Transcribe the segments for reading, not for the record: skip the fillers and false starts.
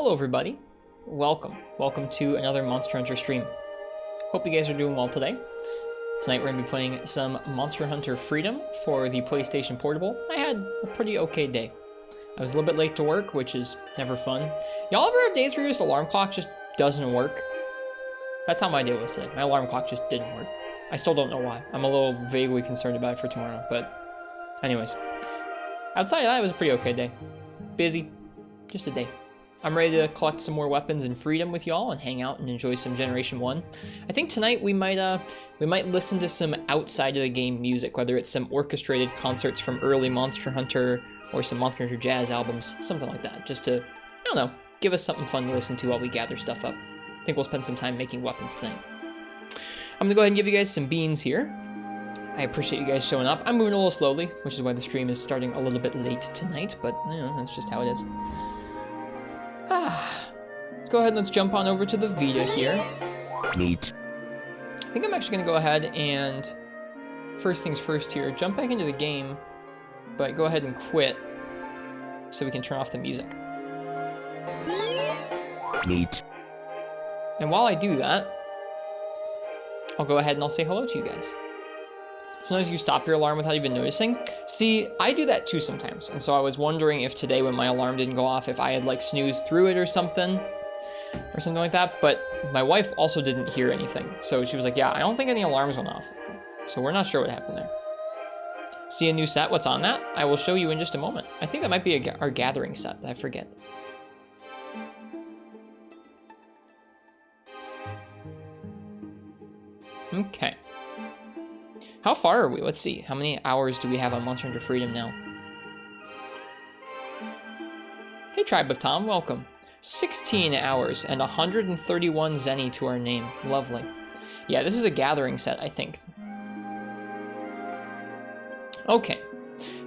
Hello everybody, welcome to another Monster Hunter stream. Hope you guys are doing well today. Tonight we're going to be playing some Monster Hunter Freedom for the PlayStation Portable. I had a pretty okay day. I was a little bit late to work, which is never fun. Y'all ever have days where your alarm clock just doesn't work? That's how my day was today. My alarm clock just didn't work. I still don't know why. I'm a little vaguely concerned about it for tomorrow, but anyways. Outside of that, it was a pretty okay day. Busy, just a day. I'm ready to collect some more weapons in Freedom with y'all and hang out and enjoy some Generation 1. I think tonight we might listen to some outside of the game music, whether it's some orchestrated concerts from early Monster Hunter or some Monster Hunter jazz albums, something like that, just to, I don't know, give us something fun to listen to while we gather stuff up. I think we'll spend some time making weapons tonight. I'm gonna go ahead and give you guys some beans here. I appreciate you guys showing up. I'm moving a little slowly, which is why the stream is starting a little bit late tonight, but you know, that's just how it is. Let's go ahead and let's jump on over to the Vita here. Neat. I think I'm actually gonna go ahead and, first things first here, jump back into the game, but go ahead and quit so we can turn off the music. Neat. And while I do that, I'll go ahead and I'll say hello to you guys. Sometimes you stop your alarm without even noticing. See, I do that too sometimes. And so I was wondering if today when my alarm didn't go off, if I had like snoozed through it or something like that. But my wife also didn't hear anything. So she was like, yeah, I don't think any alarms went off. So we're not sure what happened there. See a new set, what's on that? I will show you in just a moment. I think that might be our gathering set, I forget. Okay. How far are we? Let's see. How many hours do we have on Monster Hunter Freedom now? Hey, Tribe of Tom, welcome. 16 hours and 131 Zenny to our name. Lovely. Yeah, this is a gathering set, I think. Okay.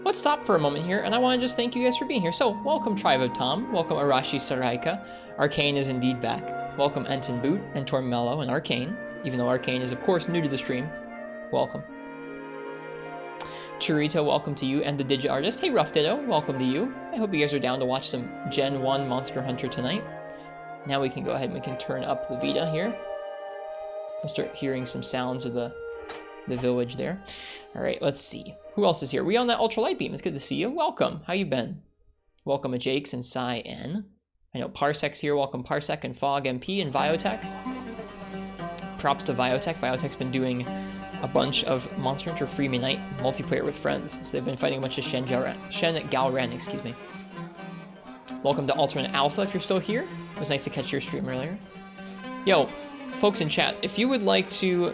Let's stop for a moment here, and I want to just thank you guys for being here. So, welcome, Tribe of Tom. Welcome, Arashi Saraika. Arcane is indeed back. Welcome, Enton Boot, and Tormello, and Arcane. Even though Arcane is, of course, new to the stream. Welcome. Chirito, welcome to you, and the Digi Artist. Hey, Rough Ditto, welcome to you. I hope you guys are down to watch some Gen 1 Monster Hunter tonight. Now we can go ahead and we can turn up the Vita here. We'll start hearing some sounds of the village there. All right, let's see. Who else is here? We on that Ultralight Beam. It's good to see you. Welcome. How you been? Welcome to Jakes and Cy N. I know Parsek's here. Welcome Parsec and Fog MP and Viotech. Props to Viotech. Viotech's been doing a bunch of Monster Hunter Freedom Night multiplayer with friends. So they've been fighting a bunch of Shen Galran, excuse me. Welcome to Alternate Alpha if you're still here. It was nice to catch your stream earlier. Yo, folks in chat, if you would like to...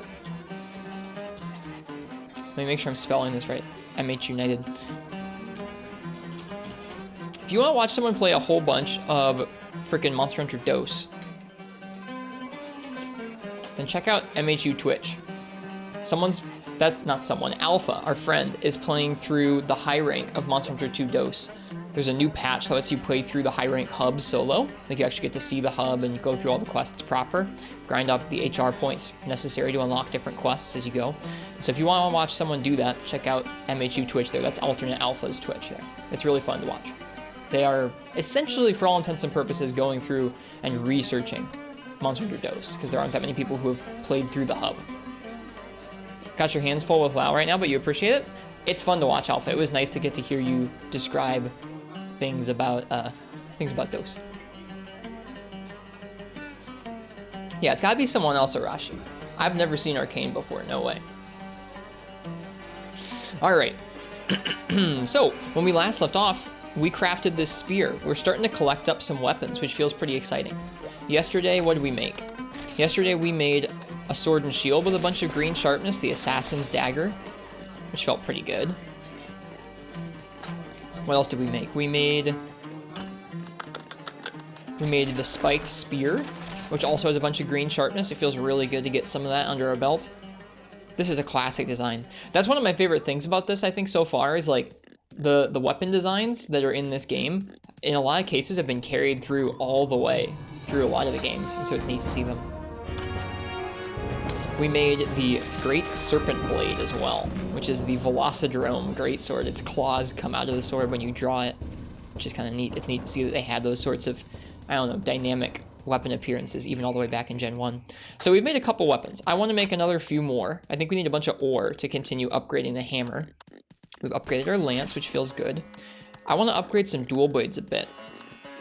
Let me make sure I'm spelling this right. MH United. If you want to watch someone play a whole bunch of freaking Monster Hunter DOS, then check out MHU Twitch. Alpha, our friend, is playing through the high rank of Monster Hunter 2 DOS. There's a new patch that lets you play through the high rank hub solo. Like you actually get to see the hub and you go through all the quests proper. Grind up the HR points necessary to unlock different quests as you go. So if you want to watch someone do that, check out MHU Twitch there. That's Alternate Alpha's Twitch there. It's really fun to watch. They are essentially, for all intents and purposes, going through and researching Monster Hunter DOS, because there aren't that many people who have played through the hub. Got your hands full with WoW right now, but you appreciate it? It's fun to watch, Alpha. It was nice to get to hear you describe things about DOS. Yeah, it's gotta be someone else, Arashi. I've never seen Arcane before, no way. Alright. So, when we last left off, we crafted this spear. We're starting to collect up some weapons, which feels pretty exciting. Yesterday, what did we make? Yesterday we made a sword and shield with a bunch of green sharpness, the Assassin's Dagger, which felt pretty good. What else did we make? We made the spiked spear, which also has a bunch of green sharpness. It feels really good to get some of that under our belt. This is a classic design. That's one of my favorite things about this, I think, so far, is like the weapon designs that are in this game, in a lot of cases, have been carried through all the way through a lot of the games, and so it's neat to see them. We made the Great Serpent Blade as well, which is the Velocidrome greatsword. Its claws come out of the sword when you draw it, which is kind of neat. It's neat to see that they had those sorts of I don't know, dynamic weapon appearances, even all the way back in Gen 1. So we've made a couple weapons. I want to make another few more. I think we need a bunch of ore to continue upgrading the hammer. We've upgraded our lance, which feels good. I want to upgrade some dual blades a bit.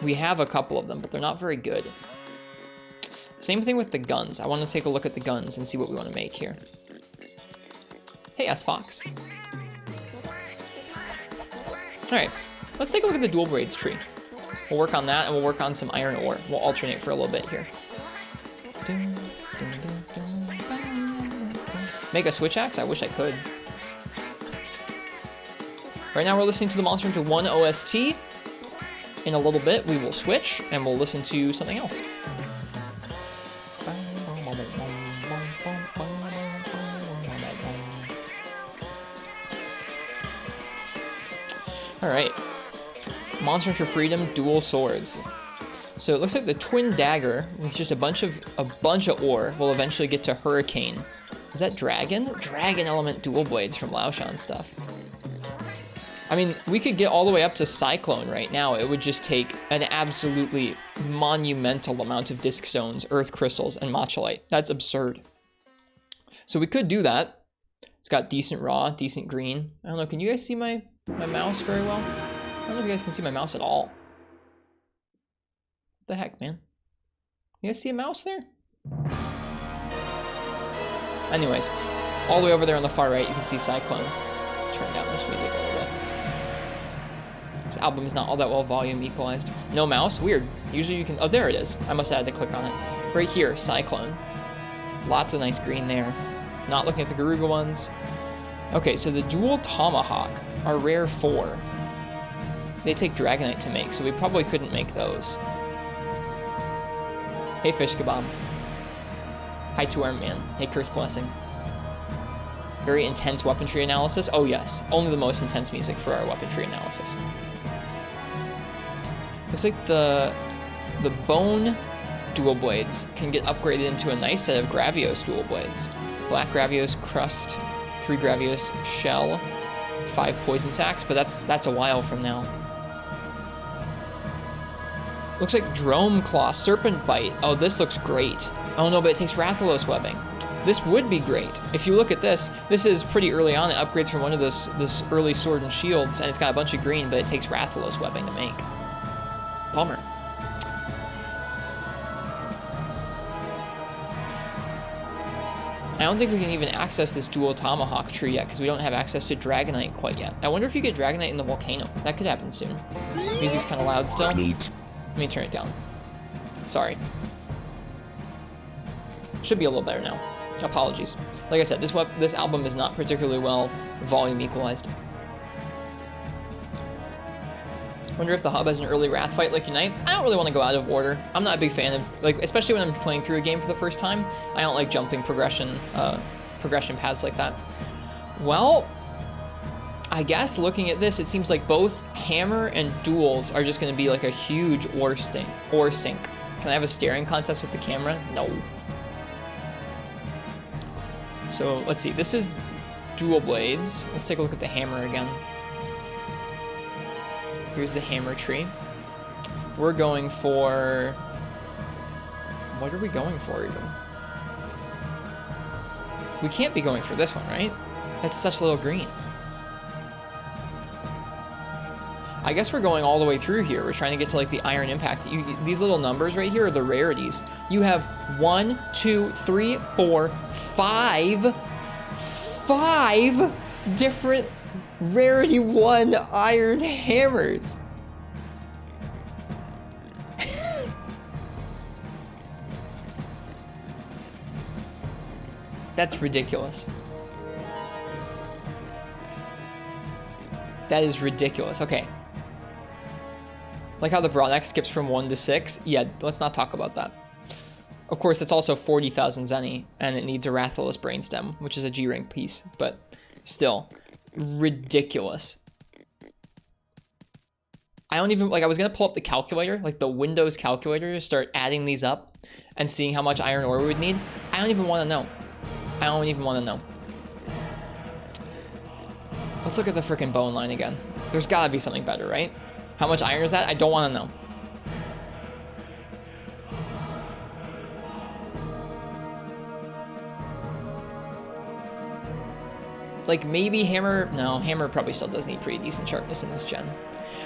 We have a couple of them, but they're not very good. Same thing with the guns. I want to take a look at the guns and see what we want to make here. Hey, S-Fox. Alright, let's take a look at the dual blades tree. We'll work on that, and we'll work on some iron ore. We'll alternate for a little bit here. Make a switch axe? I wish I could. Right now we're listening to the Monster Hunter 1 OST. In a little bit, we will switch, and we'll listen to something else. Alright. Monster Hunter Freedom dual swords. So it looks like the twin dagger with just a bunch of ore will eventually get to Hurricane. Is that Dragon? Dragon element dual blades from Laoshan stuff. I mean, we could get all the way up to Cyclone right now. It would just take an absolutely monumental amount of disc stones, earth crystals, and matchalite. That's absurd. So we could do that. It's got decent raw, decent green. I don't know, can you guys see my mouse very well? I don't know if you guys can see my mouse at all. What the heck, man? You guys see a mouse there? Anyways, all the way over there on the far right, you can see Cyclone. Let's turn down this music a little bit. This album is not all that well volume equalized. No mouse? Weird. Usually you can... Oh, there it is. I must have had to click on it. Right here, Cyclone. Lots of nice green there. Not looking at the Garuga ones. Okay, so the dual tomahawk are rare 4. They take Dragonite to make, so we probably couldn't make those. Hey, Fish Kebab. Hi to our man. Hey, Curse Blessing. Very intense weapon tree analysis. Oh, yes. Only the most intense music for our weapon tree analysis. Looks like the bone dual blades can get upgraded into a nice set of Gravios dual blades. Black Gravios crust, 3 Gravios shell, 5 poison sacks, but that's a while from now. Looks like Drome Claw, Serpent Bite. Oh, this looks great. Oh no, but it takes Rathalos webbing. This would be great. If you look at this, this is pretty early on. It upgrades from one of this early Sword and Shields, and it's got a bunch of green, but it takes Rathalos webbing to make. Bummer. I don't think we can even access this dual tomahawk tree yet because we don't have access to Dragonite quite yet. I wonder if you get Dragonite in the volcano. That could happen soon. Music's kind of loud still. Neat. Let me turn it down. Sorry. Should be a little better now. Apologies. Like I said, this album is not particularly well volume equalized. Wonder if the hub has an early wrath fight like Unite. I don't really want to go out of order. I'm not a big fan of, like, especially when I'm playing through a game for the first time. I don't like jumping progression paths like that. Well, I guess looking at this, it seems like both hammer and duels are just going to be like a huge ore sink. Can I have a staring contest with the camera? No. So let's see. This is dual blades. Let's take a look at the hammer again. Here's the hammer tree. We're going for... What are we going for even? We can't be going for this one, right? That's such little green. I guess we're going all the way through here. We're trying to get to like the Iron Impact. These little numbers right here are the rarities. You have 1, 2, 3, 4, 5 different Rarity 1 iron hammers. That's ridiculous. That is ridiculous. Okay. Like how the Bronex skips from 1 to 6? Yeah, let's not talk about that. Of course, that's also 40,000 Zenny, and it needs a Rathalos Brainstem, which is a G-Rank piece, but still, ridiculous. I don't even, like, I was gonna pull up the calculator, like the Windows calculator, to start adding these up and seeing how much iron ore we would need. I don't even want to know. I don't even want to know. Let's look at the frickin' bone line again. There's gotta be something better, right? How much iron is that? I don't want to know. Like, maybe hammer... No, hammer probably still does need pretty decent sharpness in this gen.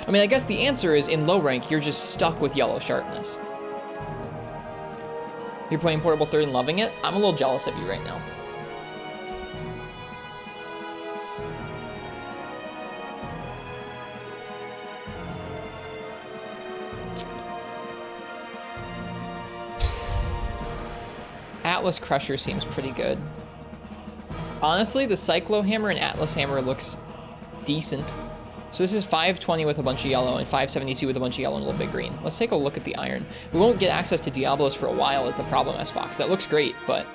I mean, I guess the answer is, in low rank, you're just stuck with yellow sharpness. You're playing Portable 3rd and loving it? I'm a little jealous of you right now. Atlas Crusher seems pretty good. Honestly, the Cyclo Hammer and Atlas Hammer looks decent. So this is 520 with a bunch of yellow and 572 with a bunch of yellow and a little bit green. Let's take a look at the iron. We won't get access to Diablos for a while is the problem, S Fox. That looks great, but...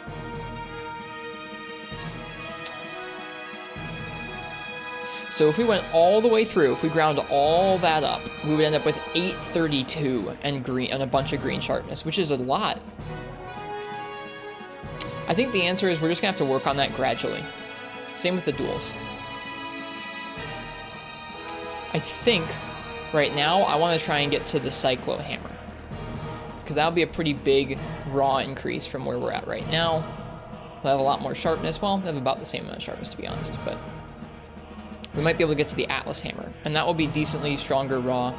So if we went all the way through, if we ground all that up, we would end up with 832 and green and a bunch of green sharpness, which is a lot. I think the answer is we're just gonna have to work on that gradually. Same with the duels. I think right now I want to try and get to the Cyclo Hammer, because that'll be a pretty big raw increase from where we're at right now. We'll have a lot more sharpness. Well, we have about the same amount of sharpness, to be honest, but we might be able to get to the Atlas Hammer, and that will be decently stronger raw.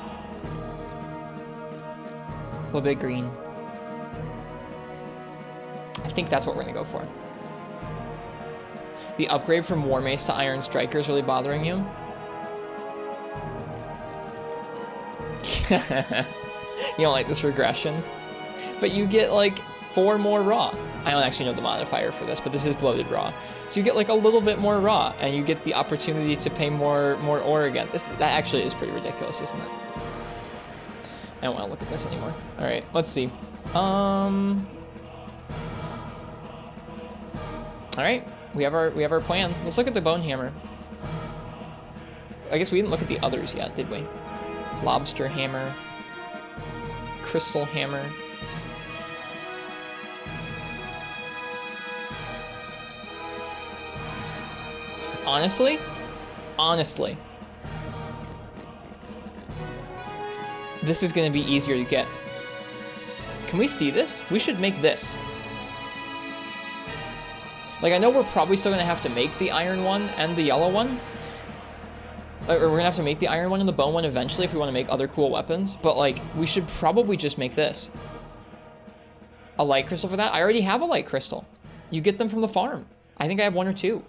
A little bit green. I think that's what we're gonna go for. The upgrade from War Mace to Iron Striker is really bothering you? You don't like this regression? But you get like 4 more raw. I don't actually know the modifier for this, but this is bloated raw. So you get like a little bit more raw, and you get the opportunity to pay more ore again. That actually is pretty ridiculous, isn't it? I don't want to look at this anymore. All right, let's see. All right, we have our plan. Let's look at the Bone Hammer. I guess we didn't look at the others yet, did we? Lobster Hammer, Crystal Hammer. Honestly, this is going to be easier to get. Can we see this? We should make this. Like, I know we're probably still going to have to make the iron one and the yellow one. Or we're going to have to make the iron one and the bone one eventually if we want to make other cool weapons. But, like, we should probably just make this. A light crystal for that? I already have a light crystal. You get them from the farm. I think I have 1 or 2.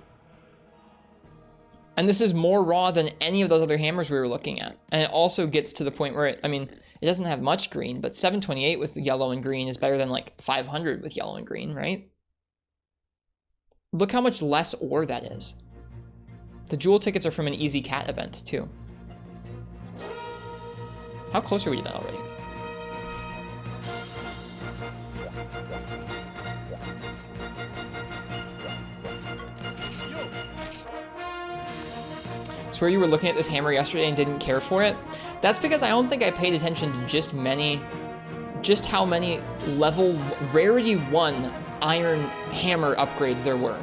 And this is more raw than any of those other hammers we were looking at. And it also gets to the point where, it doesn't have much green, but 728 with yellow and green is better than, like, 500 with yellow and green, right? Look how much less ore that is. The jewel tickets are from an Easy Cat event, too. How close are we to that already? Swear you were looking at this hammer yesterday and didn't care for it? That's because I don't think I paid attention to just how many level rarity 1 iron hammer upgrades there were.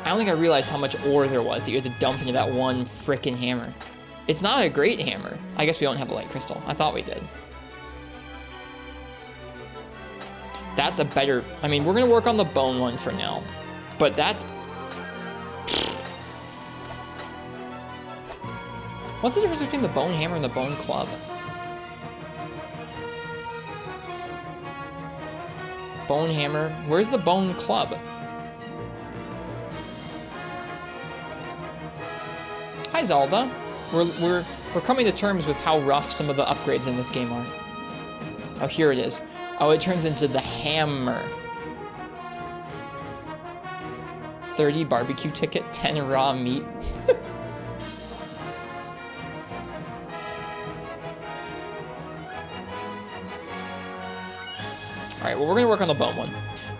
I don't think I realized how much ore there was that you had to dump into that one frickin' hammer. It's not a great hammer. I guess we don't have a light crystal. I thought we did. That's a better... we're going to work on the bone one for now. But that's... What's the difference between the bone hammer and the bone club? Bone hammer. Where's the bone club? Hi, Zelda. We're coming to terms with how rough some of the upgrades in this game are. Oh, here it is. Oh, it turns into the hammer. 30 barbecue ticket, 10 raw meat. All right, well, we're gonna work on the bone one.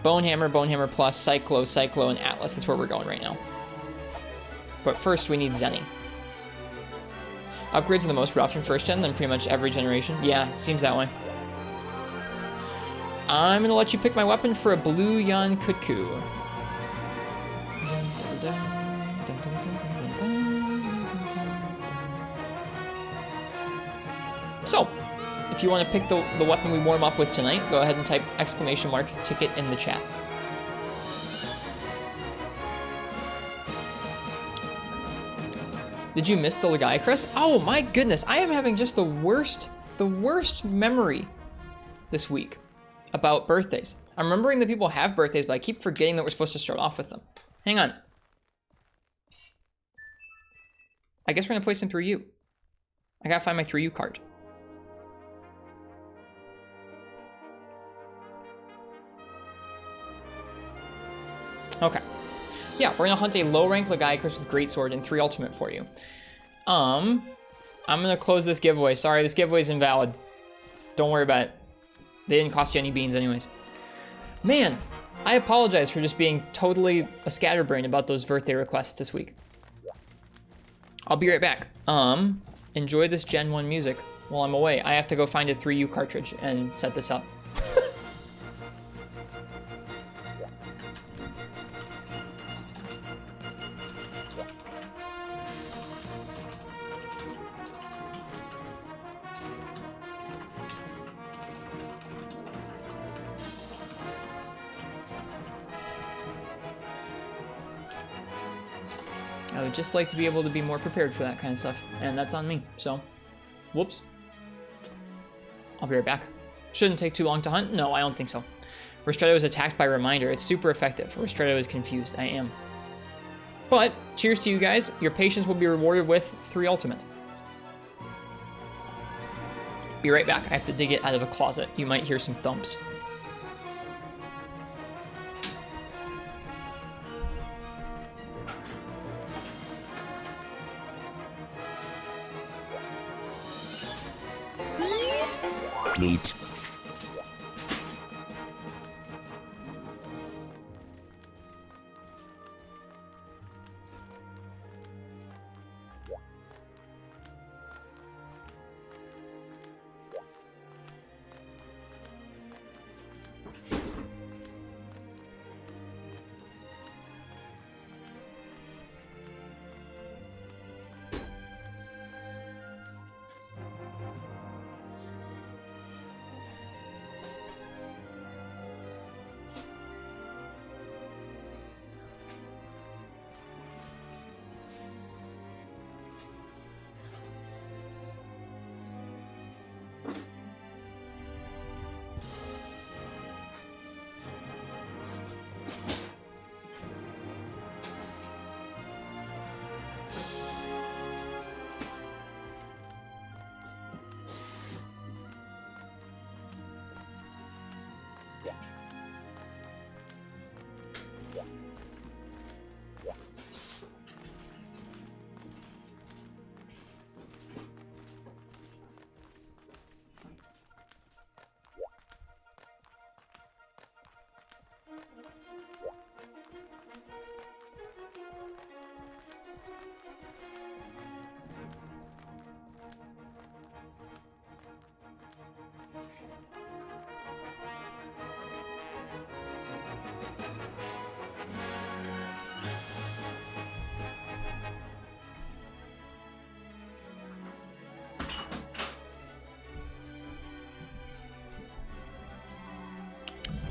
Bone hammer plus, Cyclo, and Atlas. That's where we're going right now. But first, we need Zenny. Upgrades are the most rough in first gen than pretty much every generation. Yeah, it seems that way. I'm gonna let you pick my weapon for a blue Yan Kutku. So, if you want to pick the weapon we warm up with tonight, go ahead and type !ticket in the chat. Did you miss the Lagai Crest? Oh my goodness, I am having just the worst memory this week about birthdays. I'm remembering that people have birthdays, but I keep forgetting that we're supposed to start off with them. Hang on. I guess we're gonna play some 3U. I gotta find my 3U card. Okay. Yeah, we're gonna hunt a low-rank Lagiacrus with Greatsword and 3 ultimate for you. I'm gonna close this giveaway. Sorry, this giveaway is invalid. Don't worry about it. They didn't cost you any beans anyways. Man, I apologize for just being totally a scatterbrain about those birthday requests this week. I'll be right back. Enjoy this Gen 1 music while I'm away. I have to go find a 3U cartridge and set this up. I would just like to be able to be more prepared for that kind of stuff, and that's on me, so whoops. I'll be right back. Shouldn't take too long to hunt? No, I don't think so. Ristretto is attacked by Reminder. It's super effective. Ristretto is confused. I am. But, cheers to you guys. Your patience will be rewarded with 3 ultimate. Be right back. I have to dig it out of a closet. You might hear some thumps. Neat.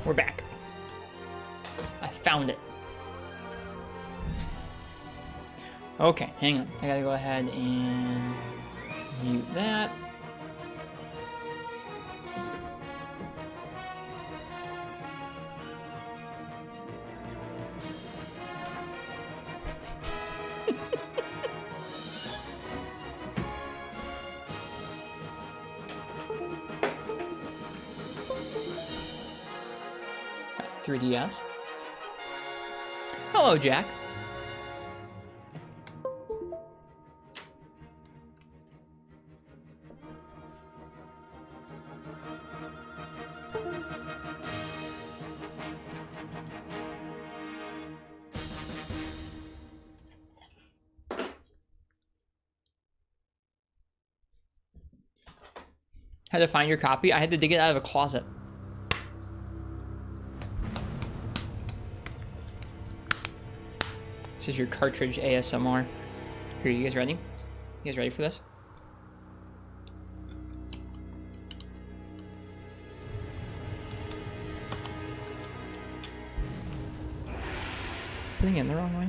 We're back. I found it. Okay, hang on. I gotta go ahead and mute that. Got 3DS. Hello, Jack. Had to find your copy. I had to dig it out of a closet. This is your cartridge ASMR. Here, you guys ready? You guys ready for this? Putting it in the wrong way.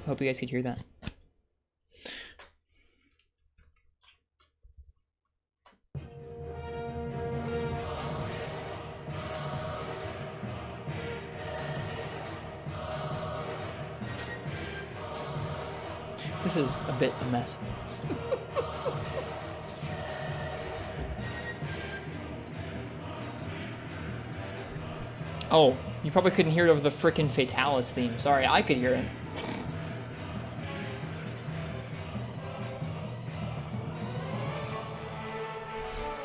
Hope you guys could hear that. This is a bit a mess. Oh, you probably couldn't hear it over the frickin' Fatalis theme. Sorry, I could hear it.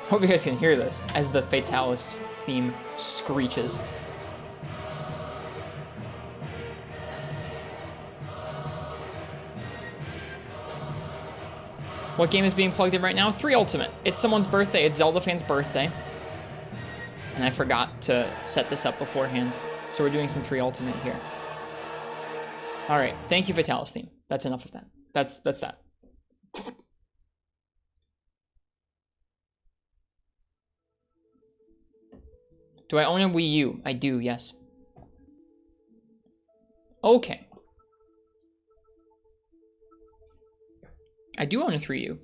Hope you guys can hear this as the Fatalis theme screeches. What game is being plugged in right now? 3 Ultimate. It's someone's birthday. It's Zelda fan's birthday. And I forgot to set this up beforehand. So we're doing some 3 Ultimate here. All right. Thank you, Fatalis theme. That's enough of that. That's that. Do I own a Wii U? I do, yes. Okay. I do own a 3U.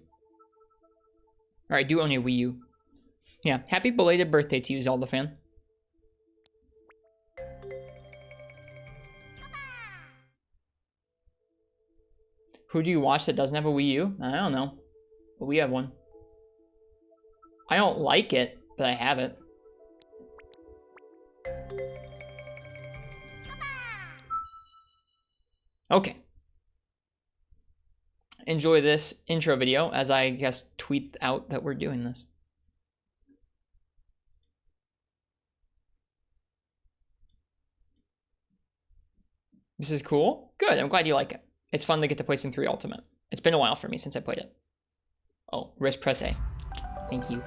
Or I do own a Wii U. Yeah, happy belated birthday to you, Zelda fan. Who do you watch that doesn't have a Wii U? I don't know. But we have one. I don't like it, but I have it. Okay. Enjoy this intro video as I guess tweet out that we're doing this. This is cool. Good, I'm glad you like it. It's fun to get to play some 3 Ultimate. It's been a while for me since I played it. Oh, wrist press A. Thank you.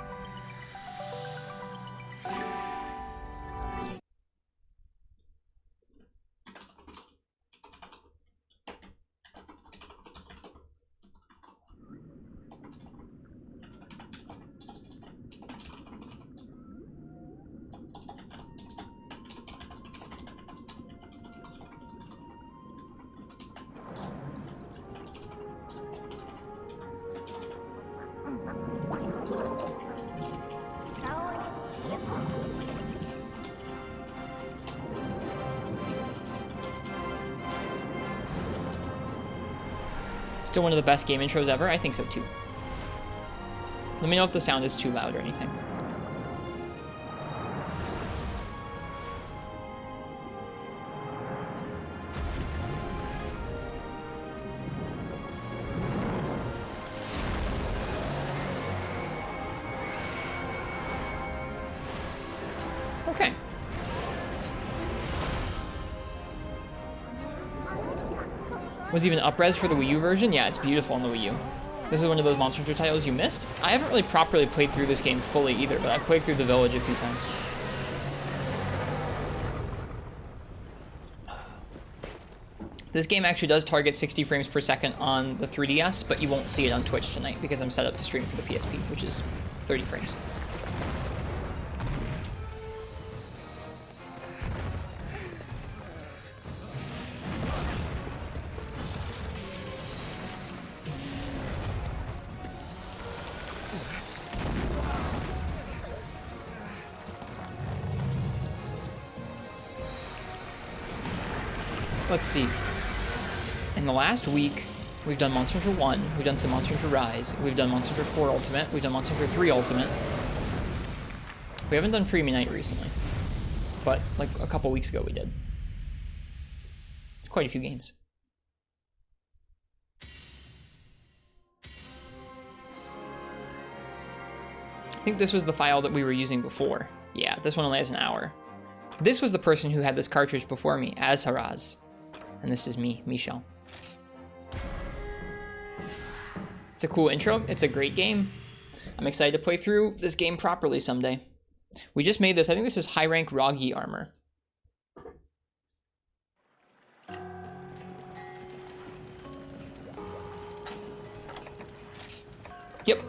Still one of the best game intros ever? I think so too. Let me know if the sound is too loud or anything. Okay. Was even up-res for the Wii U version? Yeah, it's beautiful on the Wii U. This is one of those Monster Hunter titles you missed. I haven't really properly played through this game fully either, but I've played through the village a few times. This game actually does target 60 frames per second on the 3DS, but you won't see it on Twitch tonight because I'm set up to stream for the PSP, which is 30 frames. Let's see. In the last week, we've done Monster Hunter 1, we've done some Monster Hunter Rise, we've done Monster Hunter 4 Ultimate, we've done Monster Hunter 3 Ultimate. We haven't done Freemium Night recently, but like a couple weeks ago we did. It's quite a few games. I think this was the file that we were using before. Yeah, this one only has an hour. This was the person who had this cartridge before me, as Haraz. And this is me, Michel. It's a cool intro. It's a great game. I'm excited to play through this game properly someday. We just made this. I think this is high rank Roggy armor. Yep.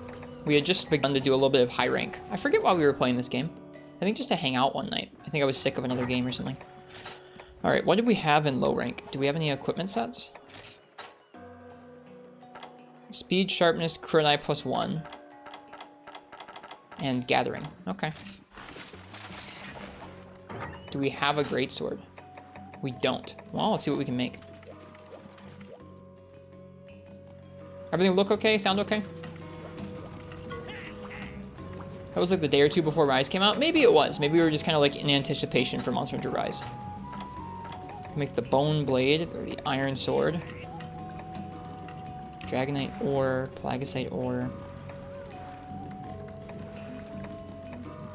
We had just begun to do a little bit of high rank. I forget why we were playing this game. I think just to hang out one night. I think I was sick of another game or something. All right, what did we have in low rank? Do we have any equipment sets? Speed, sharpness, crit eye +1. And gathering. Okay. Do we have a greatsword? We don't. Well, let's see what we can make. Everything look okay? Sound okay? That was like the day or two before Rise came out. Maybe it was. Maybe we were just kind of like in anticipation for Monster Hunter Rise. Make the Bone Blade, or the Iron Sword. Dragonite Ore, Plaguicite Ore.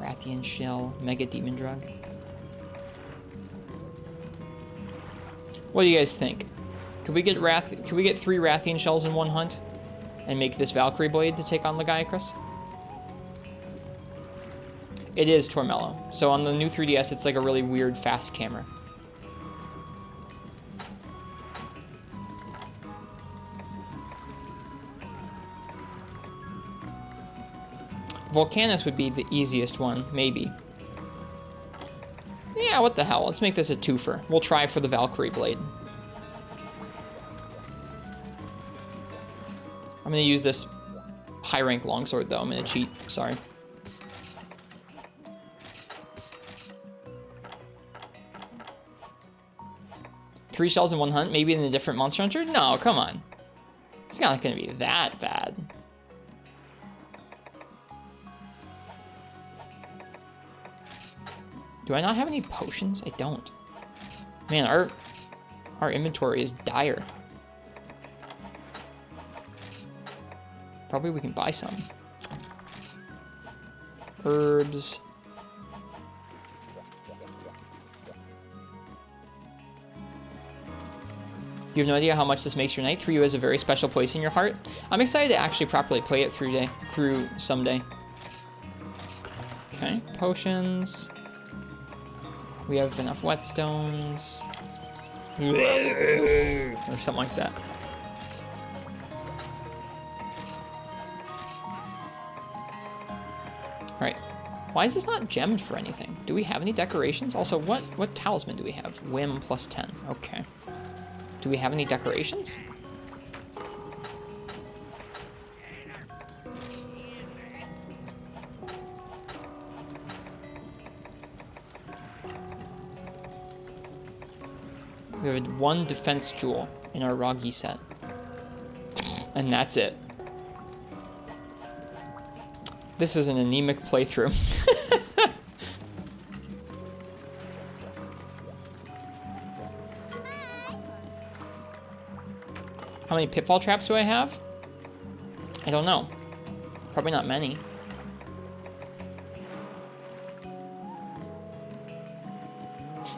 Rathian Shell, Mega Demon Drug. What do you guys think? Could we get 3 Rathian Shells in one hunt? And make this Valkyrie Blade to take on Lagiacrus? It is Tormello. So on the new 3DS, it's like a really weird fast camera. Volcanus would be the easiest one, maybe. Yeah, what the hell? Let's make this a twofer. We'll try for the Valkyrie Blade. I'm gonna use this high-rank longsword, though. I'm gonna cheat. Sorry. Three shells in one hunt, maybe in a different Monster Hunter? No, come on. It's not gonna be that bad. Do I not have any potions? I don't. Man, our inventory is dire. Probably we can buy some. Herbs. You have no idea how much this makes your night. 3U has a very special place in your heart. I'm excited to actually properly play it through someday. Okay, potions. We have enough whetstones. Or something like that. Alright. Why is this not gemmed for anything? Do we have any decorations? Also, what talisman do we have? Whim +10. Okay. Do we have any decorations? We have one defense jewel in our Ragi set. And that's it. This is an anemic playthrough. How many pitfall traps do I have? I don't know. Probably not many.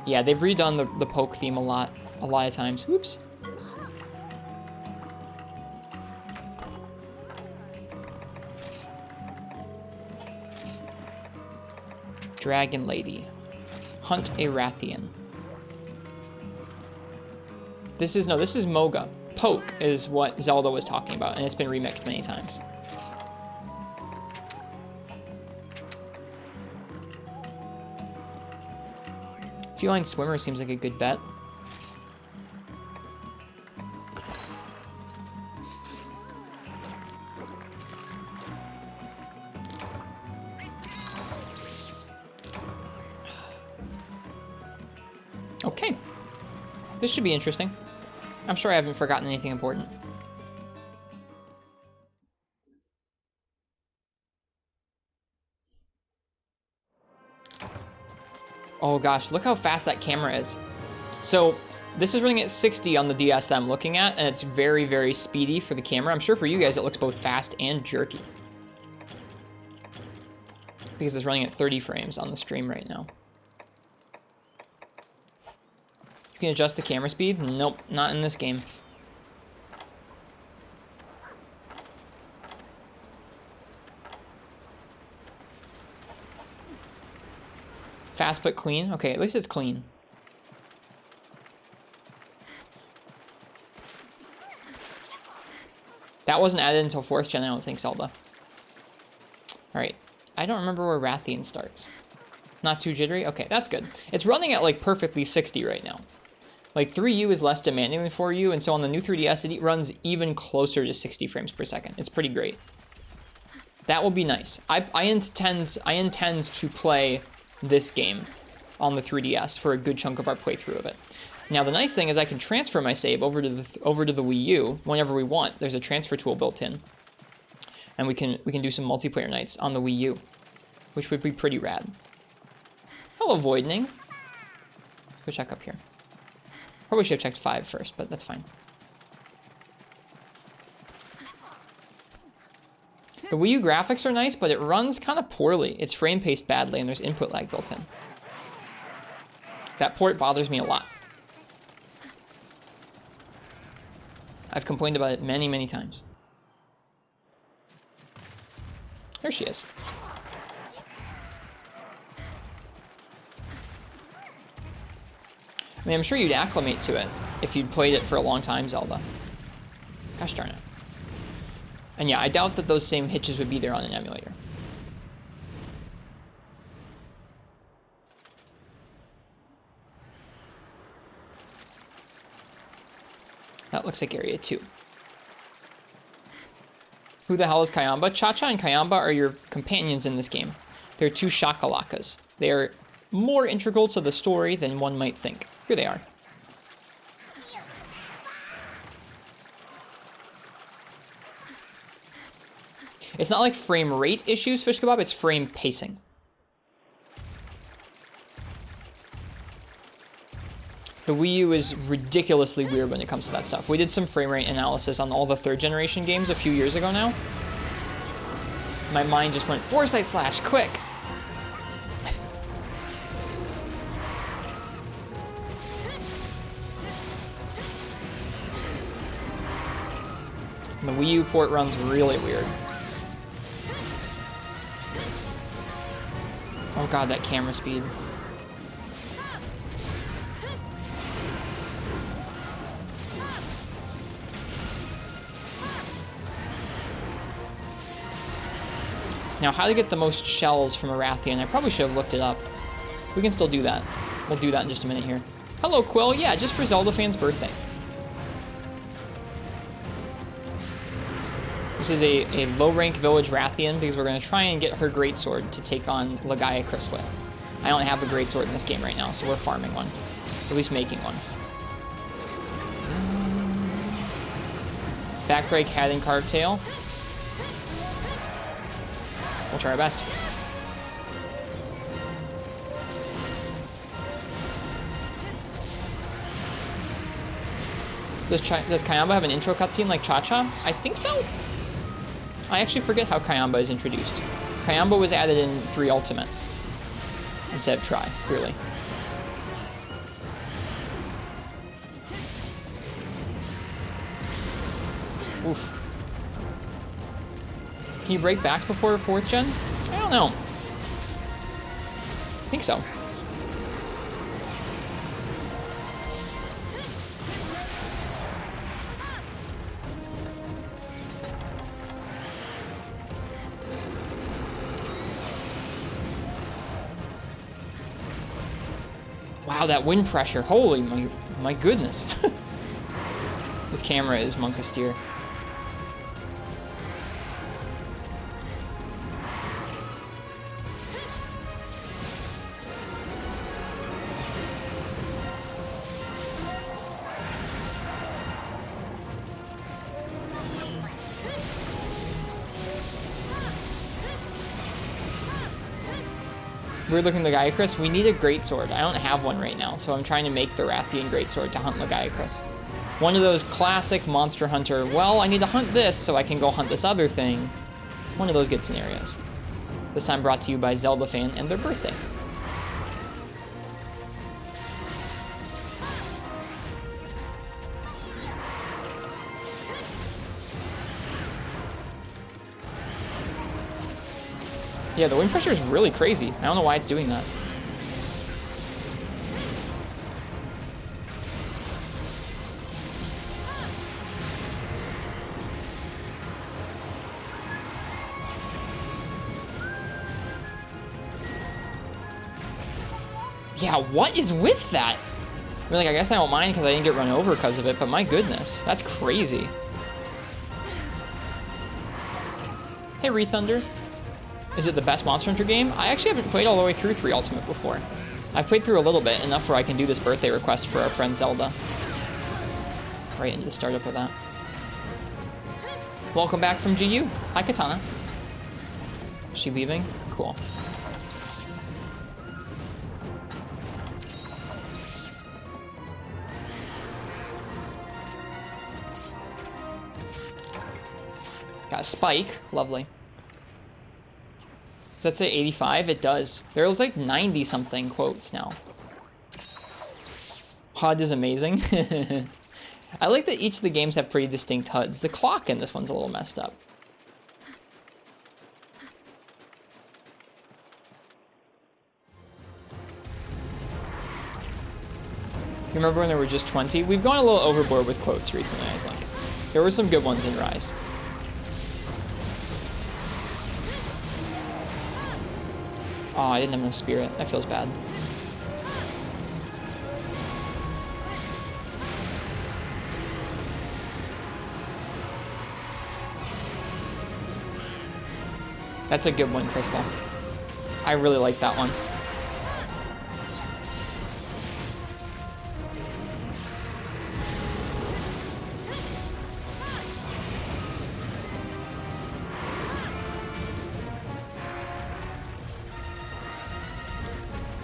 Yeah, they've redone the poke theme a lot of times. Oops. Dragon Lady. Hunt a Rathian. This is Moga. Poke is what Zelda was talking about, and it's been remixed many times. Feline Swimmer seems like a good bet. Okay. This should be interesting. I'm sure I haven't forgotten anything important. Oh gosh, look how fast that camera is. So this is running at 60 on the DS that I'm looking at, and it's very, very speedy for the camera. I'm sure for you guys it looks both fast and jerky. Because it's running at 30 frames on the stream right now. You can adjust the camera speed? Nope, not in this game. Fast but clean? Okay, at least it's clean. That wasn't added until 4th gen, I don't think, Zelda. Alright, I don't remember where Rathian starts. Not too jittery? Okay, that's good. It's running at like perfectly 60 right now. Like 3U is less demanding than 4U, and so on the new 3DS, it runs even closer to 60 frames per second. It's pretty great. That will be nice. I intend to play this game on the 3DS for a good chunk of our playthrough of it. Now the nice thing is I can transfer my save over to the Wii U whenever we want. There's a transfer tool built in, and we can do some multiplayer nights on the Wii U, which would be pretty rad. Hello, Voidning. Let's go check up here. Probably should have checked 5 first, but that's fine. The Wii U graphics are nice, but it runs kind of poorly. It's frame paced badly, and there's input lag built in. That port bothers me a lot. I've complained about it many, many times. There she is. I mean, I'm sure you'd acclimate to it if you'd played it for a long time, Zelda. Gosh darn it. And yeah, I doubt that those same hitches would be there on an emulator. That looks like Area 2. Who the hell is Kayamba? Cha-Cha and Kayamba are your companions in this game. They're 2 shakalakas. They are more integral to the story than one might think. Here they are. It's not like frame rate issues, Fish Kebab, it's frame pacing. The Wii U is ridiculously weird when it comes to that stuff. We did some frame rate analysis on all the 3rd generation games a few years ago now. My mind just went, Foresight Slash, quick! And the Wii U port runs really weird. Oh god, that camera speed. Now, how to get the most shells from Arathian, I probably should have looked it up. We can still do that. We'll do that in just a minute here. Hello, Quill. Yeah, just for Zelda fans' birthday. This is a low-rank village Rathian because we're going to try and get her greatsword to take on Lagiacrus with. I don't have a greatsword in this game right now, so we're farming one. At least making one. Backbreak, Hat, and Carved Tail. We'll try our best. Does Kayamba have an intro cutscene like Cha-Cha? I think so. I actually forget how Kayamba is introduced. Kayamba was added in 3 Ultimate instead of Tri, clearly. Oof. Can you break backs before 4th gen? I don't know. I think so. Wow, that wind pressure. Holy my goodness. This camera is monkasteer. Weird looking Lagiacrus. We need a greatsword. I don't have one right now, so I'm trying to make the Rathian greatsword to hunt Lagiacrus. One of those classic Monster Hunter, well, I need to hunt this so I can go hunt this other thing. One of those good scenarios. This time brought to you by Zelda fan and their birthday. Yeah, the wind pressure is really crazy. I don't know why it's doing that. Yeah, what is with that? I mean, like, I guess I don't mind because I didn't get run over because of it, but my goodness, that's crazy. Hey, Rethunder. Is it the best Monster Hunter game? I actually haven't played all the way through 3 Ultimate before. I've played through a little bit, enough where I can do this birthday request for our friend Zelda. Right into the startup of that. Welcome back from GU. Hi, Katana. Is she leaving? Cool. Got a spike. Lovely. Does that say 85? It does. There's like 90-something quotes now. HUD is amazing. I like that each of the games have pretty distinct HUDs. The clock in this one's a little messed up. You remember when there were just 20? We've gone a little overboard with quotes recently, I think. There were some good ones in Rise. Oh, I didn't have enough spirit. That feels bad. That's a good one, Crystal. I really like that one.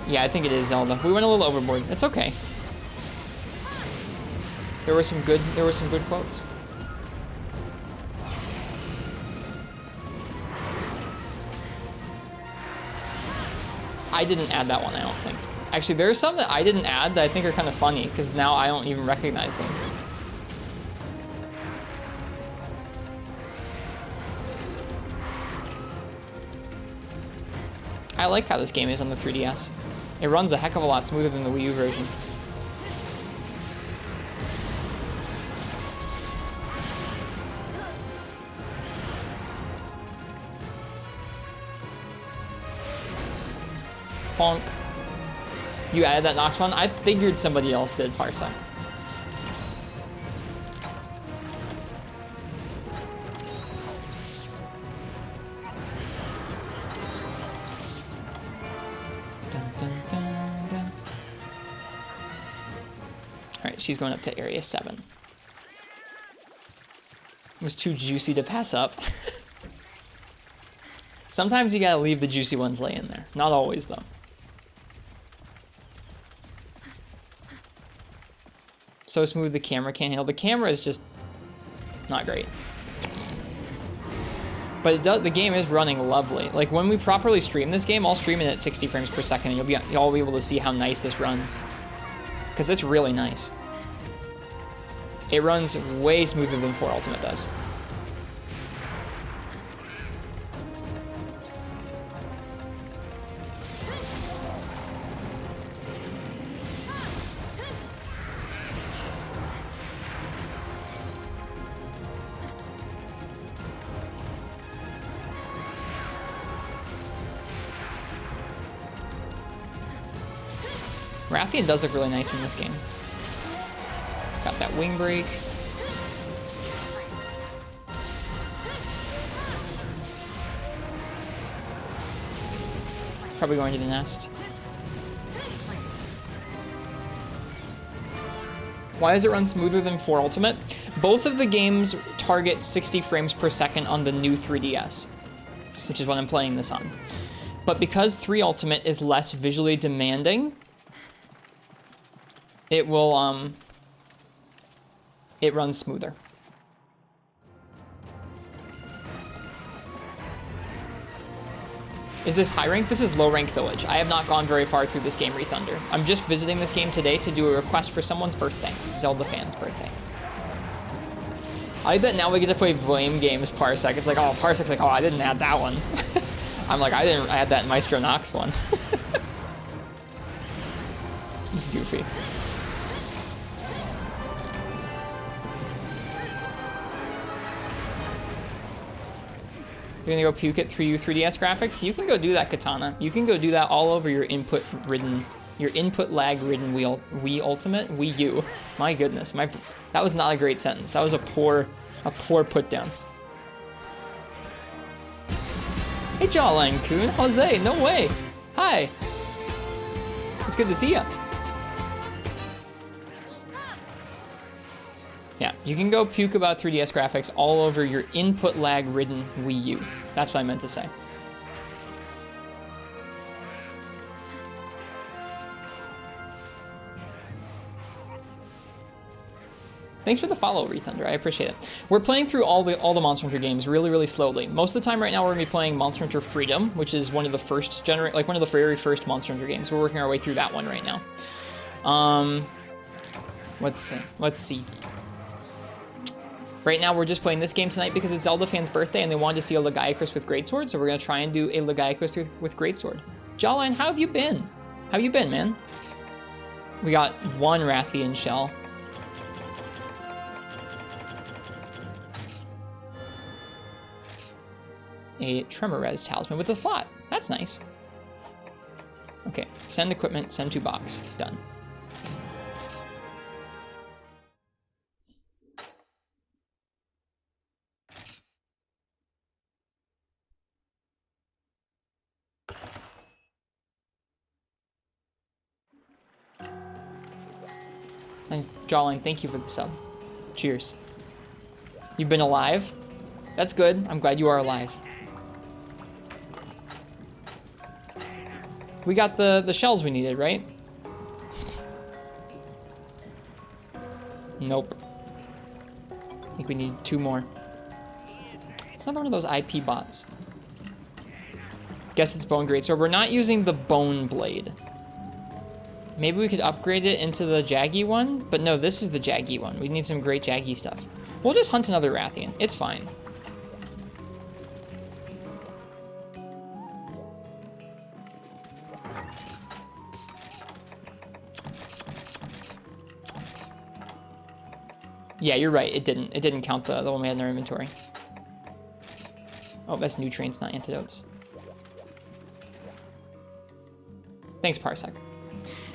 Yeah, I think it is Zelda. We went a little overboard. It's okay. There were some good quotes. I didn't add that one, I don't think. Actually, there are some that I didn't add that I think are kind of funny, because now I don't even recognize them. I like how this game is on the 3DS. It runs a heck of a lot smoother than the Wii U version. Honk. You added that Nox one? I figured somebody else did, Parsec. Alright, she's going up to Area 7. It was too juicy to pass up. Sometimes you gotta leave the juicy ones lay in there. Not always, though. So smooth the camera can't handle. The camera is just not great. But it does, the game is running lovely. Like, when we properly stream this game, I'll stream it at 60 frames per second, and you'll be able to see how nice this runs. Because it's really nice. It runs way smoother than 4 Ultimate does. Rathian does look really nice in this game. Got that wing break. Probably going to the nest. Why does it run smoother than 4 Ultimate? Both of the games target 60 frames per second on the new 3DS, which is what I'm playing this on. But because 3 Ultimate is less visually demanding, it will, it runs smoother. Is this high rank? This is low rank village. I have not gone very far through this game, Rethunder. I'm just visiting this game today to do a request for someone's birthday. Zelda fan's birthday. I bet now we get to play blame games, Parsec. It's like, oh, Parsec's like, oh, I didn't add that one. I'm like, I didn't add that Maestro Nox one. It's goofy. You're gonna go puke at 3U 3DS graphics? You can go do that, Katana. You can go do that all over your input-ridden your input lag ridden Wii Ultimate, Wii U. My goodness, that was not a great sentence. That was a poor put down. Hey, Jawline Kun, Jose, no way. Hi. It's good to see ya. Yeah, you can go puke about 3DS graphics all over your input lag ridden Wii U. That's what I meant to say. Thanks for the follow, Rethunder. I appreciate it. We're playing through all the Monster Hunter games really, really slowly. Most of the time right now we're gonna be playing Monster Hunter Freedom, which is one of the first one of the very first Monster Hunter games. We're working our way through that one right now. Let's see. Right now we're just playing this game tonight because it's Zelda fans' birthday and they wanted to see a Lagiacrus with Greatsword, so we're gonna try and do a Lagiacrus with Greatsword. Jawline, how have you been? How have you been, man? We got one Rathian shell. A Tremorez talisman with a slot. That's nice. Okay, send equipment, send to box. Done. And Jawline, thank you for the sub. Cheers. You've been alive? That's good. I'm glad you are alive. We got the shells we needed, right? Nope. I think we need 2 more. It's not one of those IP bots. Guess it's Bone Greatsword. We're not using the Bone Blade. Maybe we could upgrade it into the Jaggy one, but no, this is the Jaggy one. We need some great Jaggy stuff. We'll just hunt another Rathian. It's fine. Yeah, you're right. It didn't count the one we had in our inventory. Oh, that's nutrients, not antidotes. Thanks, Parsec.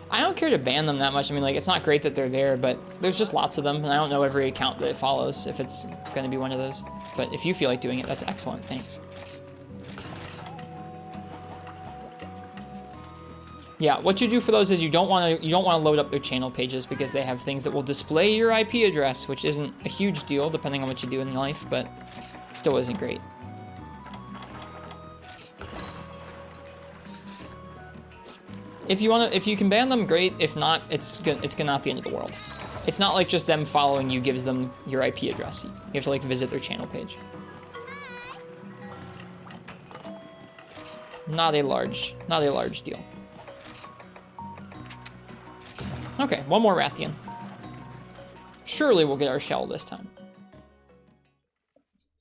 I don't care to ban them that much. I mean, like, it's not great that they're there, but there's just lots of them, and I don't know every account that it follows if it's going to be one of those. But if you feel like doing it, that's excellent. Thanks. Yeah, what you do for those is you don't want to load up their channel pages because they have things that will display your IP address, which isn't a huge deal depending on what you do in life, but still isn't great. If you can ban them, great. If not, it's not the end of the world. It's not like just them following you gives them your IP address. You have to like visit their channel page. Not a large deal. Okay, one more Rathian. Surely we'll get our shell this time.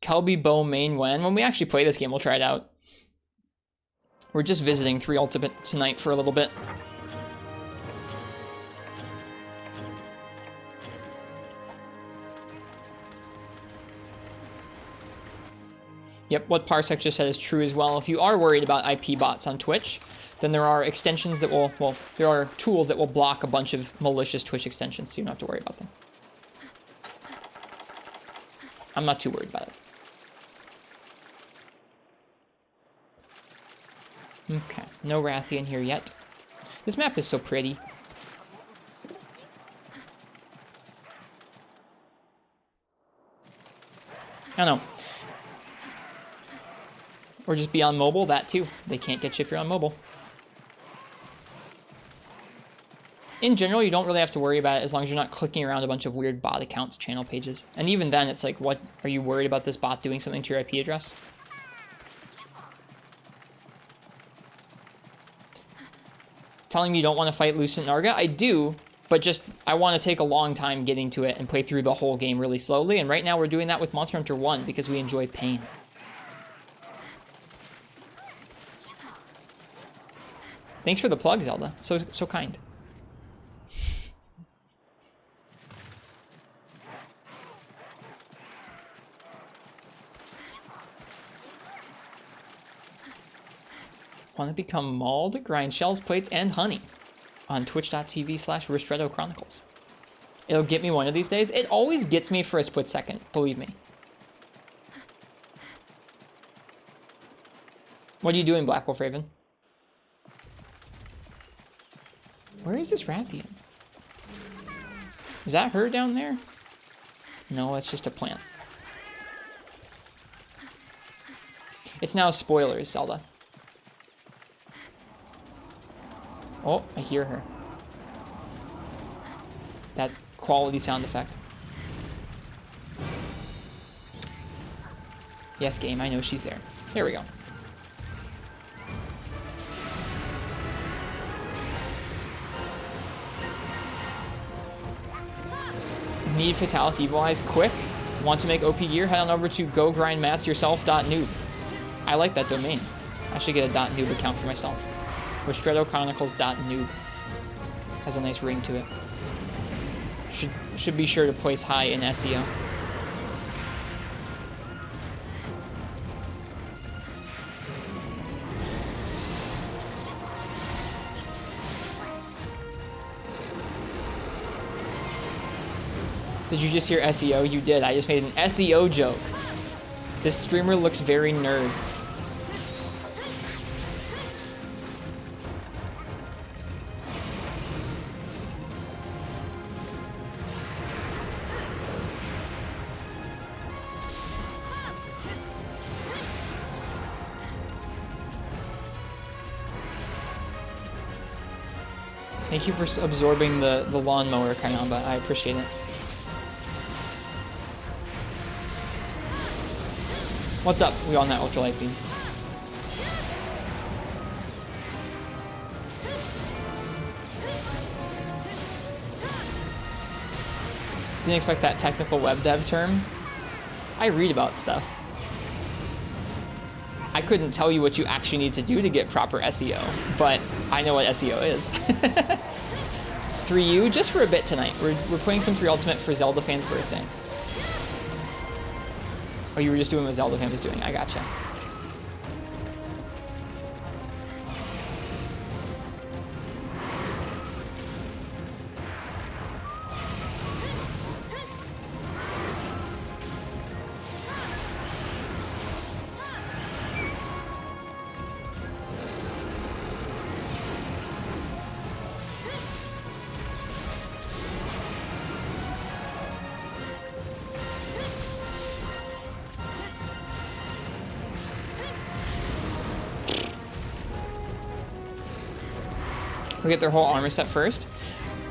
Kelby Bow main when we actually play this game, we'll try it out. We're just visiting 3 Ultimate tonight for a little bit. Yep, what Parsec just said is true as well. If you are worried about IP bots on Twitch, then there are extensions that will, well, there are tools that will block a bunch of malicious Twitch extensions, so you don't have to worry about them. I'm not too worried about it. Okay, no Rathian here yet. This map is so pretty. I don't know. Or just be on mobile, that too. They can't get you if you're on mobile. In general, you don't really have to worry about it as long as you're not clicking around a bunch of weird bot accounts' channel pages. And even then, it's like, what, are you worried about this bot doing something to your IP address? Telling me you don't want to fight Lucent Narga? I do, but just, I want to take a long time getting to it and play through the whole game really slowly, and right now we're doing that with Monster Hunter 1 because we enjoy pain. Thanks for the plug, Zelda. So kind. Want to become mauled? Grind shells, plates, and honey. on twitch.tv/Ristretto Chronicles. It'll get me one of these days. It always gets me for a split second, believe me. What are you doing, Black Wolf Raven? Where is this Rathian? Is that her down there? No, it's just a plant. It's now spoilers, Zelda. Oh, I hear her. That quality sound effect. Yes, game, I know she's there. There we go. Need Fatalis Evil Eyes quick? Want to make OP gear? Head on over to gogrindmatsyourself.noob. I like that domain. I should get a .noob account for myself. RistrettoChronicles.noob. Has a nice ring to it. Should be sure to place high in SEO. Did you just hear SEO? You did. I just made an SEO joke. This streamer looks very nerd. Thank you for absorbing the lawnmower, Kayamba. I appreciate it. What's up? We on that ultralight beam. Didn't expect that technical web dev term. I read about stuff. I couldn't tell you what you actually need to do to get proper SEO, but I know what SEO is. 3U, just for a bit tonight. We're playing some 3 Ultimate for Zelda fan's birthday. Oh, you were just doing what Zelda fan was doing. I gotcha. We get their whole armor set first.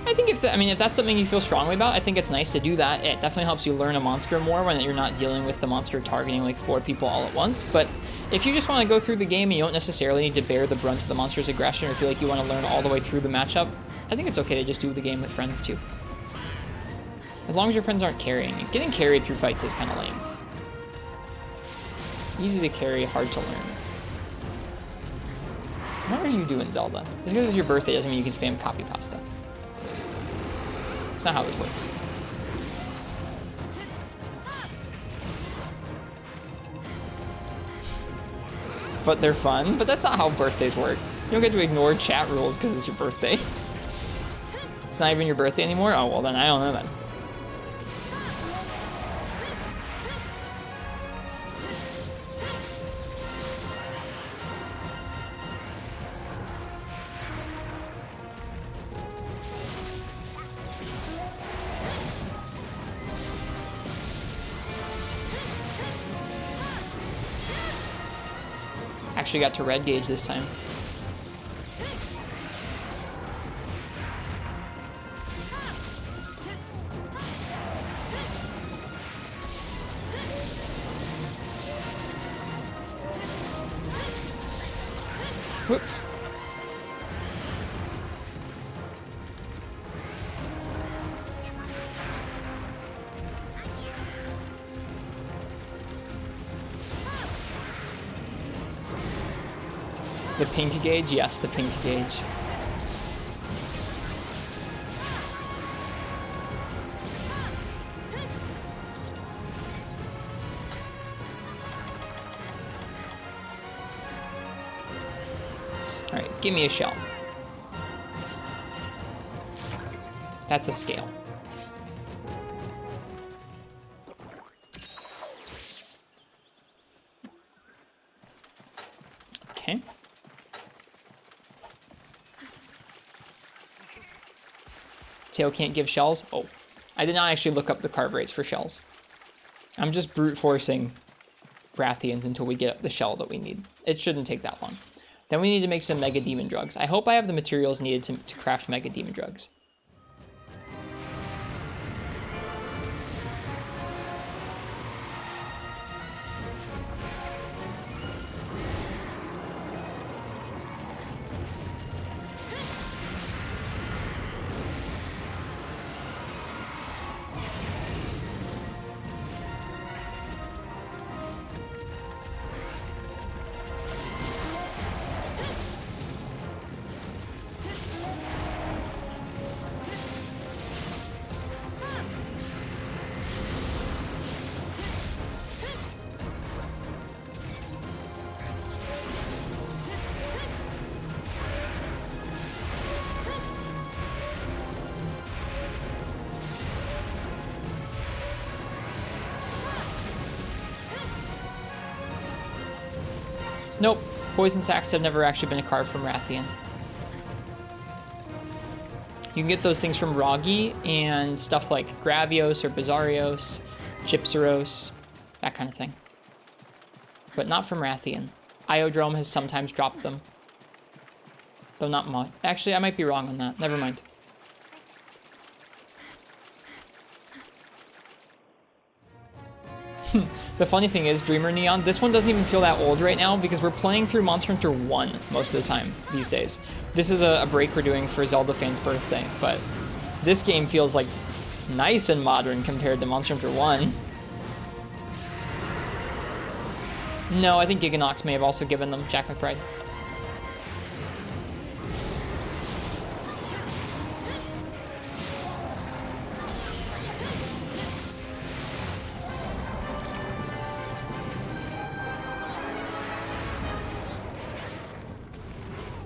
I think if that's something you feel strongly about, I think it's nice to do that. It definitely helps you learn a monster more when you're not dealing with the monster targeting like 4 people all at once. But if you just want to go through the game and you don't necessarily need to bear the brunt of the monster's aggression or feel like you want to learn all the way through the matchup, I think it's okay to just do the game with friends too. As long as your friends aren't carrying. Getting carried through fights is kind of lame. Easy to carry, hard to learn. What are you doing, Zelda? Just because it's your birthday doesn't mean you can spam copy pasta. That's not how this works. But they're fun, but that's not how birthdays work. You don't get to ignore chat rules because it's your birthday. It's not even your birthday anymore? Oh, well then I don't know then. Actually got to red gauge this time. Whoops. The pink gauge? Yes, the pink gauge. Alright, give me a shell. That's a scale. Okay. Tail can't give shells? Oh. I did not actually look up the carve rates for shells. I'm just brute forcing Rathians until we get the shell that we need. It shouldn't take that long. Then we need to make some Mega Demon Drugs. I hope I have the materials needed to craft Mega Demon Drugs. Nope. Poison sacks have never actually been a card from Rathian. You can get those things from Roggy and stuff like Gravios or Bizarrios, Gypsaros, that kind of thing. But not from Rathian. Iodrome has sometimes dropped them. Though not much. Actually, I might be wrong on that. Never mind. The funny thing is, Dreamer Neon, this one doesn't even feel that old right now because we're playing through Monster Hunter 1 most of the time these days. This is a break we're doing for Zelda fans' birthday, but this game feels like nice and modern compared to Monster Hunter 1. No, I think Giganox may have also given them Jack McBride.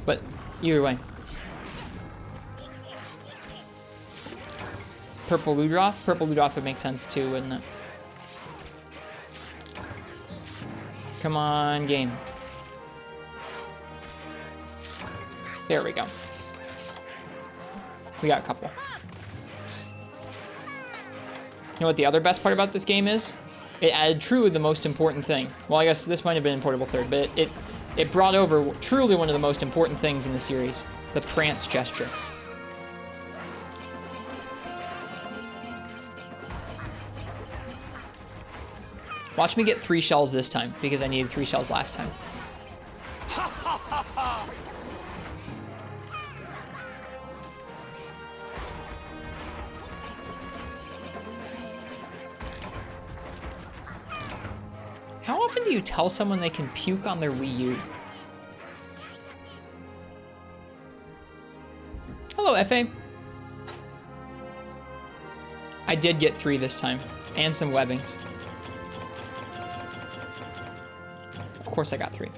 But either way. Purple Ludroth? Purple Ludroth would make sense too, wouldn't it? Come on, game. There we go. We got a couple. You know what the other best part about this game is? It added truly the most important thing. Well, I guess this might have been in Portable Third, but it brought over truly one of the most important things in the series, the prance gesture. Watch me get 3 shells this time, because I needed 3 shells last time. How often do you tell someone they can puke on their Wii U? Hello, FA. I did get 3 this time, and some webbings. Of course I got 3.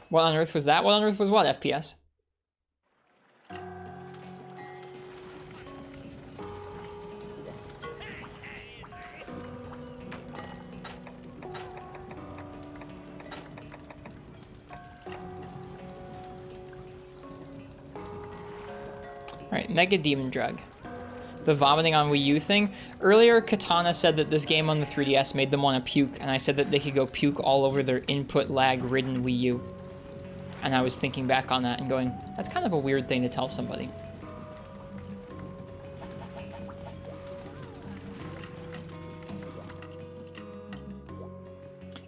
What on earth was that? What on earth was what, FPS? Alright, Mega Demon Drug. The vomiting on Wii U thing. Earlier, Katana said that this game on the 3DS made them want to puke, and I said that they could go puke all over their input lag-ridden Wii U. And I was thinking back on that and going, that's kind of a weird thing to tell somebody.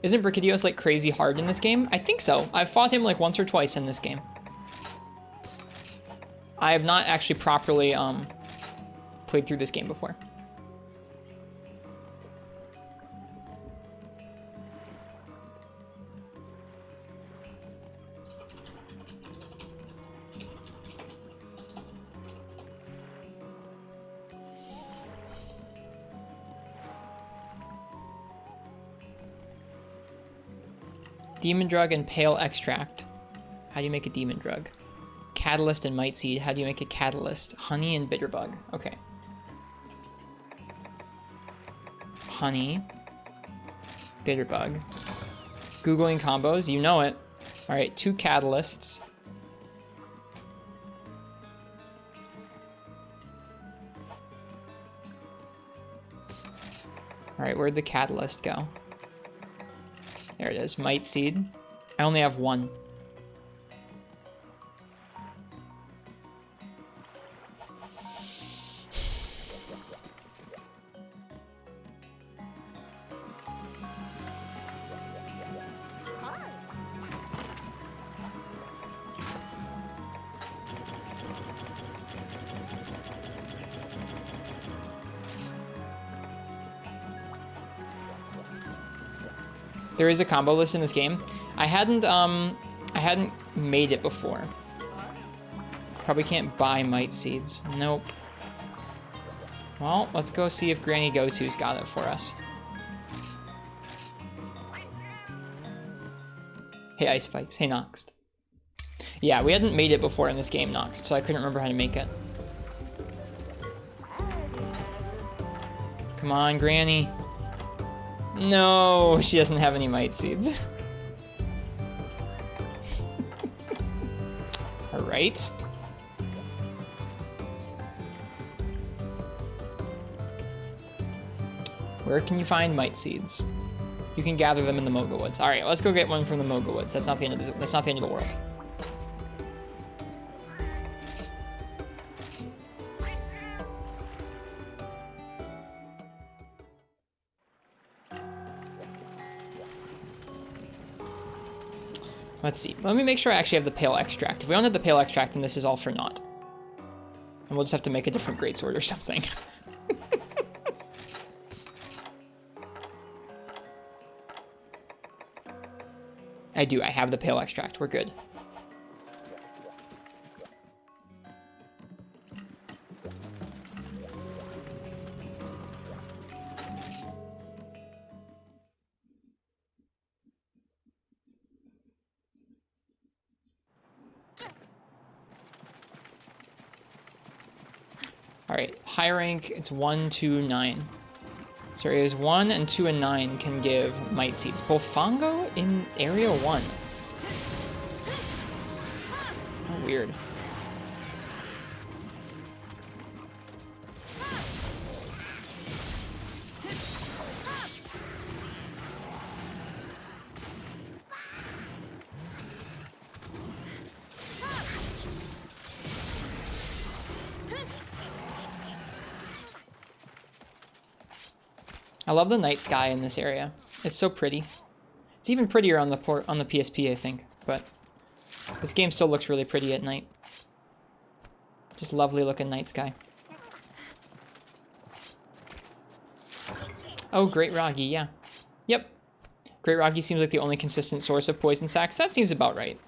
Isn't Bricadios like crazy hard in this game? I think so. I've fought him like once or twice in this game. I have not actually properly played through this game before. Demon Drug and Pale Extract. How do you make a Demon Drug? Catalyst and Might Seed. How do you make a Catalyst? Honey and Bitterbug. Okay. Honey. Bitterbug. Googling combos. You know it. Alright, 2 Catalysts. Alright, where'd the Catalyst go? There it is. Might Seed. I only have 1. There is a combo list in this game. I hadn't made it before. Probably can't buy Might Seeds. Nope. Well, let's go see if Granny Go-To's got it for us. Hey, Ice Spikes. Hey, Noxed. Yeah, we hadn't made it before in this game, Noxed, so I couldn't remember how to make it. Come on, Granny. No, she doesn't have any Might Seeds. Alright. Where can you find Might Seeds? You can gather them in the Moga Woods. Alright, let's go get one from the Moga Woods. That's not the end of the world. Let's see. Let me make sure I actually have the Pale Extract. If we don't have the Pale Extract, then this is all for naught. And we'll just have to make a different greatsword or something. I do. I have the Pale Extract. We're good. Alright, high rank, it's 1, 2, 9. So areas 1 and 2 and 9 can give Might Seeds. Bofango in area 1. Oh, weird. I love the night sky in this area. It's so pretty. It's even prettier on the PSP, I think, but this game still looks really pretty at night. Just lovely looking night sky. Oh, Great Roggy, yeah. Yep. Great Roggy seems like the only consistent source of poison sacks. That seems about right.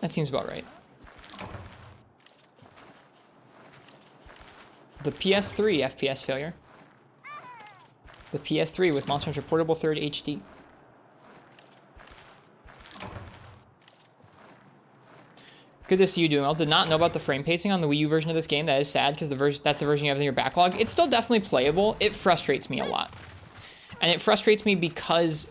That seems about right. The PS3 FPS failure. The PS3 with Monster Hunter Portable 3rd HD. Good to see you doing well. Did not know about the frame pacing on the Wii U version of this game. That is sad because that's the version you have in your backlog. It's still definitely playable. It frustrates me a lot. And it frustrates me because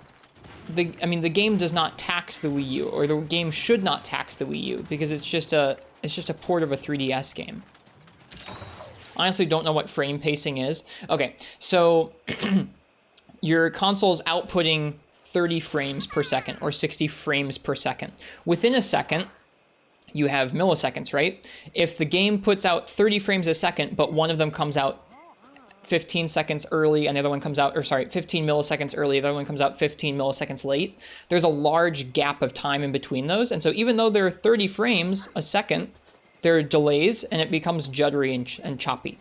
the game does not tax the Wii U, or the game should not tax the Wii U, because it's just a port of a 3DS game. Honestly, don't know what frame pacing is. Okay, so your console's outputting 30 frames per second or 60 frames per second. Within a second, you have milliseconds, right? If the game puts out 30 frames a second, but one of them comes out 15 seconds early and the other one comes out, 15 milliseconds early, the other one comes out 15 milliseconds late, there's a large gap of time in between those. And so even though there are 30 frames a second, there are delays, and it becomes juddery and choppy.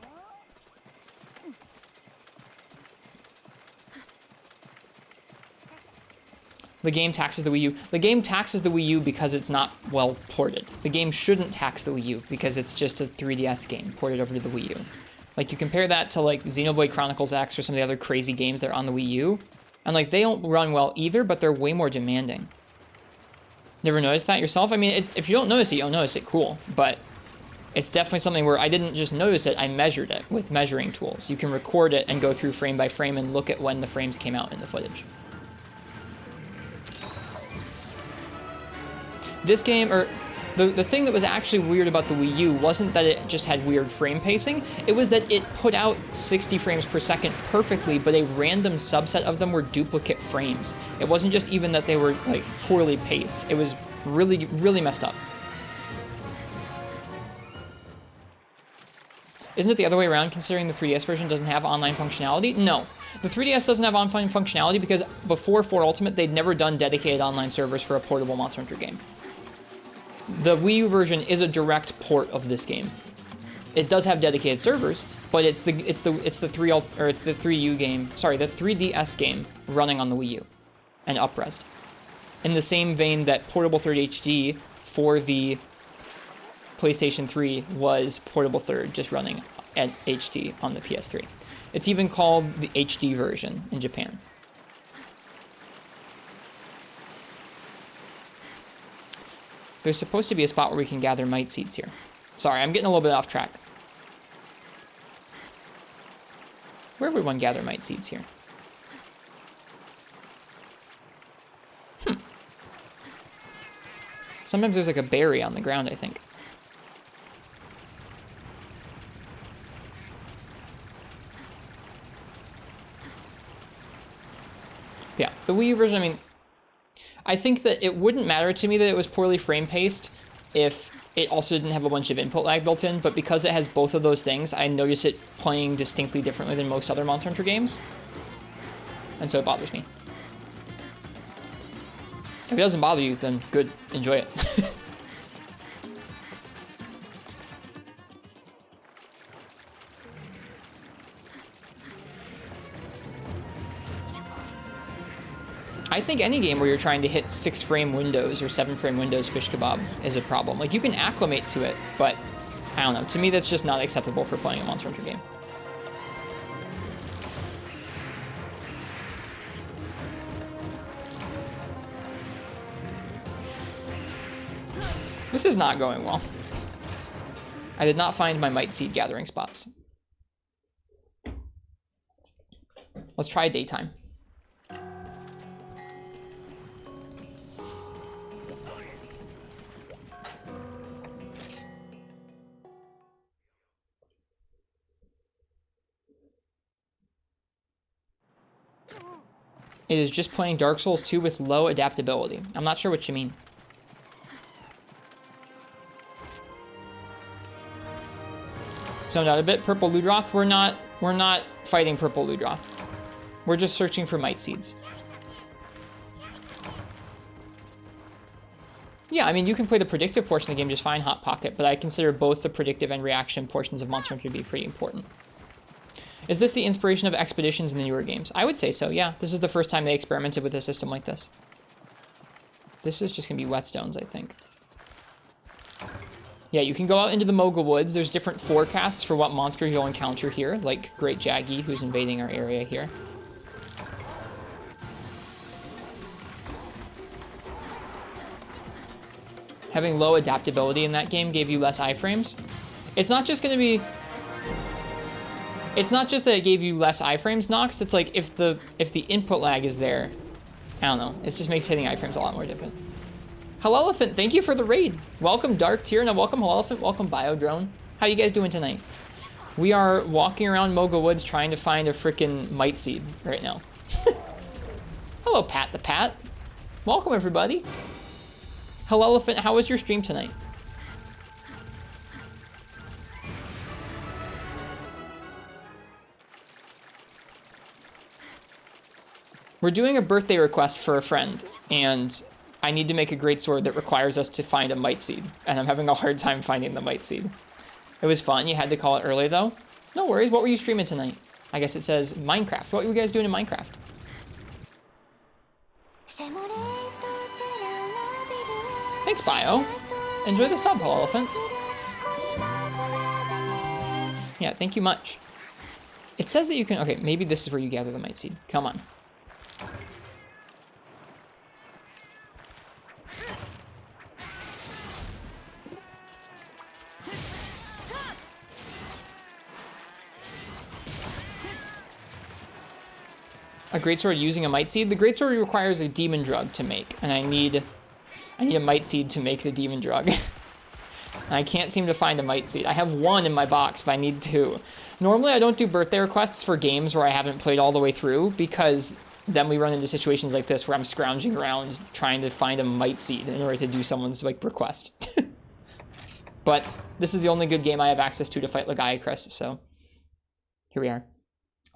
The game taxes the Wii U. The game taxes the Wii U because it's not well ported. The game shouldn't tax the Wii U because it's just a 3DS game ported over to the Wii U. Like, you compare that to, like, Xenoblade Chronicles X or some of the other crazy games that are on the Wii U, And like they don't run well either, but they're way more demanding. Never noticed that yourself? I mean, if you don't notice it, you don't notice it, cool. But it's definitely something where I didn't just notice it, I measured it with measuring tools. You can record it and go through frame by frame and look at when the frames came out in the footage. This game, or the thing that was actually weird about the Wii U wasn't that it just had weird frame pacing, it was that it put out 60 frames per second perfectly, but a random subset of them were duplicate frames. It wasn't just even that they were like poorly paced. It was really, really messed up. Isn't it the other way around, considering the 3DS version doesn't have online functionality? No. The 3DS doesn't have online functionality because before 4 Ultimate, they'd never done dedicated online servers for a portable Monster Hunter game. The Wii U version is a direct port of this game. It does have dedicated servers, but it's the 3U game, sorry, the 3DS game running on the Wii U and upresed. In the same vein that Portable Third HD for the PlayStation 3 was Portable Third, just running at HD on the PS3. It's even called the HD version in Japan. There's supposed to be a spot where we can gather mite seeds here. Sorry, I'm getting a little bit off track. Where would one gather mite seeds here? Sometimes there's like a berry on the ground, I think. Yeah, the Wii U version, I mean, I think that it wouldn't matter to me that it was poorly frame paced if it also didn't have a bunch of input lag built in, but because it has both of those things, I notice it playing distinctly differently than most other Monster Hunter games. And so it bothers me. If it doesn't bother you, then good, enjoy it. I think any game where you're trying to hit 6-frame windows or 7-frame windows fish kebab is a problem. Like, you can acclimate to it, but I don't know. To me, that's just not acceptable for playing a Monster Hunter game. This is not going well. I did not find my mite seed gathering spots. Let's try daytime. It is just playing Dark Souls 2 with low adaptability. I'm not sure what you mean. Zoned out a bit. Purple Ludroth. We're not fighting Purple Ludroth. We're just searching for mite seeds. Yeah, I mean, you can play the predictive portion of the game just fine, Hot Pocket, but I consider both the predictive and reaction portions of Monster Hunter to be pretty important. Is this the inspiration of expeditions in the newer games? I would say so, yeah. This is the first time they experimented with a system like this. This is just going to be whetstones, I think. Yeah, you can go out into the Moga Woods. There's different forecasts for what monsters you'll encounter here, like Great Jaggy, who's invading our area here. Having low adaptability in that game gave you less iframes. It's not just going to be... It's not just that it gave you less iframes, Nox. It's like if the input lag is there, I don't know. It just makes hitting iframes a lot more different. Hello Elephant, thank you for the raid. Welcome Dark Tyrna, welcome Hello Elephant, welcome Biodrone. How you guys doing tonight? We are walking around Moga Woods trying to find a frickin' mite seed right now. Hello Pat the Pat. Welcome everybody. Hello Elephant, how was your stream tonight? We're doing a birthday request for a friend, and I need to make a great sword that requires us to find a mite seed, and I'm having a hard time finding the mite seed. It was fun. You had to call it early, though. No worries. What were you streaming tonight? I guess it says Minecraft. What were you guys doing in Minecraft? Thanks, Bio. Enjoy the sub, Hello Elephant. Yeah, thank you much. It says that you can... Okay, maybe this is where you gather the mite seed. Come on. a greatsword using a might seed. The greatsword requires a demon drug to make, and I need a might seed to make the demon drug. And I can't seem to find a might seed. I have one in my box, but I need two. Normally I don't do birthday requests for games where I haven't played all the way through, because then we run into situations like this where I'm scrounging around trying to find a might seed in order to do someone's like request. But this is the only good game I have access to fight Lagiacrus, so here we are.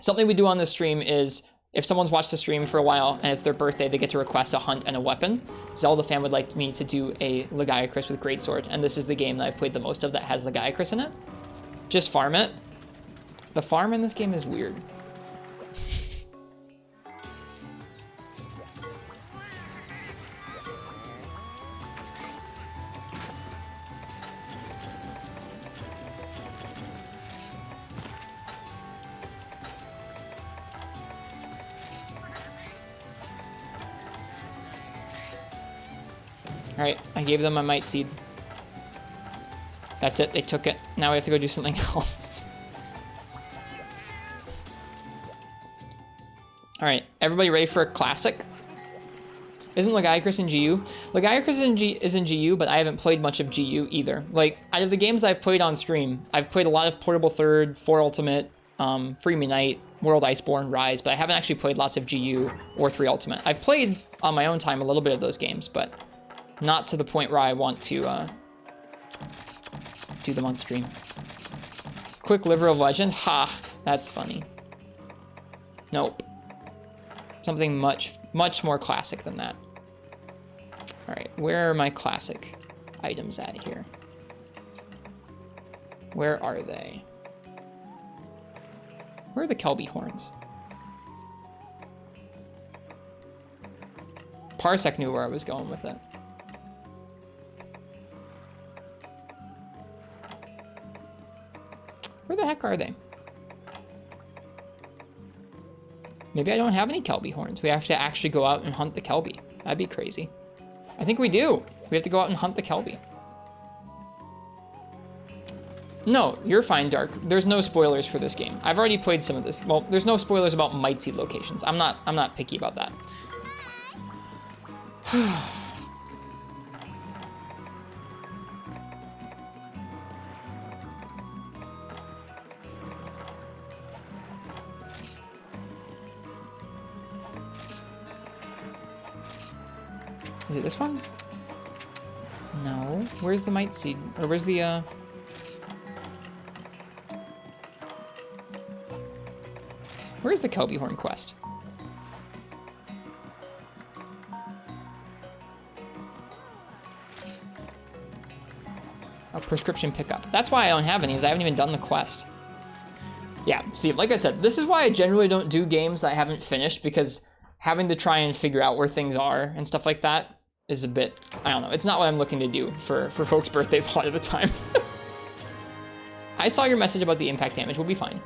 Something we do on this stream is, if someone's watched the stream for a while and it's their birthday, they get to request a hunt and a weapon. Zelda fan would like me to do a Lagiacrus with Greatsword, and this is the game that I've played the most of that has Lagiacrus in it. Just farm it. The farm in this game is weird. Alright, I gave them a might seed. That's it, they took it. Now we have to go do something else. Alright, everybody ready for a classic? Isn't Lagiacrus in GU? Lagiacrus is in GU, but I haven't played much of GU either. Like, out of the games I've played on stream, I've played a lot of Portable Third, 4 Ultimate, Free Me Night, World Iceborne, Rise, but I haven't actually played lots of GU or 3 Ultimate. I've played on my own time a little bit of those games, but not to the point where I want to do them on stream. Quick Liver of Legend? Ha! That's funny. Nope. Something much more classic than that. Alright, where are my classic items at here? Where are they? Where are the Kelby horns? Parsec knew where I was going with it. Where the heck are they? Maybe I don't have any Kelby horns. We have to actually go out and hunt the Kelby. That'd be crazy. I think we do. We have to go out and hunt the Kelby. No, you're fine, Dark. There's no spoilers for this game. I've already played some of this. Well, there's no spoilers about might seed locations. I'm not picky about that. Is it this one? No. Where's the might seed? Or where's the where's the Kelby horn quest? A prescription pickup. That's why I don't have any, is I haven't even done the quest. Yeah, see, like I said, this is why I generally don't do games that I haven't finished, because having to try and figure out where things are and stuff like that is a bit, I don't know, it's not what I'm looking to do for folks' birthdays a lot of the time. I saw your message about the impact damage, we'll be fine.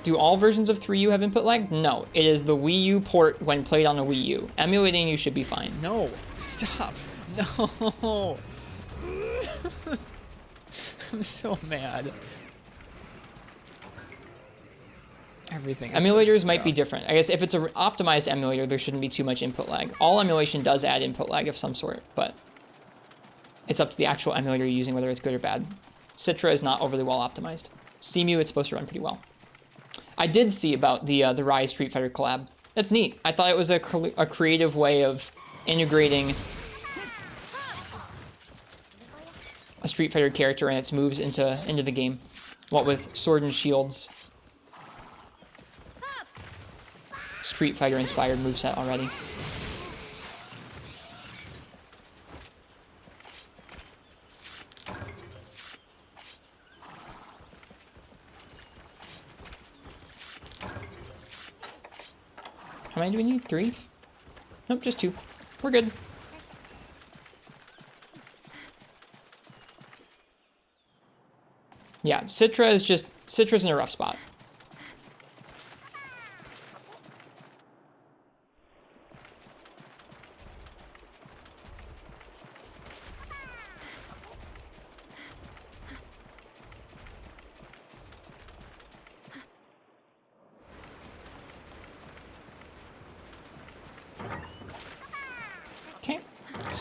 Do all versions of 3U have input lag? No, it is the Wii U port when played on a Wii U. Emulating you should be fine. No, stop. No. I'm so mad. Everything is Emulators so might be different. I guess if it's an optimized emulator, there shouldn't be too much input lag. All emulation does add input lag of some sort, but it's up to the actual emulator you're using whether it's good or bad. Citra is not overly well optimized. CMU, it's supposed to run pretty well. I did see about the Rise Street Fighter collab. That's neat. I thought it was a creative way of integrating a Street Fighter character and its moves into the game. What with Sword and Shield's Street Fighter inspired moveset already. How many do we need? 3? Nope, just 2. We're good. Yeah, Citra's in a rough spot.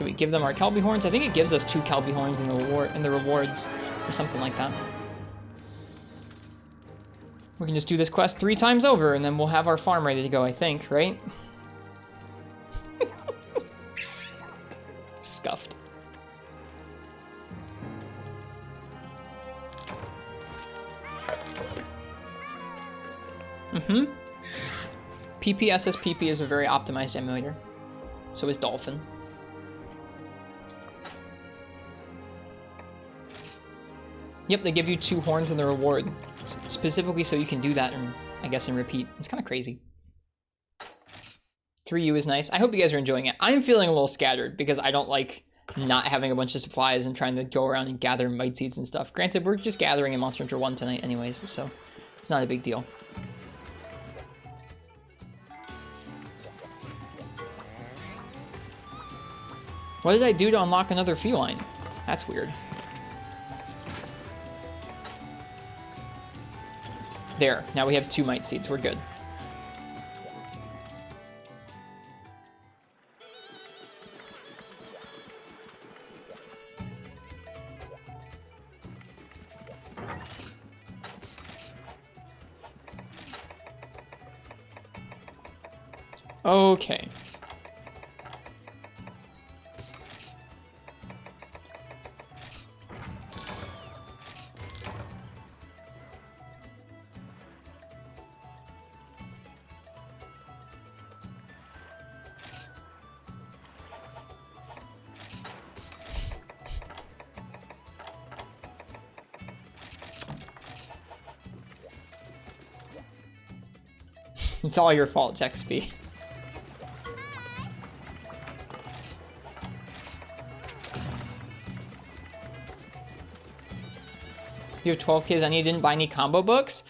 So we give them our Kelby horns. I think it gives us 2 Kelby horns in the rewards or something like that. We can just do this quest 3 times over and then we'll have our farm ready to go, I think, right? Scuffed. PPSSPP is a very optimized emulator. So is Dolphin. Yep, they give you 2 horns in the reward. Specifically so you can do that and I guess in repeat. It's kind of crazy. 3U is nice. I hope you guys are enjoying it. I'm feeling a little scattered because I don't like not having a bunch of supplies and trying to go around and gather mite seeds and stuff. Granted, we're just gathering in Monster Hunter 1 tonight anyways, so it's not a big deal. What did I do to unlock another feline? That's weird. There, now we have 2 mite seeds, we're good. Okay. It's all your fault, JexB. You have 12 kids and you didn't buy any combo books?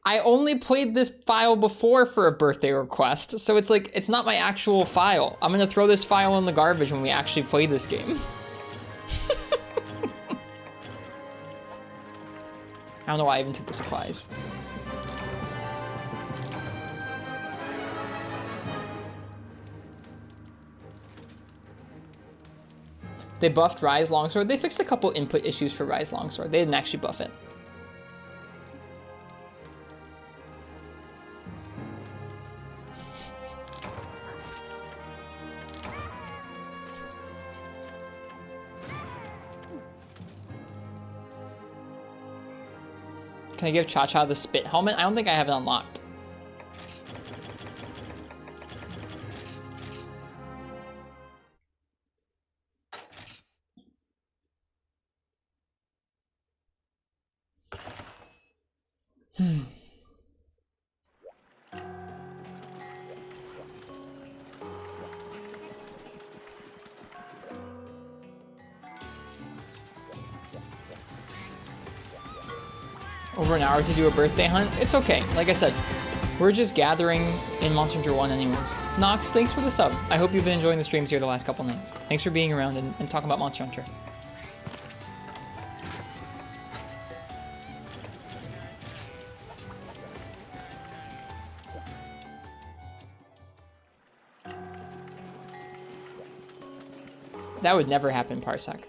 I only played this file before for a birthday request, so it's like, it's not my actual file. I'm gonna throw this file in the garbage when we actually play this game. I don't know why I even took the supplies. They buffed Rise Longsword. They fixed a couple input issues for Rise Longsword. They didn't actually buff it. Can I give Cha-Cha the spit helmet? I don't think I have it unlocked. Over an hour to do a birthday hunt? It's okay. Like I said, we're just gathering in Monster Hunter 1 anyways. Nox, thanks for the sub. I hope you've been enjoying the streams here the last couple nights. Thanks for being around and talking about Monster Hunter. That would never happen, Parsec.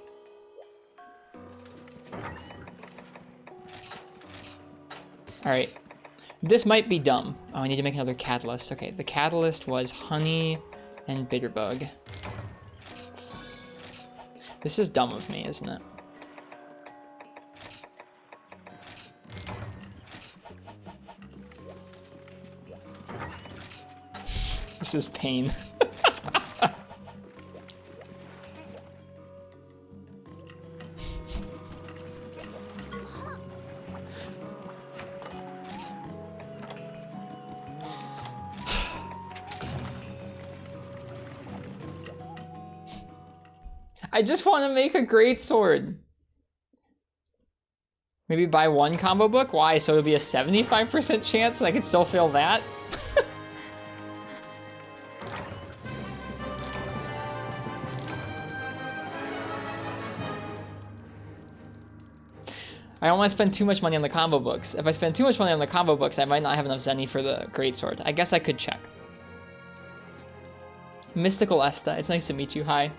Alright. This might be dumb. Oh, I need to make another catalyst. Okay, the catalyst was honey and bitterbug. This is dumb of me, isn't it? This is pain. I just want to make a great sword. Maybe buy 1 combo book? Why? So it'll be a 75% chance I could still fail that? I don't want to spend too much money on the combo books. If I spend too much money on the combo books, I might not have enough Zenny for the greatsword. I guess I could check. Mystical Esta, it's nice to meet you. Hi.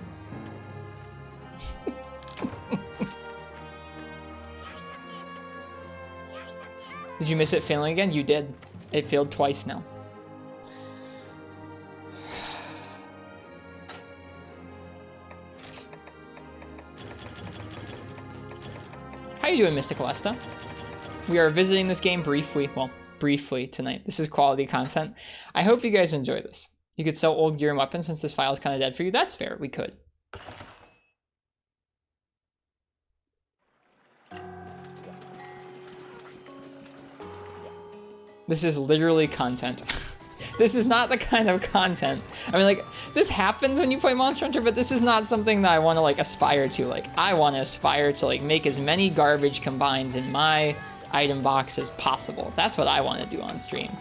Did you miss it failing again? You did. It failed twice now. How you doing, Mystic Alesta? We are visiting this game briefly. Well, briefly tonight. This is quality content. I hope you guys enjoy this. You could sell old gear and weapons since this file is kind of dead for you. That's fair. We could. This is literally content. This is not the kind of content. I mean, like, this happens when you play Monster Hunter, but this is not something that I want to, like, aspire to. Like, I want to aspire to, like, make as many garbage combines in my item box as possible. That's what I want to do on stream.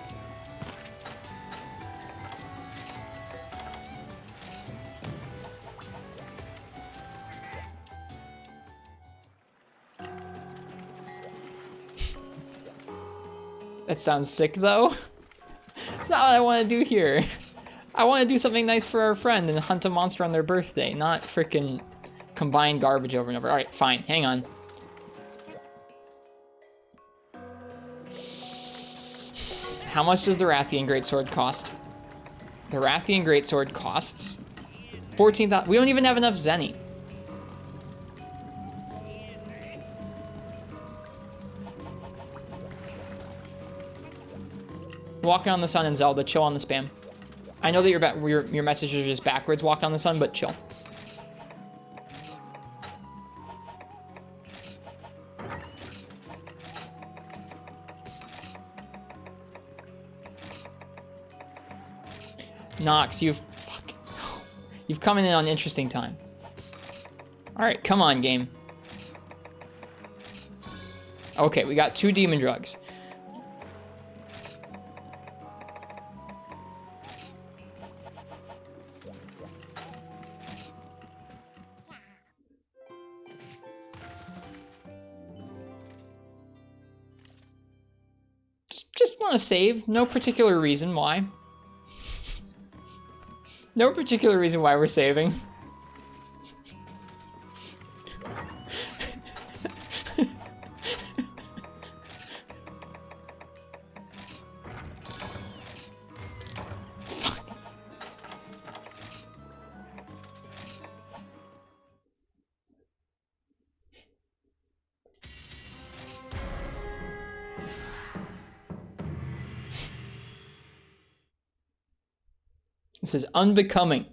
That sounds sick, though. That's not what I want to do here. I want to do something nice for our friend and hunt a monster on their birthday, not freaking combine garbage over and over. All right, fine. Hang on. How much does the Rathian Greatsword cost? The Rathian Greatsword costs 14,000. We don't even have enough Zenny. Walk on the sun and Zelda, chill on the spam. I know that your messages are just backwards, walk on the sun, but chill. Nox, you've come in on an interesting time. All right, come on, game. Okay, we got 2 demon drugs. Just want to save. No particular reason why. No particular reason why we're saving. This is unbecoming.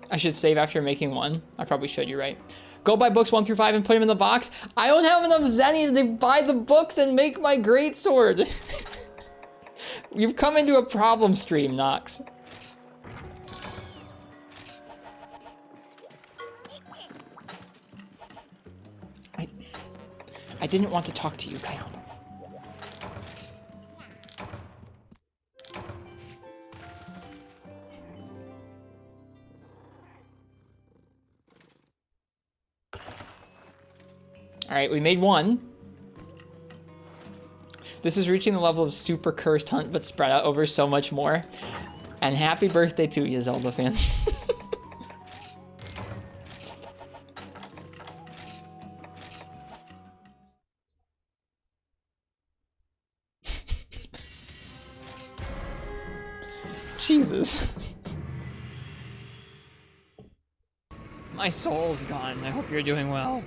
I should save after making one. I probably should, you're right. Go buy books 1 through 5 and put them in the box. I don't have enough Zenny to buy the books and make my greatsword. You've come into a problem stream, Nox. I didn't want to talk to you, Kayon. All right, we made one. This is reaching the level of super cursed hunt, but spread out over so much more. And happy birthday to you, Zelda fan. Jesus. My soul's gone. I hope you're doing well.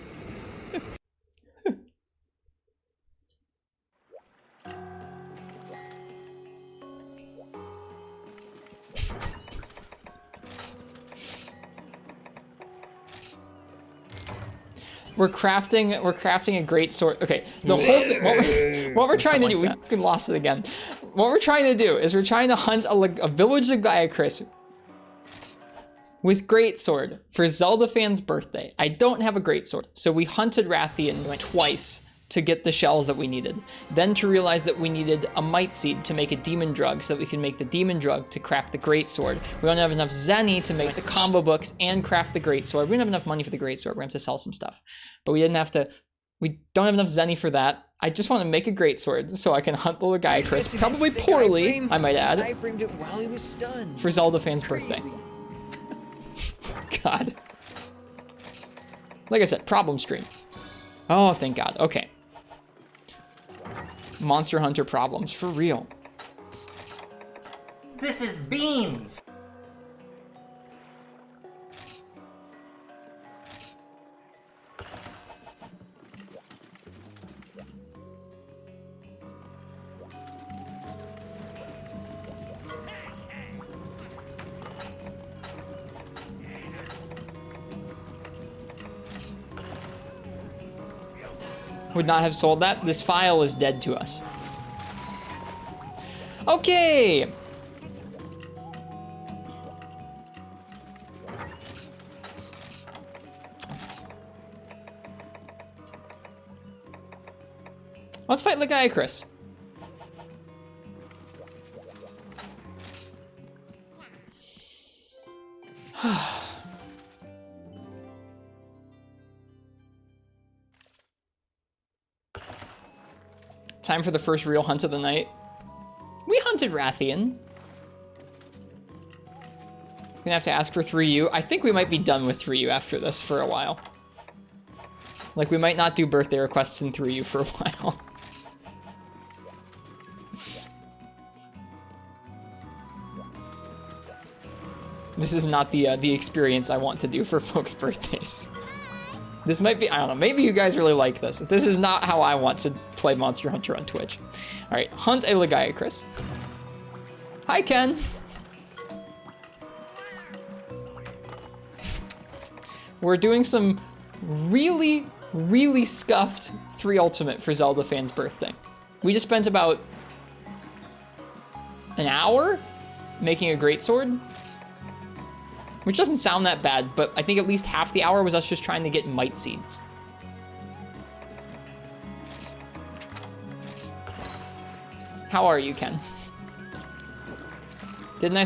We're crafting a great sword. Okay, the whole thing, what we're trying to do, we lost it again. What we're trying to do is we're trying to hunt a village of Gaiacris with greatsword for Zelda fan's birthday. I don't have a greatsword, so we hunted Rathian twice to get the shells that we needed. Then to realize that we needed a might seed to make a demon drug so that we can make the demon drug to craft the greatsword. We don't have enough Zenny to make the combo books and craft the greatsword. We don't have enough money for the greatsword. We're gonna have to sell some stuff. But we don't have enough Zenny for that. I just want to make a greatsword so I can hunt the Legiacris, Yes, probably it's sick poorly, iframe. I might add, I framed it while he was stunned. for Zelda fans' It's birthday. crazy. God. Like I said, problem stream. Oh, thank God. Okay. Monster Hunter problems, for real. This is beans. Would not have sold that. This file is dead to us. Okay. Let's fight Legiacris. Time for the first real hunt of the night. We hunted Rathian. Gonna have to ask for 3U. I think we might be done with 3U after this for a while. Like, we might not do birthday requests in 3U for a while. This is not the experience I want to do for folks' birthdays. This might be, I don't know, maybe you guys really like this. This is not how I want to play Monster Hunter on Twitch. All right, hunt a Legiacris. Hi, Ken. We're doing some really, really scuffed 3 Ultimate for Zelda fans' birthday. We just spent about an hour making a greatsword, which doesn't sound that bad, but I think at least half the hour was us just trying to get Might Seeds. How are you, Ken? Didn't I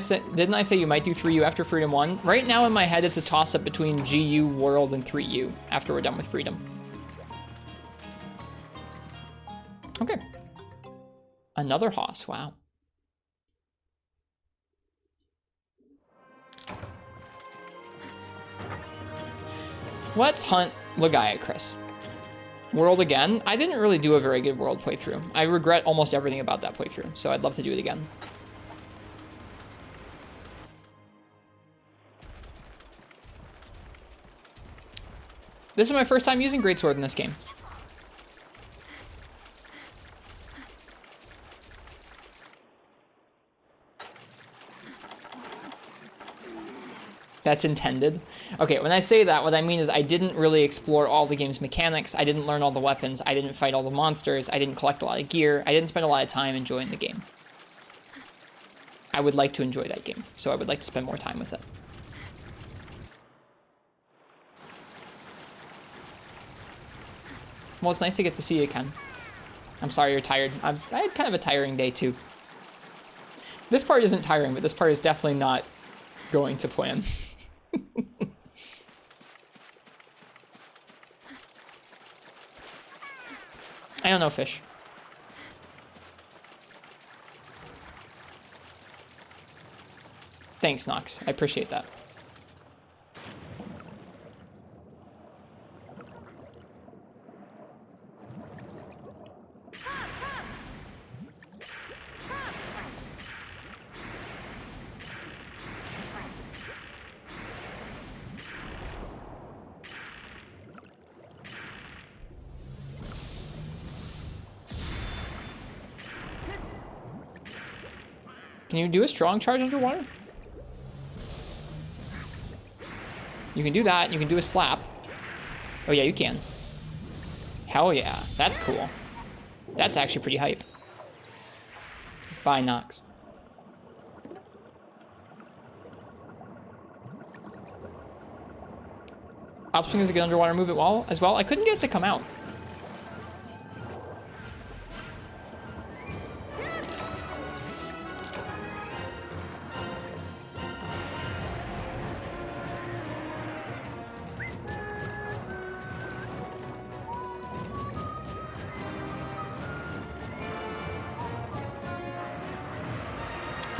say you might do 3U after Freedom 1? Right now in my head, it's a toss-up between GU, World, and 3U after we're done with Freedom. Okay. Another Hoss, wow. Let's hunt Legiacris. World again. I didn't really do a very good World playthrough. I regret almost everything about that playthrough, so I'd love to do it again. This is my first time using Greatsword in this game. That's intended. Okay, when I say that, what I mean is I didn't really explore all the game's mechanics. I didn't learn all the weapons. I didn't fight all the monsters. I didn't collect a lot of gear. I didn't spend a lot of time enjoying the game. I would like to enjoy that game, so I would like to spend more time with it. Well, it's nice to get to see you, Ken. I'm sorry you're tired. I had kind of a tiring day, too. This part isn't tiring, but this part is definitely not going to plan. I don't know, fish. Thanks, Nox. I appreciate that. Can you do a strong charge underwater? You can do that. You can do a slap. Oh, yeah, you can. Hell yeah. That's cool. That's actually pretty hype. Bye, Nox. Upswing is a good underwater move as well. I couldn't get it to come out.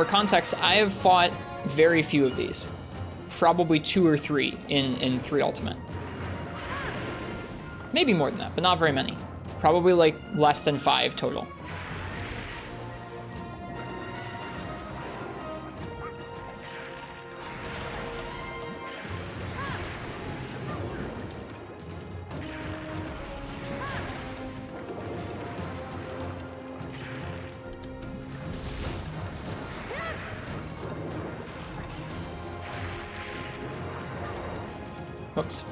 for context, I have fought very few of these. Probably 2 or 3 in 3 Ultimate. Maybe more than that, but not very many. Probably like less than 5 total. Whoops.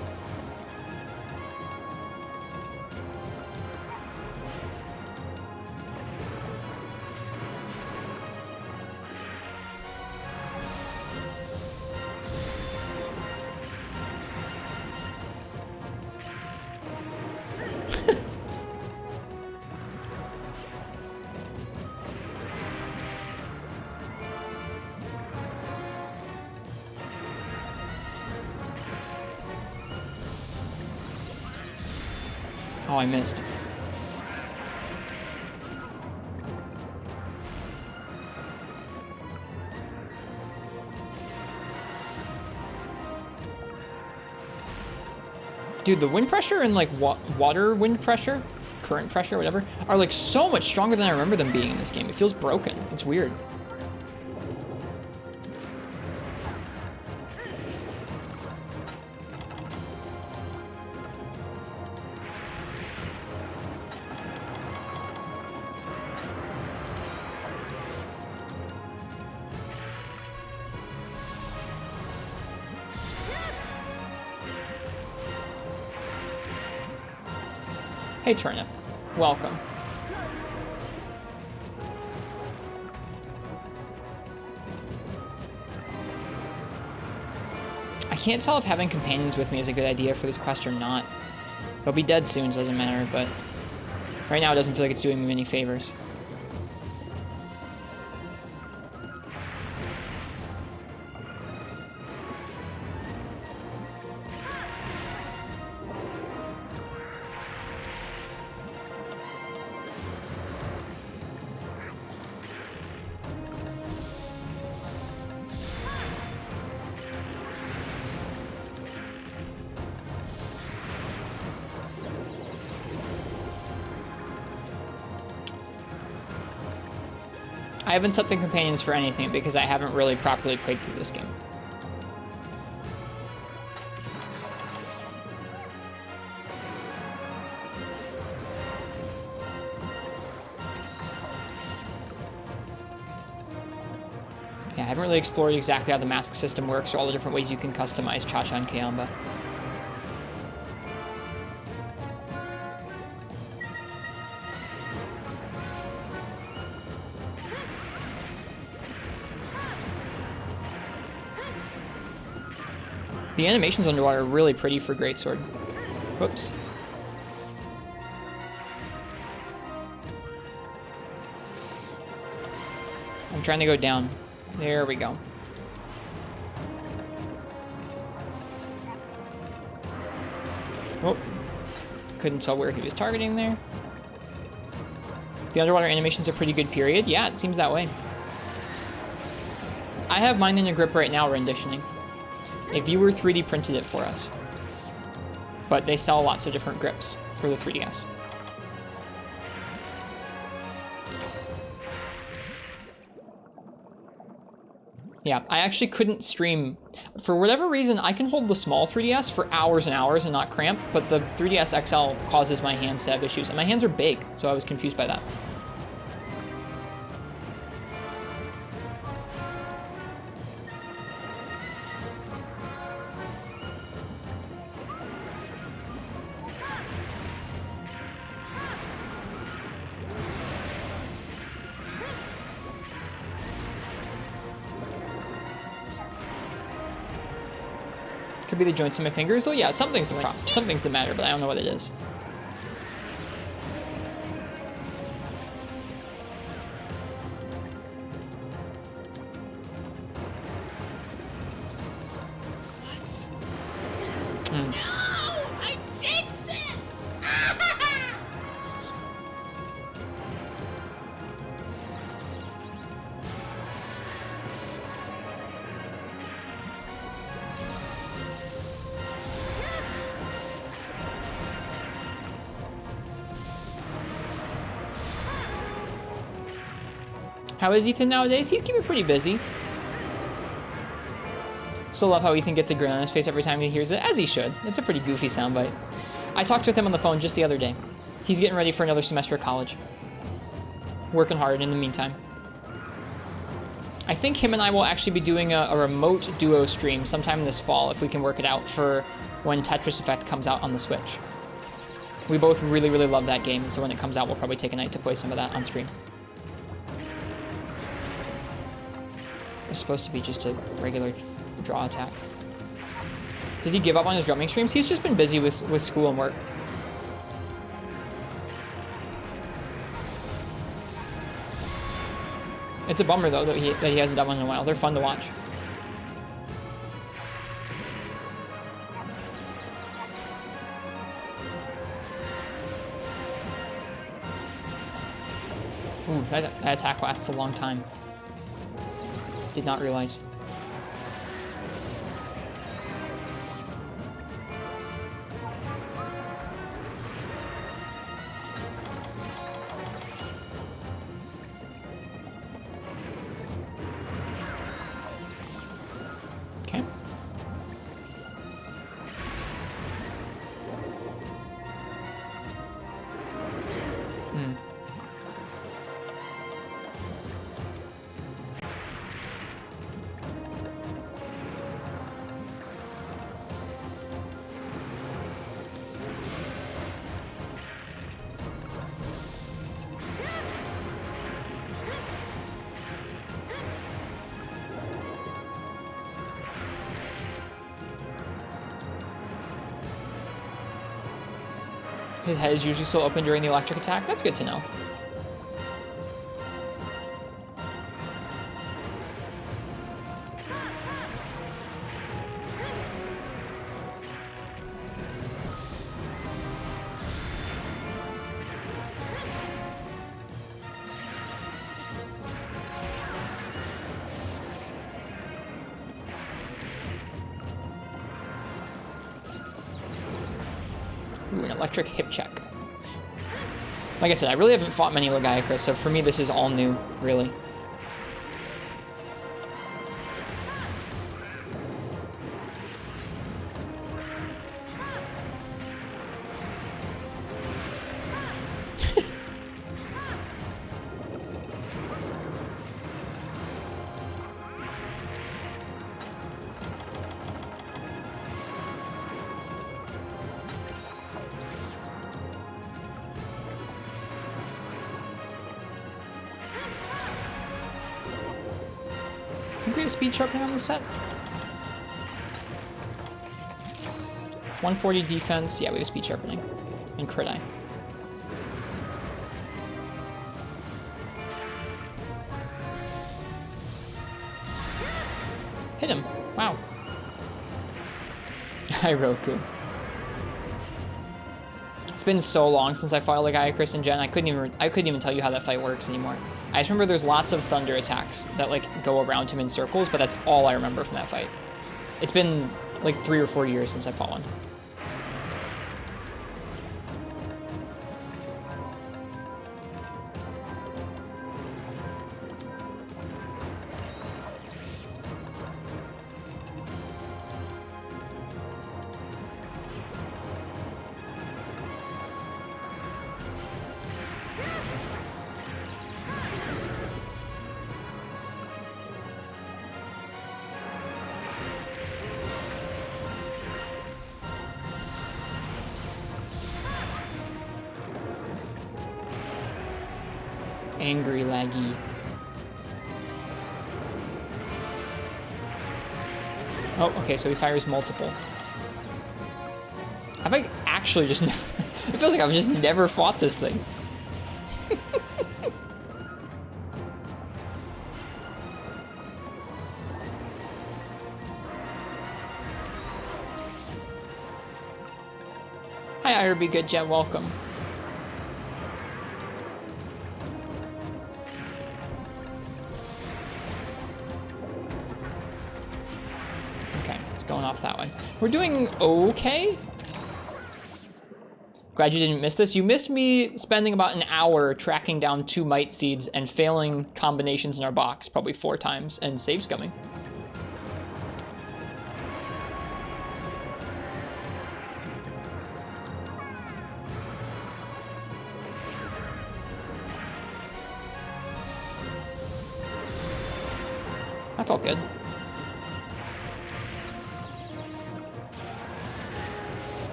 Oh, I missed. Dude, the wind pressure and like water wind pressure, current pressure, whatever, are like so much stronger than I remember them being in this game. It feels broken. It's weird. Hey, Turnip. Welcome. I can't tell if having companions with me is a good idea for this quest or not. They'll be dead soon, so it doesn't matter, but right now it doesn't feel like it's doing me any favors. I haven't set the companions for anything because I haven't really properly played through this game. Yeah, I haven't really explored exactly how the mask system works or all the different ways you can customize Cha-Cha and Kayamba. The animations underwater are really pretty for Greatsword. Whoops. I'm trying to go down. There we go. Oh. Couldn't tell where he was targeting there. The underwater animations are pretty good, period. Yeah, it seems that way. I have mine in a grip right now, renditioning. A viewer 3D printed it for us. But they sell lots of different grips for the 3DS. Yeah, I actually couldn't stream. For whatever reason, I can hold the small 3DS for hours and hours and not cramp, but the 3DS XL causes my hands to have issues. And my hands are big, so I was confused by that. Could be the joints in my fingers. Oh yeah, something's the matter, but I don't know what it is. No! I jinxed it! How is Ethan nowadays? He's keeping pretty busy. Still love how Ethan gets a grin on his face every time he hears it, as he should. It's a pretty goofy soundbite. I talked with him on the phone just the other day. He's getting ready for another semester of college. Working hard in the meantime. I think him and I will actually be doing a remote duo stream sometime this fall if we can work it out for when Tetris Effect comes out on the Switch. We both really, really love that game, so when it comes out, we'll probably take a night to play some of that on stream. It's supposed to be just a regular draw attack. Did he give up on his drumming streams? He's just been busy with school and work. It's a bummer, though, that he hasn't done one in a while. They're fun to watch. Ooh, that attack lasts a long time. Did not realize. Okay. His head is usually still open during the electric attack. That's good to know. Ooh, an electric hip check. Like I said, I really haven't fought many Lagiacrus, so for me this is all new, really. I think we have speed sharpening on the set. 140 defense. Yeah, we have speed sharpening. And crit eye. Hit him. Wow. Hiroku. It's been so long since I fought Lagiacrus and Gen. I couldn't even tell you how that fight works anymore. I just remember there's lots of thunder attacks that like go around him in circles, but that's all I remember from that fight. It's been like 3 or 4 years since I fought one. Angry laggy. Oh, okay, so he fires multiple. Have I actually just never... It feels like I've just never fought this thing. Hi, IRB Good Jet, welcome. Going off that way. We're doing okay. Glad you didn't miss this. You missed me spending about an hour tracking down 2 Might Seeds and failing combinations in our box, probably 4 times, and saves coming. That felt good.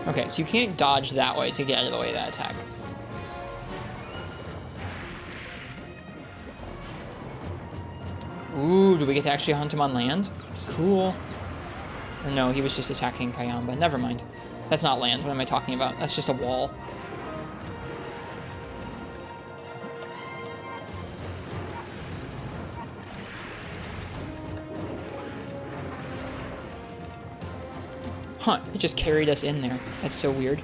Okay, so you can't dodge that way to get out of the way of that attack. Ooh, do we get to actually hunt him on land? Cool. Or no, he was just attacking Kayamba. Never mind. That's not land. What am I talking about? That's just a wall. Huh, it just carried us in there. That's so weird.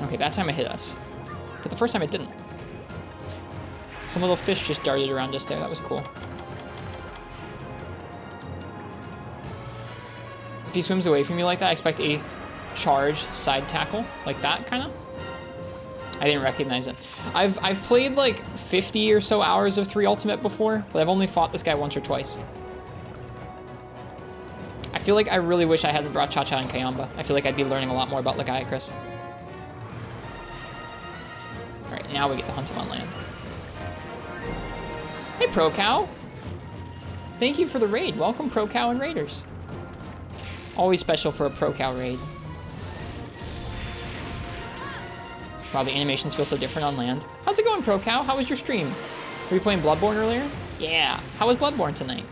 Okay, that time it hit us. But the first time it didn't. Some little fish just darted around us there. That was cool. If he swims away from you like that, I expect a charge side tackle. Like that, kind of. I didn't recognize it. I've played like 50 or so hours of 3 Ultimate before, but I've only fought this guy once or twice. I feel like I really wish I hadn't brought Cha-Cha and Kayamba. I feel like I'd be learning a lot more about Lagiacrus. Alright, now we get to hunt him on land. Hey, Pro Cow! Thank you for the raid. Welcome, Pro Cow and Raiders. Always special for a Pro Cow raid. Wow, the animations feel so different on land. How's it going, Pro Cow? How was your stream? Were you playing Bloodborne earlier? Yeah. How was Bloodborne tonight?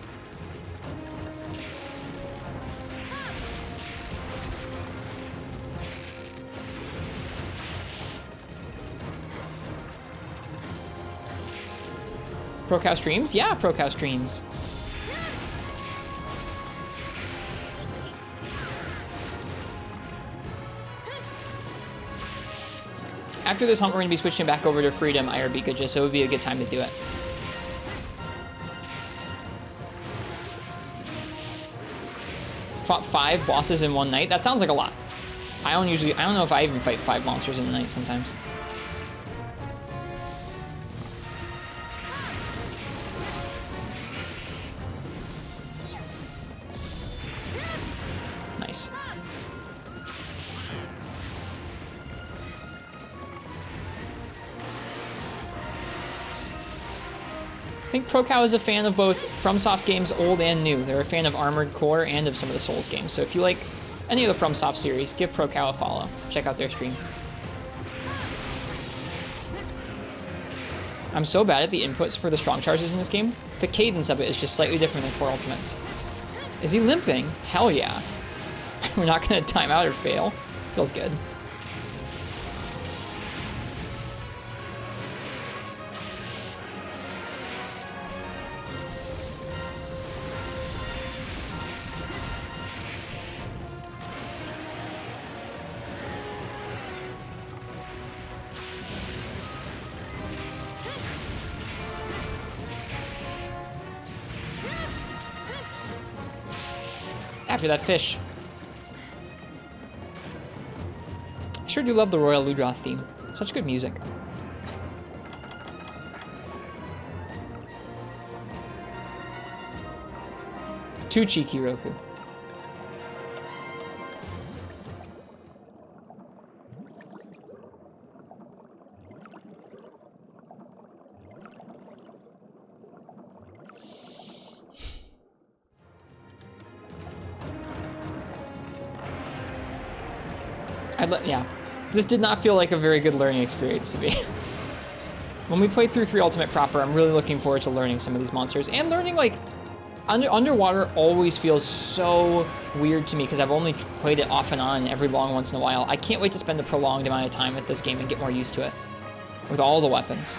Pro Cow streams? Yeah, Pro Cow streams. After this hunt, we're going to be switching back over to Freedom IRB Gudja, so it would be a good time to do it. Fought 5 bosses in one night? That sounds like a lot. I don't know if I even fight 5 monsters in a night sometimes. Nice. I think Pro Cow is a fan of both FromSoft games, old and new. They're a fan of Armored Core and of some of the Souls games. So if you like any of the FromSoft series, give Pro Cow a follow. Check out their stream. I'm so bad at the inputs for the strong charges in this game. The cadence of it is just slightly different than 4 Ultimates. Is he limping? Hell yeah. We're not going to time out or fail. Feels good. After that fish. I sure do love the Royal Ludroth theme. Such good music. Too cheeky, Roku. Yeah, this did not feel like a very good learning experience to me. When we played through 3 Ultimate proper, I'm really looking forward to learning some of these monsters and learning, like, underwater always feels so weird to me because I've only played it off and on every once in a while. I can't wait to spend a prolonged amount of time with this game and get more used to it with all the weapons.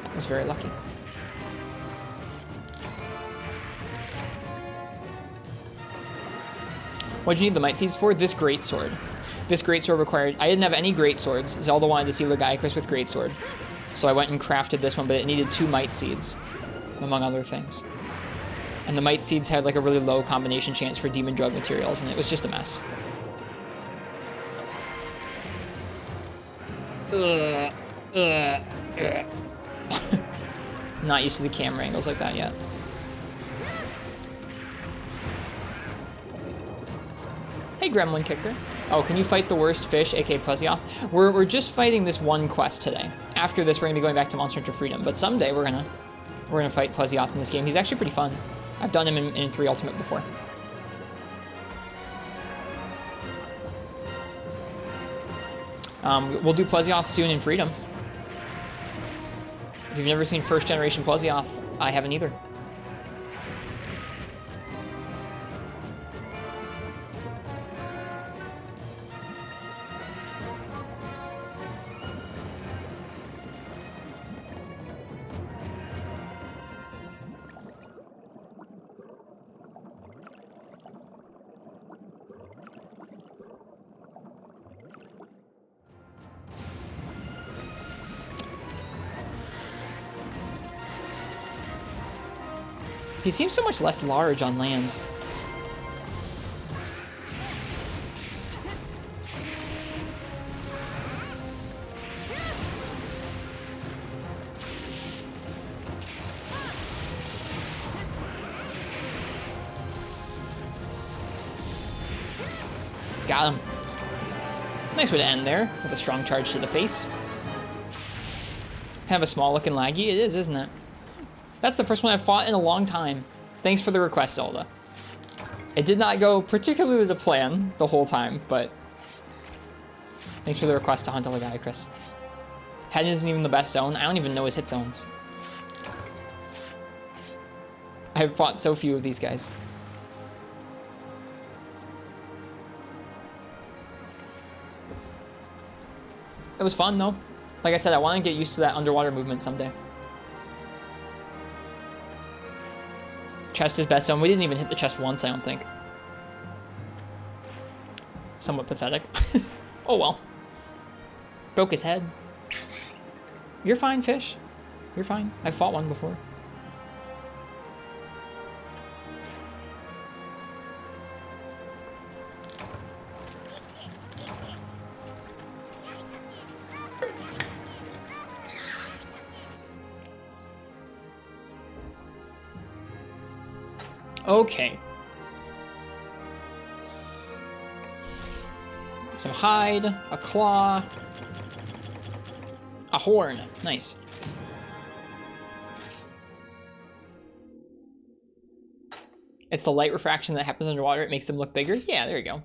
I was very lucky. What'd you need the might seeds for? This great sword. This great sword required... I didn't have any great swords. Zelda wanted to see Legiacris with great sword. So I went and crafted this one, but it needed 2 might seeds, among other things. And the might seeds had like a really low combination chance for demon drug materials, and it was just a mess. Not used to the camera angles like that yet. Hey, Gremlin Kicker. Oh, can you fight the worst fish, aka Plesioth? We're just fighting this one quest today. After this, we're gonna be going back to Monster Hunter Freedom, but someday we're gonna fight Plesioth in this game. He's actually pretty fun. I've done him in 3 Ultimate before. We'll do Plesioth soon in Freedom. If you've never seen first generation Plesioth, I haven't either. He seems so much less large on land. Got him. Nice way to end there, with a strong charge to the face. Kind of a small looking laggy. It is, isn't it? That's the first one I've fought in a long time. Thanks for the request, Zelda. It did not go particularly to plan the whole time, but thanks for the request to hunt a Legiacris. Head isn't even the best zone. I don't even know his hit zones. I've fought so few of these guys. It was fun, though. Like I said, I want to get used to that underwater movement someday. Chest is best zone. We didn't even hit the chest once, I don't think. Somewhat pathetic. Oh well. Broke his head. You're fine, fish. You're fine. I fought one before. Okay. Some hide, a claw, a horn. Nice. It's the light refraction that happens underwater. It makes them look bigger. Yeah, there you go.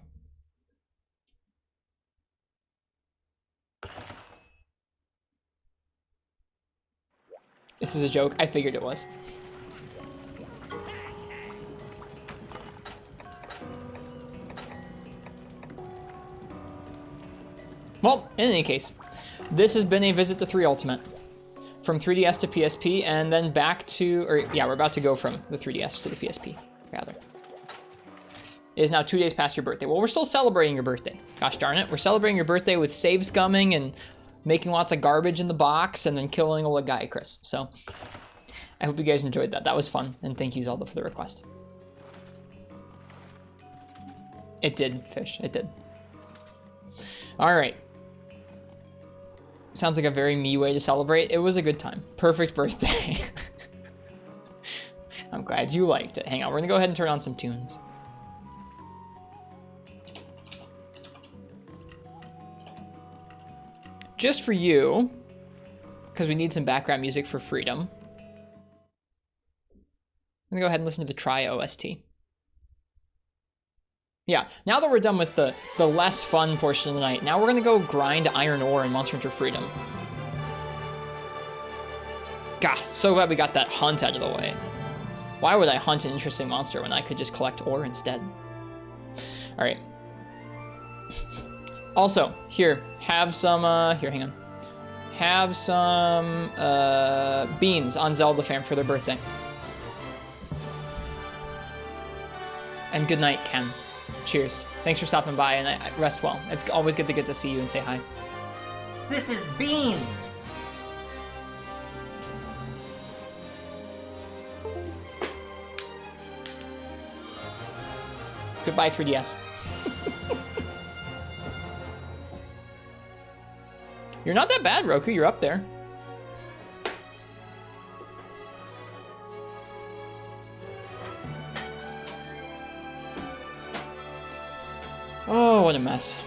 This is a joke. I figured it was. Well, in any case, this has been a visit to 3 Ultimate. From 3DS to PSP, and then back to, or yeah, we're about to go from the 3DS to the PSP, rather. It is now 2 days past your birthday. Well, we're still celebrating your birthday. Gosh darn it. We're celebrating your birthday with save scumming and making lots of garbage in the box and then killing a Legiacris. So, I hope you guys enjoyed that. That was fun, and thank you, Zelda, for the request. It did, Fish. It did. All right. Sounds like a very me way to celebrate. It was a good time. Perfect birthday. I'm glad you liked it. Hang on, we're gonna go ahead and turn on some tunes. Just for you, because we need some background music for Freedom. I'm gonna go ahead and listen to the Tri OST. Yeah, now that we're done with the less fun portion of the night, now we're gonna go grind iron ore in Monster Hunter Freedom. Gah, so glad we got that hunt out of the way. Why would I hunt an interesting monster when I could just collect ore instead? All right. Also, here, have some, here, hang on. Have some beans on Zelda fam for their birthday. And good night, Ken. Cheers. Thanks for stopping by, and rest well. It's always good to get to see you and say hi. This is beans. Goodbye, 3DS. You're not that bad, Roku. You're up there. Oh, what a mess.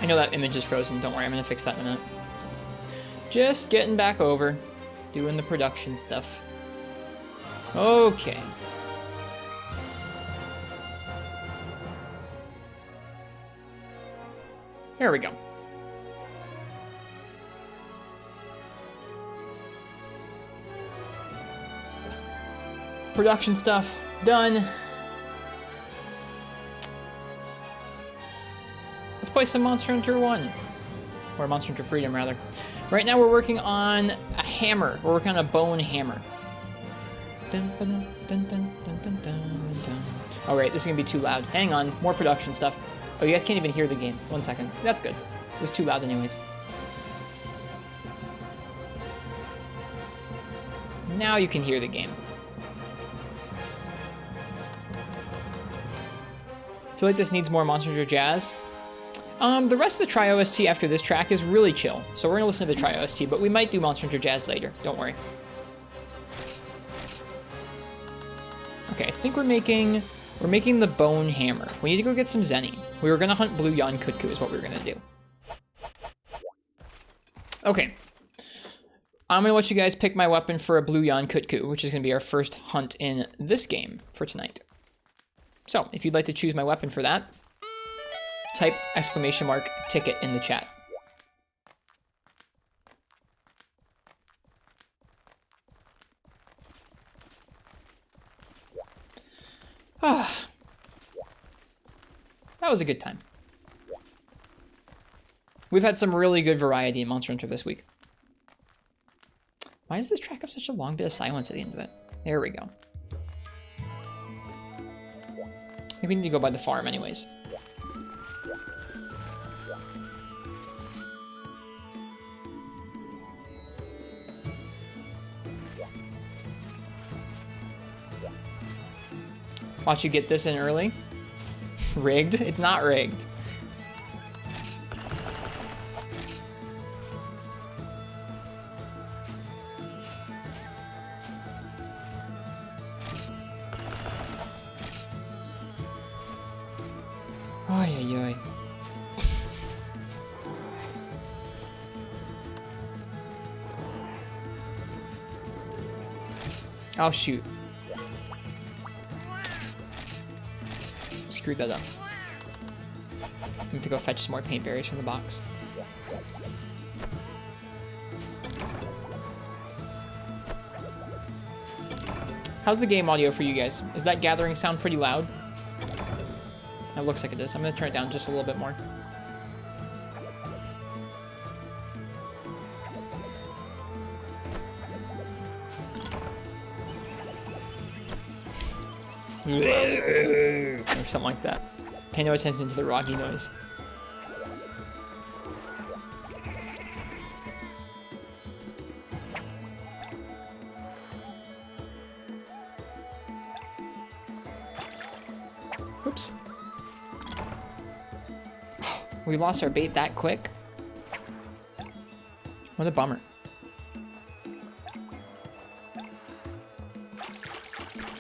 I know that image is frozen. Don't worry, I'm gonna fix that in a minute. Just getting back over, doing the production stuff. Okay. Here we go. Production stuff done. Let's play some Monster Hunter 1. Or Monster Hunter Freedom, rather. Right now we're working on a hammer. We're working on a bone hammer. Oh, right, this is going to be too loud. Hang on, more production stuff. Oh, you guys can't even hear the game. 1 second. That's good. It was too loud anyways. Now you can hear the game. I feel like this needs more Monster Hunter Jazz. The rest of the Tri-OST after this track is really chill, so we're gonna listen to the Tri-OST, but we might do Monster Hunter Jazz later, don't worry. Okay, I think we're making the bone hammer. We need to go get some Zenny. We were gonna hunt Blue Yon Kutku is what we were gonna do. Okay. I'm gonna let you guys pick my weapon for a Blue Yon Kutku, which is gonna be our first hunt in this game for tonight. So, if you'd like to choose my weapon for that, type ! ticket in the chat. Ah, that was a good time. We've had some really good variety in Monster Hunter this week. Why does this track have such a long bit of silence at the end of it? There we go. Maybe we need to go by the farm anyways. Watch you get this in early. Rigged? It's not rigged. Ay, ay, ay. Oh, shoot. Screwed that up. I need to go fetch some more paint berries from the box. How's the game audio for you guys? Is that gathering sound pretty loud? It looks like it is. I'm gonna turn it down just a little bit more. Or something like that. Pay no attention to the Rocky noise. Oops. We lost our bait that quick. What a bummer.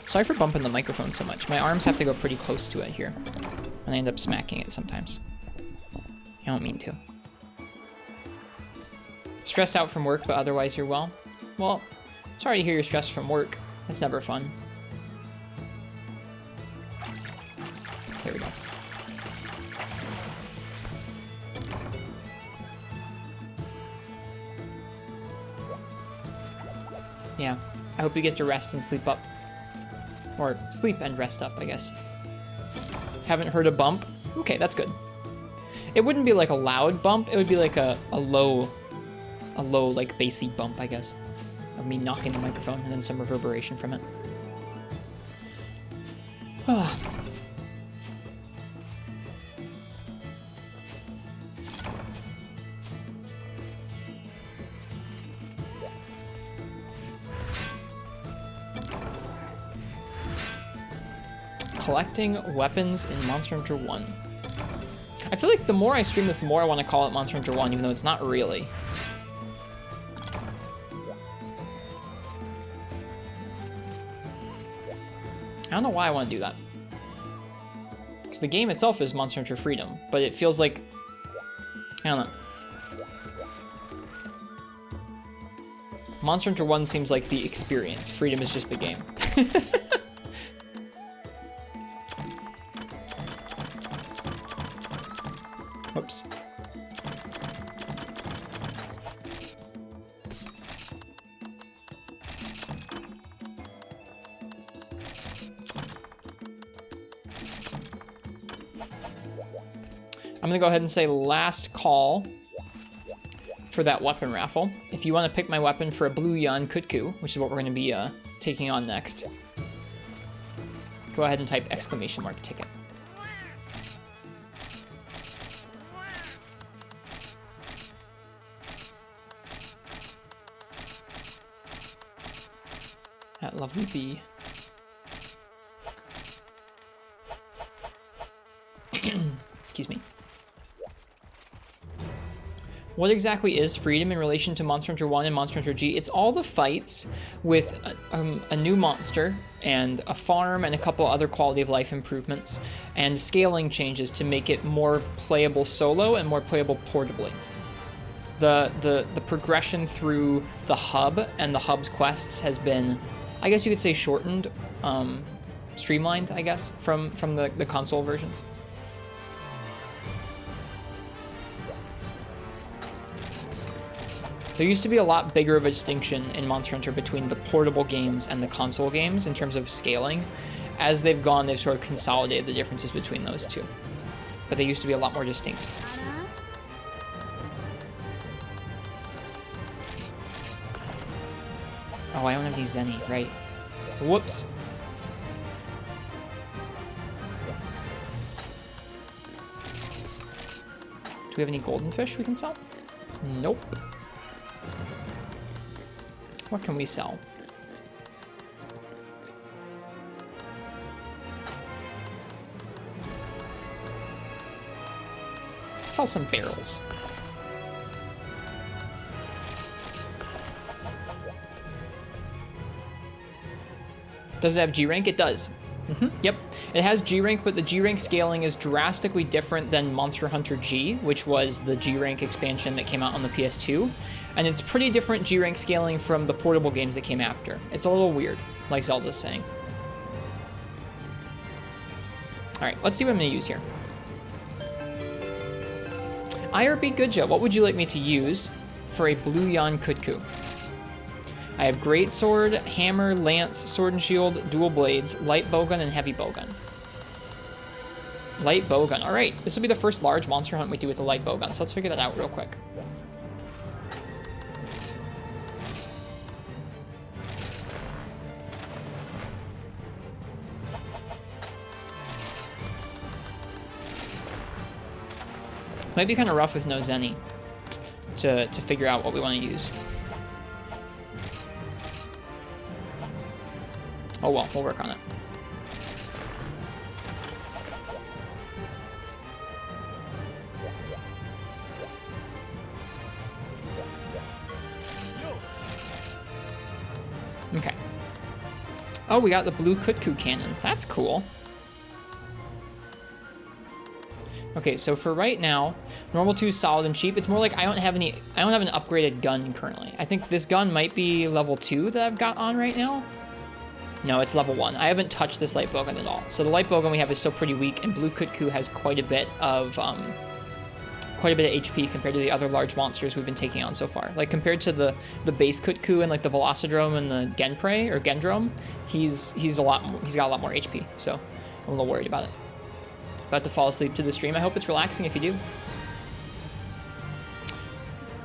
Sorry for bumping the microphone so much. My arms have to go pretty close to it here. And I end up smacking it sometimes. I don't mean to. Stressed out from work, but otherwise you're well? Well, sorry to hear you're stressed from work. That's never fun. There we go. Yeah, I hope you get to rest and sleep up. Or sleep and rest up, I guess. Haven't heard a bump? Okay, that's good. It wouldn't be like a loud bump, it would be like a low, like bassy bump, I guess. Of me knocking the microphone and then some reverberation from it. Ah. Collecting weapons in Monster Hunter 1. I feel like the more I stream this, the more I want to call it Monster Hunter 1, even though it's not really. I don't know why I want to do that. Because the game itself is Monster Hunter Freedom, but it feels like... I don't know. Monster Hunter 1 seems like the experience. Freedom is just the game. Whoops. I'm gonna go ahead and say last call for that weapon raffle. If you want to pick my weapon for a blue Yan Kutku, which is what we're gonna be taking on next, go ahead and type !ticket. That lovely bee. Excuse me. What exactly is Freedom in relation to Monster Hunter 1 and Monster Hunter G? It's all the fights with a new monster and a farm and a couple other quality of life improvements and scaling changes to make it more playable solo and more playable portably. The progression through the hub and the hub's quests has been, I guess you could say, shortened, streamlined, I guess, from the console versions. There used to be a lot bigger of a distinction in Monster Hunter between the portable games and the console games in terms of scaling. As they've gone, they've sort of consolidated the differences between those two. But they used to be a lot more distinct. Oh, I don't have any Zenny, right. Whoops. Do we have any golden fish we can sell? Nope. What can we sell? Sell some barrels. Does it have G rank? It does. Yep. It has G rank, but the G rank scaling is drastically different than Monster Hunter G, which was the G rank expansion that came out on the PS2. And it's pretty different G rank scaling from the portable games that came after. It's a little weird, like Zelda's saying. All right, let's see what I'm gonna use here. IRB Goodja, what would you like me to use for a blue Yan Kutku? I have Great Sword, Hammer, Lance, Sword and Shield, Dual Blades, Light Bowgun, and Heavy Bowgun. Light Bowgun. All right, this will be the first large monster hunt we do with the Light Bowgun, so let's figure that out real quick. Might be kind of rough with no Zenny to figure out what we want to use. Oh well, we'll work on it. Okay. Oh, we got the blue Kutku cannon. That's cool. Okay, so for right now, normal 2 is solid and cheap. It's more like I don't have an upgraded gun currently. I think this gun might be level 2 that I've got on right now. No, it's level 1. I haven't touched this light bowgun at all. So the light bowgun we have is still pretty weak, and Blue Kutku has quite a bit of HP compared to the other large monsters we've been taking on so far. Like compared to the base Kutku and like the Velocidrome and the Genprey or Gendrome, he's got a lot more HP. So I'm a little worried about it. About to fall asleep to the stream. I hope it's relaxing if you do.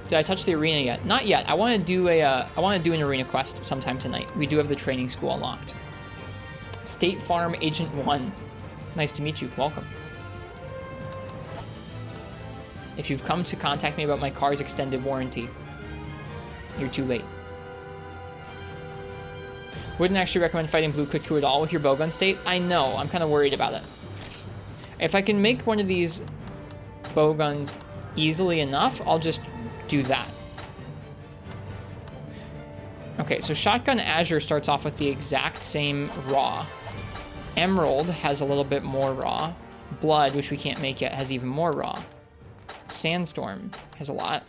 Did I touch the arena yet? Not yet. I want to do an arena quest sometime tonight. We do have the training school unlocked. State Farm Agent 1. Nice to meet you. Welcome. If you've come to contact me about my car's extended warranty, you're too late. Wouldn't actually recommend fighting Blue Kutku at all with your bowgun state. I know. I'm kind of worried about it. If I can make one of these bowguns easily enough, I'll just do that. Okay, so Shotgun Azure starts off with the exact same raw. Emerald has a little bit more raw. Blood, which we can't make yet, has even more raw. Sandstorm has a lot.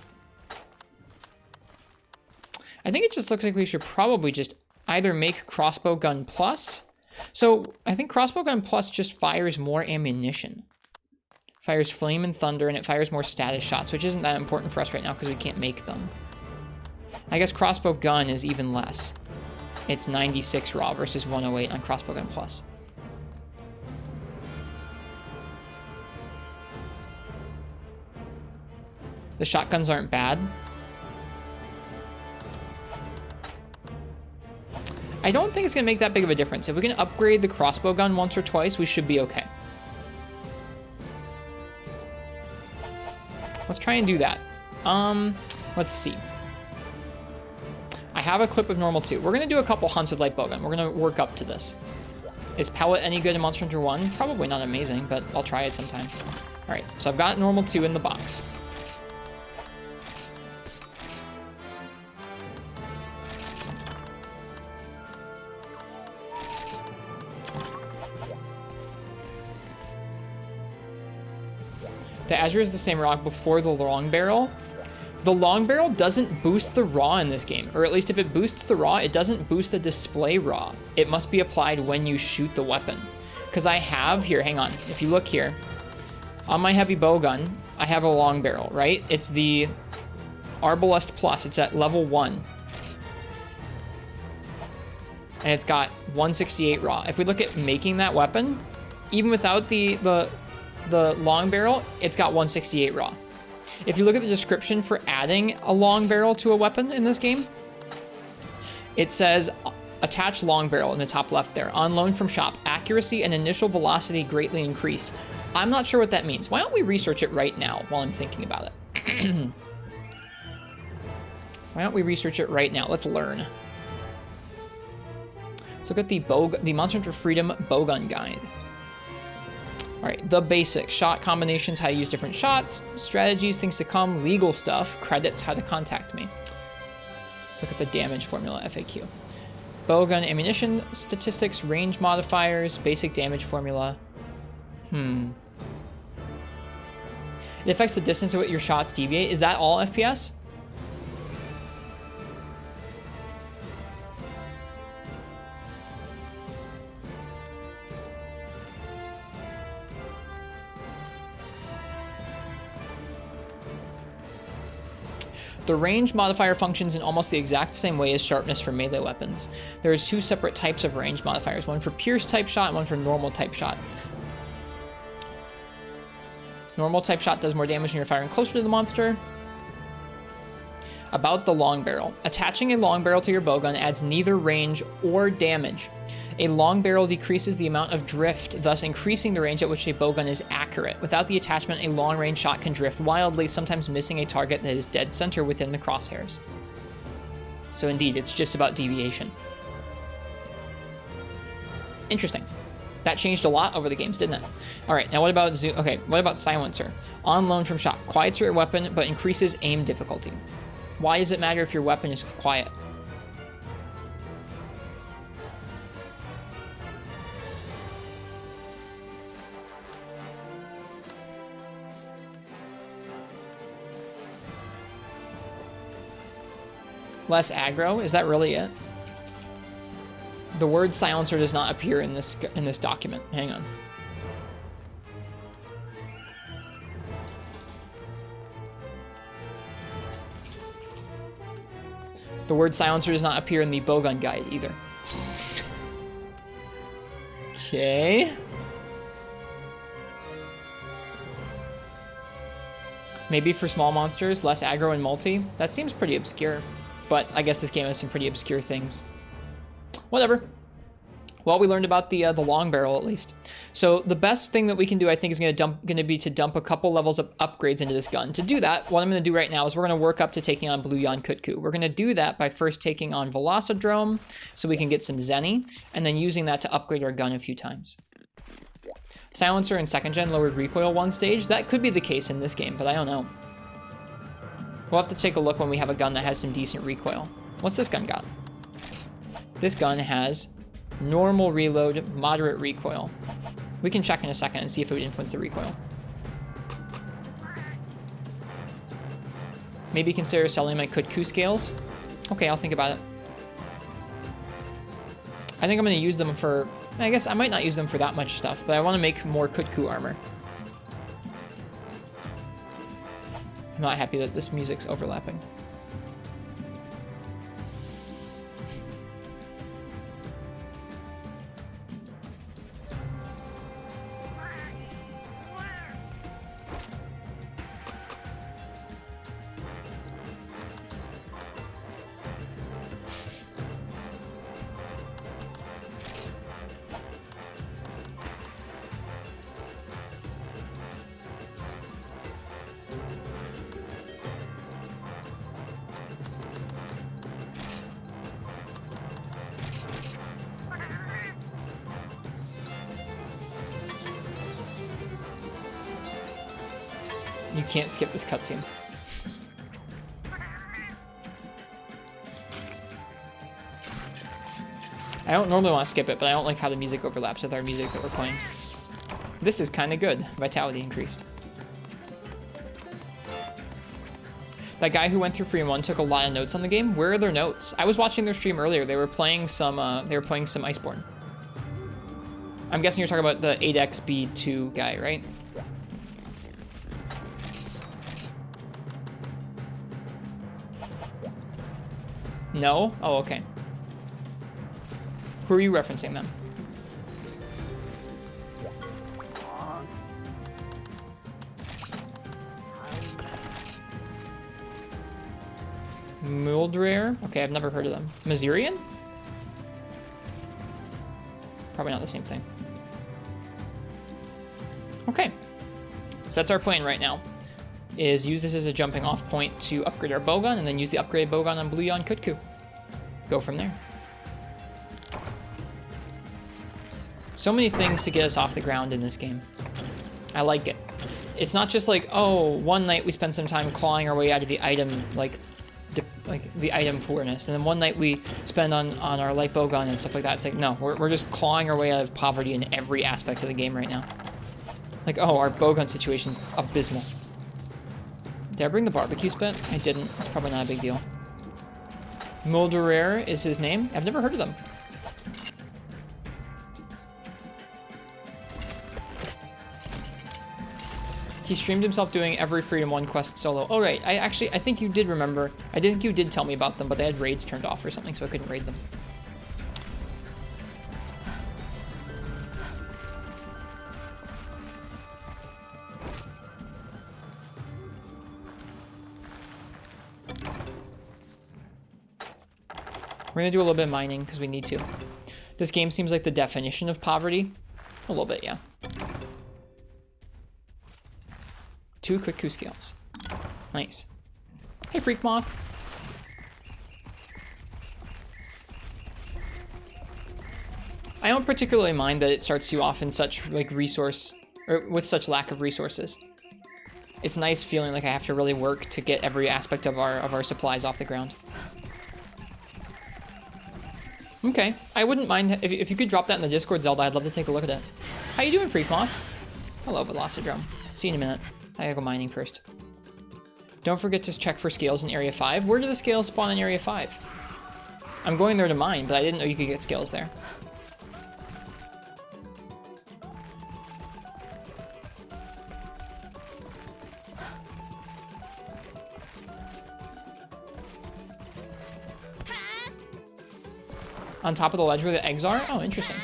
I think it just looks like we should probably just either make Crossbow Gun Plus. So I think Crossbow Gun Plus just fires more ammunition. Fires Flame and Thunder, and it fires more status shots, which isn't that important for us right now because we can't make them. I guess Crossbow Gun is even less. It's 96 raw versus 108 on Crossbow Gun Plus. The shotguns aren't bad. I don't think it's going to make that big of a difference. If we can upgrade the crossbow gun once or twice, we should be okay. Let's try and do that. Let's see. I have a clip of normal 2. We're going to do a couple hunts with light bowgun. We're going to work up to this. Is Pellet any good in Monster Hunter 1? Probably not amazing, but I'll try it sometime. All right, so I've got normal 2 in the box. The Azure is the same rock before the long barrel. The long barrel doesn't boost the raw in this game, or at least if it boosts the raw, it doesn't boost the display raw. It must be applied when you shoot the weapon. Because I have here, hang on, if you look here, on my heavy bowgun, I have a long barrel, right? It's the Arbalest Plus, it's at level 1. And it's got 168 raw. If we look at making that weapon, even without the long barrel, it's got 168 raw. If you look at the description for adding a long barrel to a weapon in this game, it says attach long barrel in the top left there. On loan from shop. Accuracy and initial velocity greatly increased. I'm not sure what that means. Why don't we research it right now while I'm thinking about it? Why don't we research it right now? Let's learn. Let's look at the Monster Hunter Freedom Bowgun Guide. All right, the basics, shot combinations, how to use different shots, strategies, things to come, legal stuff, credits, how to contact me. Let's look at the damage formula, FAQ. Bowgun ammunition statistics, range modifiers, basic damage formula. It affects the distance at which your shots deviate. Is that all FPS? The range modifier functions in almost the exact same way as sharpness for melee weapons. There is 2 separate types of range modifiers, one for pierce type shot and one for normal type shot. Normal type shot does more damage when you're firing closer to the monster. About the long barrel. Attaching a long barrel to your bowgun adds neither range or damage. A long barrel decreases the amount of drift, thus increasing the range at which a bowgun is accurate. Without the attachment, a long-range shot can drift wildly, sometimes missing a target that is dead center within the crosshairs. So indeed, it's just about deviation. Interesting. That changed a lot over the games, didn't it? All right, now what about zoom? Okay, what about silencer? On loan from shop. Quiets your weapon, but increases aim difficulty. Why does it matter if your weapon is quiet? Less aggro? Is that really it? The word silencer does not appear in this document. Hang on. The word silencer does not appear in the bowgun guide either. Okay. Maybe for small monsters, less aggro and multi. That seems pretty obscure. But I guess this game has some pretty obscure things. Whatever. Well, we learned about the long barrel at least. So the best thing that we can do, I think, is going to be to dump a couple levels of upgrades into this gun. To do that, what I'm going to do right now is we're going to work up to taking on Blue Yon Kutku. We're going to do that by first taking on Velocidrome, so we can get some Zenny, and then using that to upgrade our gun a few times. Silencer in 2nd gen lowered recoil 1 stage. That could be the case in this game, but I don't know. We'll have to take a look when we have a gun that has some decent recoil. What's this gun got? This gun has normal reload, moderate recoil. We can check in a second and see if it would influence the recoil. Maybe consider selling my Kutku scales. Okay, I'll think about it. I think I'm going to use them for... I guess I might not use them for that much stuff, but I want to make more Kutku armor. I'm not happy that this music's overlapping. You can't skip this cutscene. I don't normally want to skip it, but I don't like how the music overlaps with our music that we're playing. This is kind of good. Vitality increased. That guy who went through Freedom 1 took a lot of notes on the game. Where are their notes? I was watching their stream earlier. They were playing some Iceborne. I'm guessing you're talking about the 8xB2 guy, right? No? Oh, okay. Who are you referencing then? Muldrere? Okay, I've never heard of them. Mazirian? Probably not the same thing. Okay. So that's our plan right now. Is use this as a jumping off point to upgrade our bowgun, and then use the upgraded bowgun on Blue Yon Kutku. Go from there. So many things to get us off the ground in this game. I like it. It's not just like, oh, one night we spend some time clawing our way out of the item, like the item poorness, and then one night we spend on our light bowgun and stuff like that. It's like, no, we're just clawing our way out of poverty in every aspect of the game right now. Like, oh, our bowgun situation's abysmal. Did I bring the barbecue spit? I didn't. It's probably not a big deal. Muldrere is his name. I've never heard of them. He streamed himself doing every Freedom 1 quest solo. Oh, right. I think you did remember. I think you did tell me about them, but they had raids turned off or something, so I couldn't raid them. We're gonna do a little bit of mining because we need to. This game seems like the definition of poverty. A little bit, yeah. 2 Kutku scales. Nice. Hey, Freak Moth. I don't particularly mind that it starts you off in such like resource, or with such lack of resources. It's nice feeling like I have to really work to get every aspect of our supplies off the ground. Okay, I wouldn't mind if you could drop that in the Discord, Zelda. I'd love to take a look at it. How you doing, Freak Moth? Hello, Velocidrome. See you in a minute. I gotta go mining first. Don't forget to check for scales in Area 5. Where do the scales spawn in Area 5? I'm going there to mine, but I didn't know you could get scales there. On top of the ledge where the eggs are? Oh, interesting.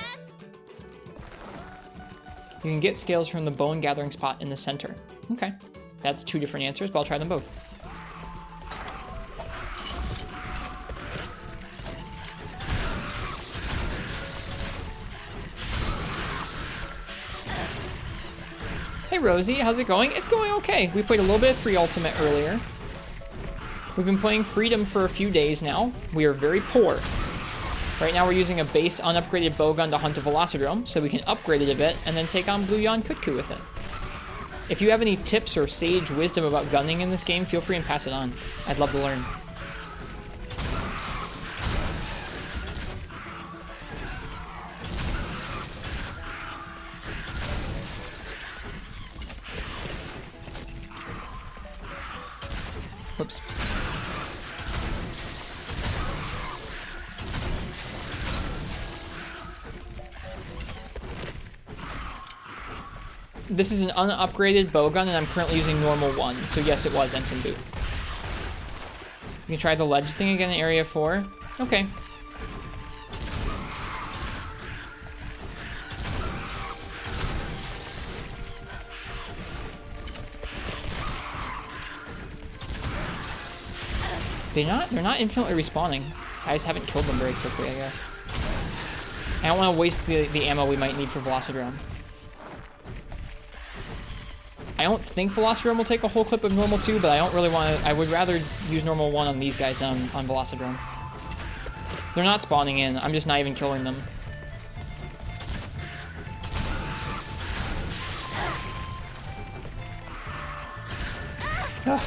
You can get scales from the bone gathering spot in the center. Okay. That's 2 different answers, but I'll try them both. Hey Rosie, how's it going? It's going okay. We played a little bit of 3 Ultimate earlier. We've been playing Freedom for a few days now. We are very poor. Right now we're using a base unupgraded bowgun to hunt a Velocidrome, so we can upgrade it a bit and then take on Blue Yon Kutku with it. If you have any tips or sage wisdom about gunning in this game, feel free and pass it on. I'd love to learn. Whoops. This is an unupgraded bowgun, and I'm currently using normal 1, so yes, it was Enton Boot. You can try the ledge thing again in Area 4. Okay. They're not infinitely respawning. I just haven't killed them very quickly, I guess. I don't want to waste the ammo we might need for Velocidrome. I don't think Velocidrome will take a whole clip of normal 2, but I don't really want to. I would rather use normal 1 on these guys than on Velocidrome. They're not spawning in. I'm just not even killing them. Ugh.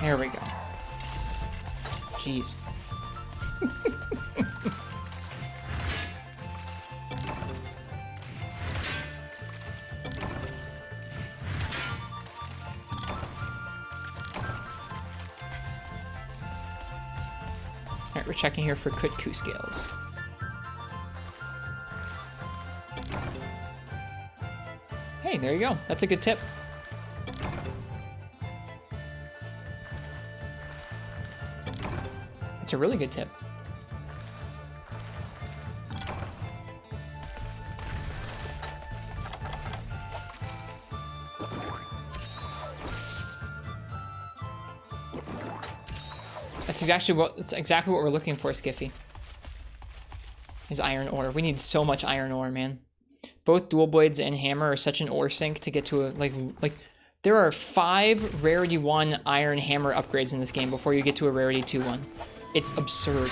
There we go. Jeez. Alright, we're checking here for Kutku scales. Hey, there you go. That's a good tip. It's a really good tip. That's exactly what we're looking for, Skiffy. Is iron ore. We need so much iron ore, man. Both dual blades and hammer are such an ore sink to get to a like there are 5 rarity 1 iron hammer upgrades in this game before you get to a rarity 2 one. It's absurd.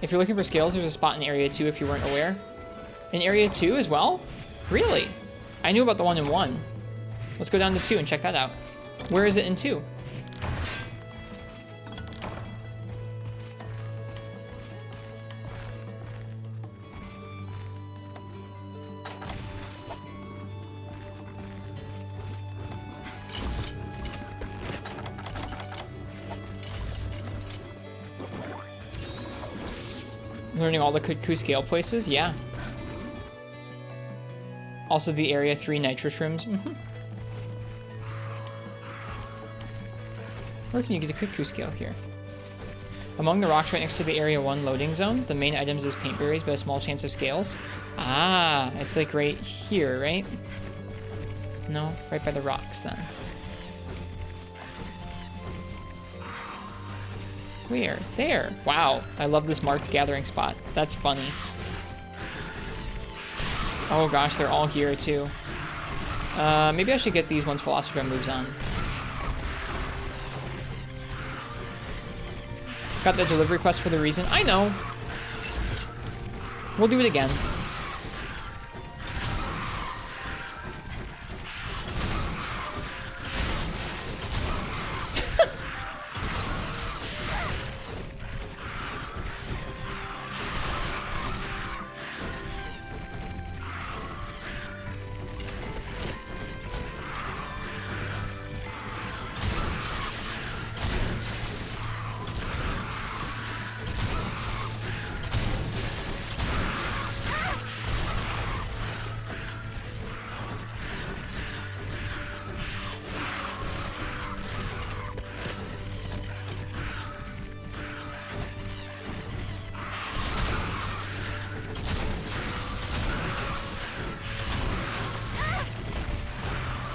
If you're looking for scales, there's a spot in Area 2 if you weren't aware. In Area 2 as well? Really? I knew about the one in 1. Let's go down to 2 and check that out. Where is it in 2? Learning all the Kutku scale places? Yeah. Also the Area 3 nitrous rooms. Where can you get a Kutku scale here? Among the rocks right next to the Area 1 loading zone, the main items is paint berries, but a small chance of scales. Ah, it's like right here, right? No, right by the rocks then. Where? There. Wow, I love this marked gathering spot. That's funny. Oh gosh, they're all here too. Maybe I should get these once Velocidrome moves on. Got the delivery quest for the reason. I know. We'll do it again.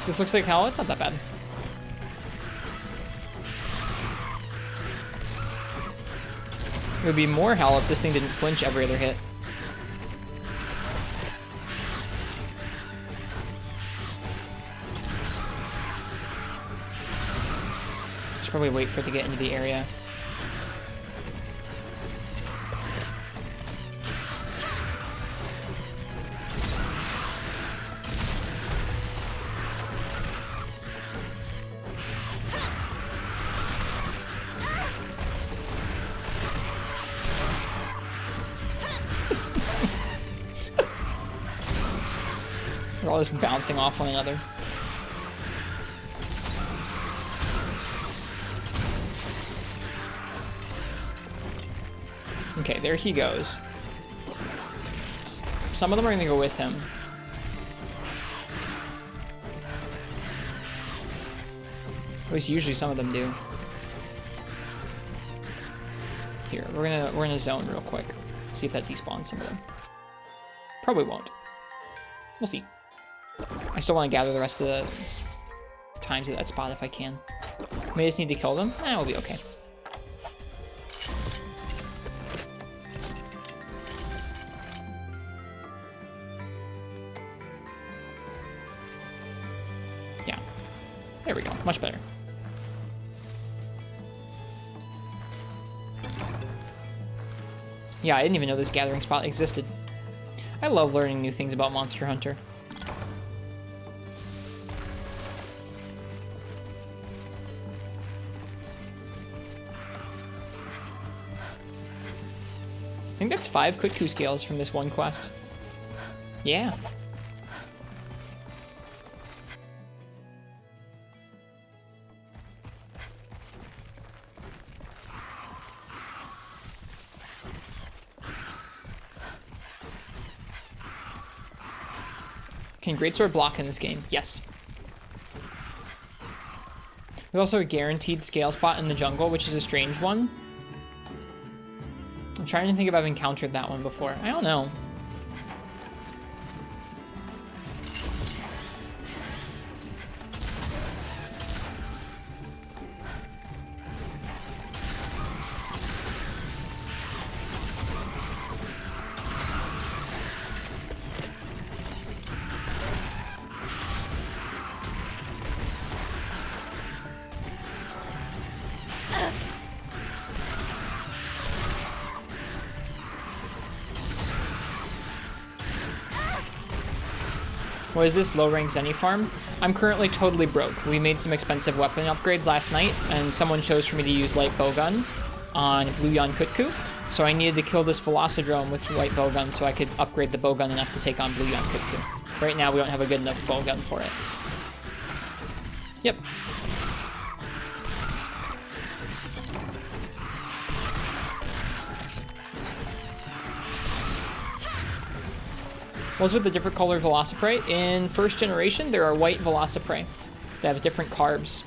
This looks like hell. It's not that bad. It would be more hell if this thing didn't flinch every other hit. Should probably wait for it to get into the area. They're all just bouncing off one another. Okay, there he goes. Some of them are gonna go with him. At least usually some of them do. Here, we're gonna zone real quick. See if that despawns some of them. Probably won't. We'll see. I still want to gather the rest of the times at that spot if I can. May just need to kill them. We'll be okay. Yeah. There we go. Much better. Yeah, I didn't even know this gathering spot existed. I love learning new things about Monster Hunter. I think that's 5 Kutku scales from this one quest. Yeah. Can Greatsword block in this game? Yes. There's also a guaranteed scale spot in the jungle, which is a strange one. I'm trying to think if I've encountered that one before. I don't know. What is this, low rank Zenny farm? I'm currently totally broke. We made some expensive weapon upgrades last night, and someone chose for me to use light bowgun on Blue Yon Kutku. So I needed to kill this Velocidrome with light bowgun so I could upgrade the bowgun enough to take on Blue Yon Kutku. Right now we don't have a good enough bowgun for it. Yep. What's with the different colored Velociprey? In first generation, there are white Velociprey that have different carbs.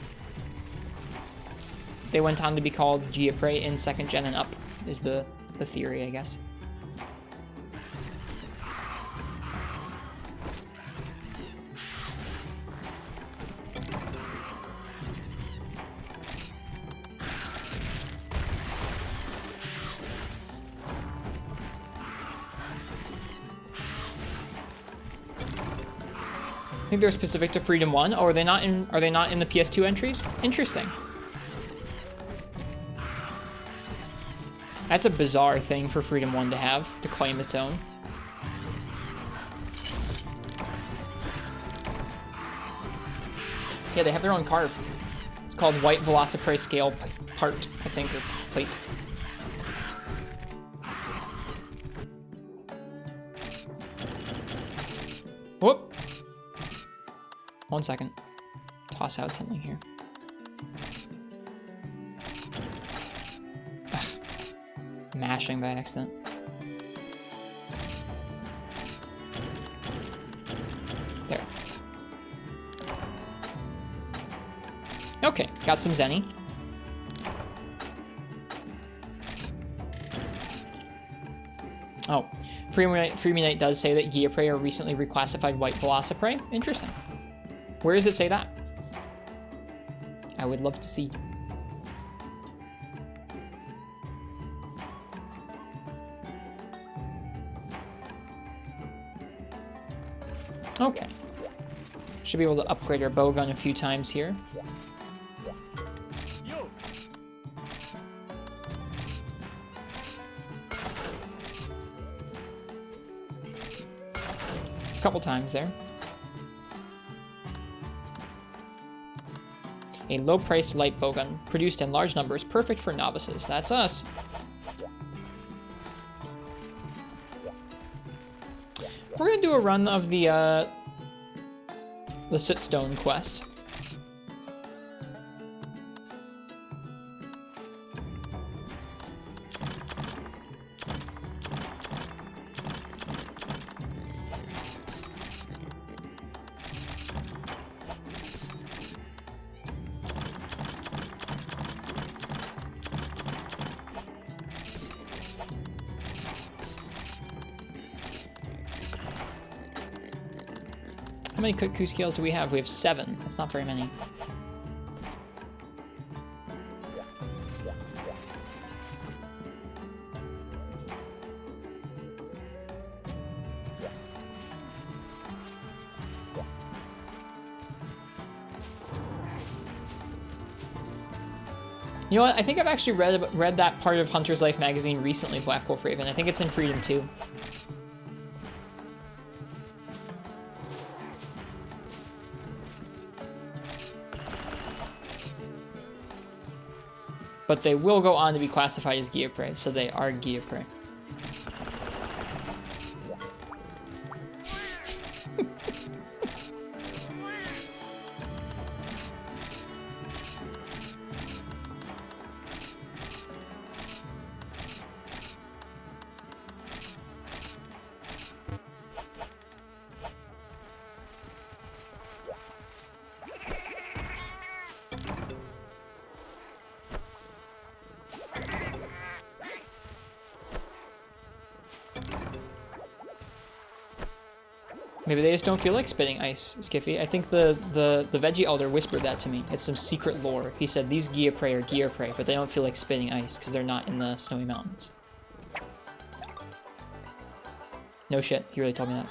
They went on to be called Geoprey in second gen and up, is the theory, I guess. I think they're specific to Freedom 1. Oh, are they not in the PS2 entries? Interesting. That's a bizarre thing for Freedom 1 to have, to claim its own. Yeah, they have their own carve. It's called White Velociprey Scale Part, I think, or plate. Whoop! 1 second. Toss out something here. Ugh. Mashing by accident. There. Okay, got some Zenny. Oh, Freemanite does say that Giaprey are recently reclassified White Velociprey. Interesting. Where does it say that? I would love to see. Okay. Should be able to upgrade our bowgun a few times here. A couple times there. A low-priced light bowgun, produced in large numbers, perfect for novices. That's us. We're gonna do a run of the Sootstone quest. How many cuckoo scales do we have? We have 7. That's not very many. You know what? I think I've actually read that part of Hunter's Life magazine recently, Black Wolf Raven. I think it's in Freedom 2. But they will go on to be classified as Giaprey, so they are Giaprey. Maybe they just don't feel like spitting ice, Skiffy. I think the Veggie Elder whispered that to me. It's some secret lore. He said these Giaprey are Giaprey, but they don't feel like spitting ice because they're not in the snowy mountains. No shit, he really told me that.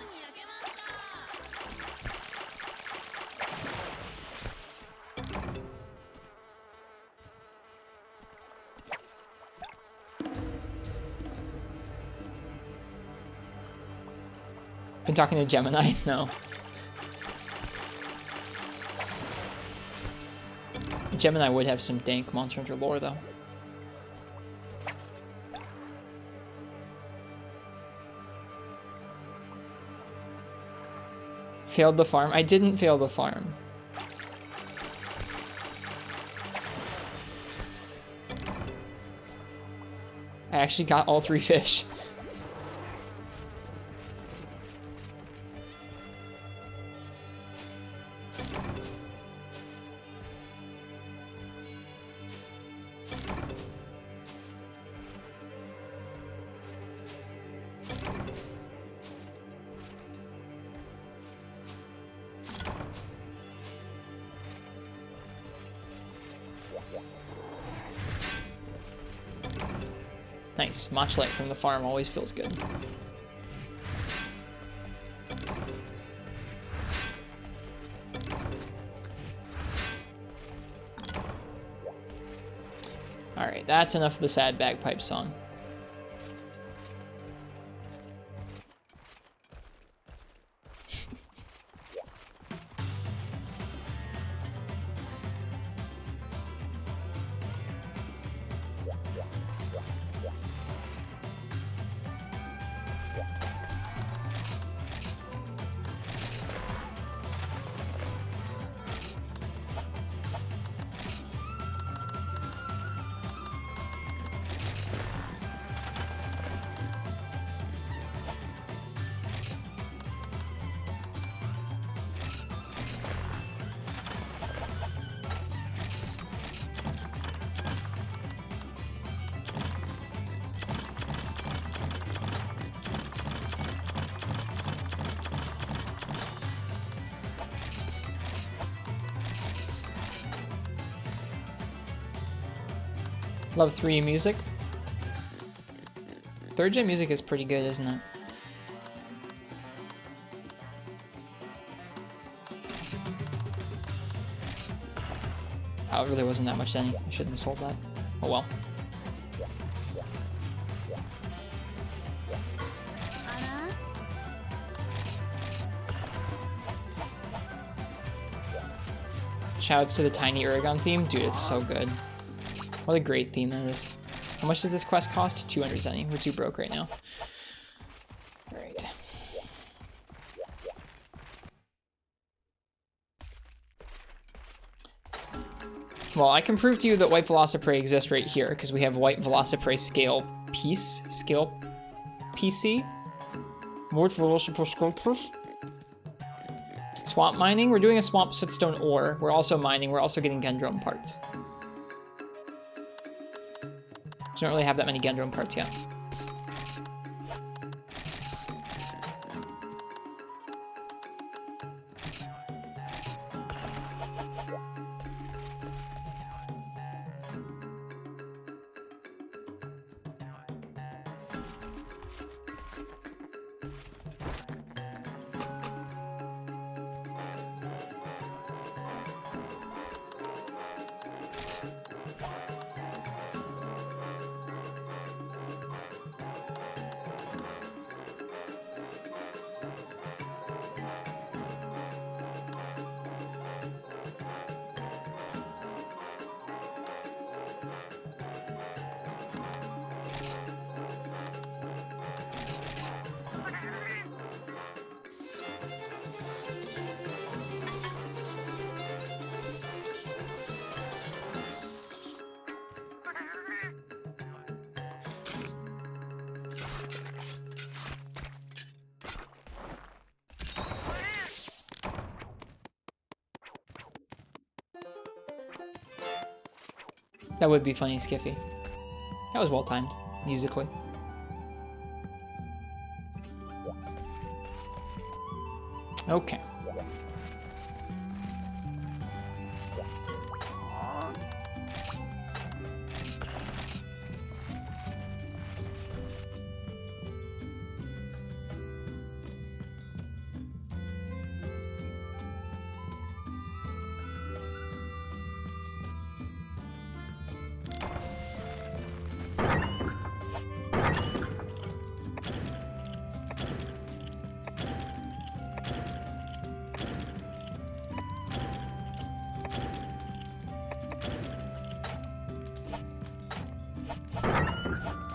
Been talking to Gemini? No. Gemini would have some dank Monster Hunter lore, though. Failed the farm? I didn't fail the farm. I actually got all 3 fish. Nice. Machlight from the farm always feels good. Alright, that's enough of the sad bagpipe song. Love 3 music. 3rd gen music is pretty good, isn't it? Oh, it really wasn't that much then. I shouldn't have sold that. Oh well. Shoutouts to the Tiny Uragon theme. Dude, it's so good. What a great theme that is. How much does this quest cost? 200 zenny. We're too broke right now. Alright. Well, I can prove to you that White Velociprey exists right here, because we have White Velociprey scale PC. White Velociprey sculptures. Swamp mining. We're doing a swamp sootstone ore. We're also mining. We're also getting Gendrome parts. So don't really have that many Gendrome parts yet. That would be funny, Skiffy. That was well timed, musically. Okay.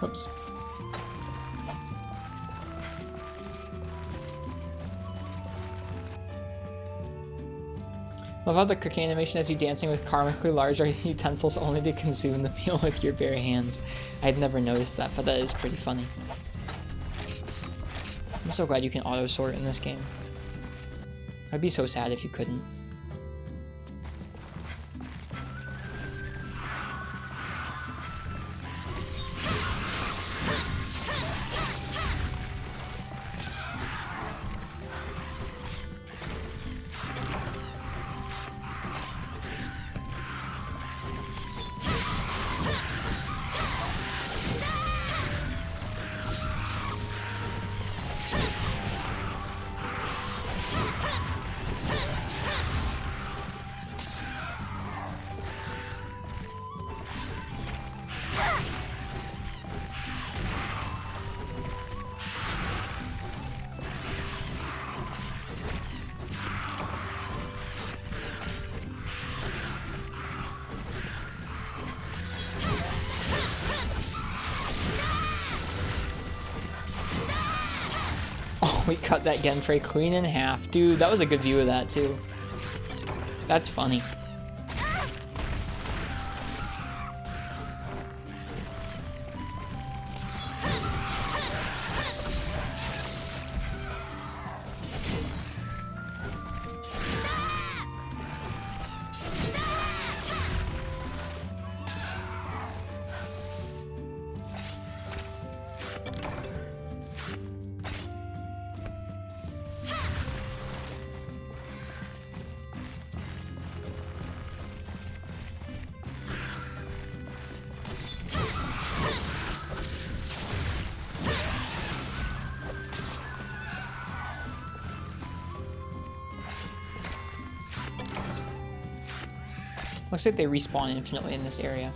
Whoops. Love how the cooking animation has you dancing with karmically large utensils only to consume the meal with your bare hands. I'd never noticed that, but that is pretty funny. I'm so glad you can auto-sort in this game. I'd be so sad if you couldn't. We cut that Genfrey clean in half. Dude, that was a good view of that, too. That's funny. Looks like they respawn infinitely in this area.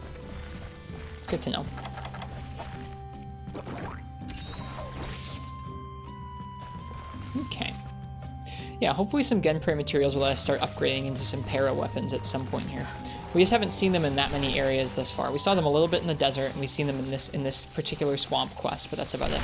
It's good to know. Okay. Yeah, hopefully some Genprey materials will let us start upgrading into some para weapons at some point here. We just haven't seen them in that many areas thus far. We saw them a little bit in the desert, and we've seen them in this particular swamp quest, but that's about it.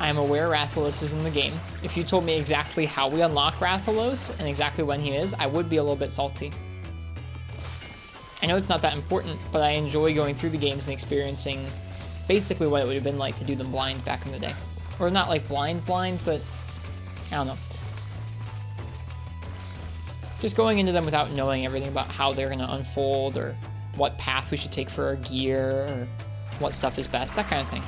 I am aware Rathalos is in the game. If you told me exactly how we unlock Rathalos and exactly when he is, I would be a little bit salty. I know it's not that important, but I enjoy going through the games and experiencing basically what it would have been like to do them blind back in the day. Or not like blind, but I don't know. Just going into them without knowing everything about how they're going to unfold or what path we should take for our gear or what stuff is best, that kind of thing.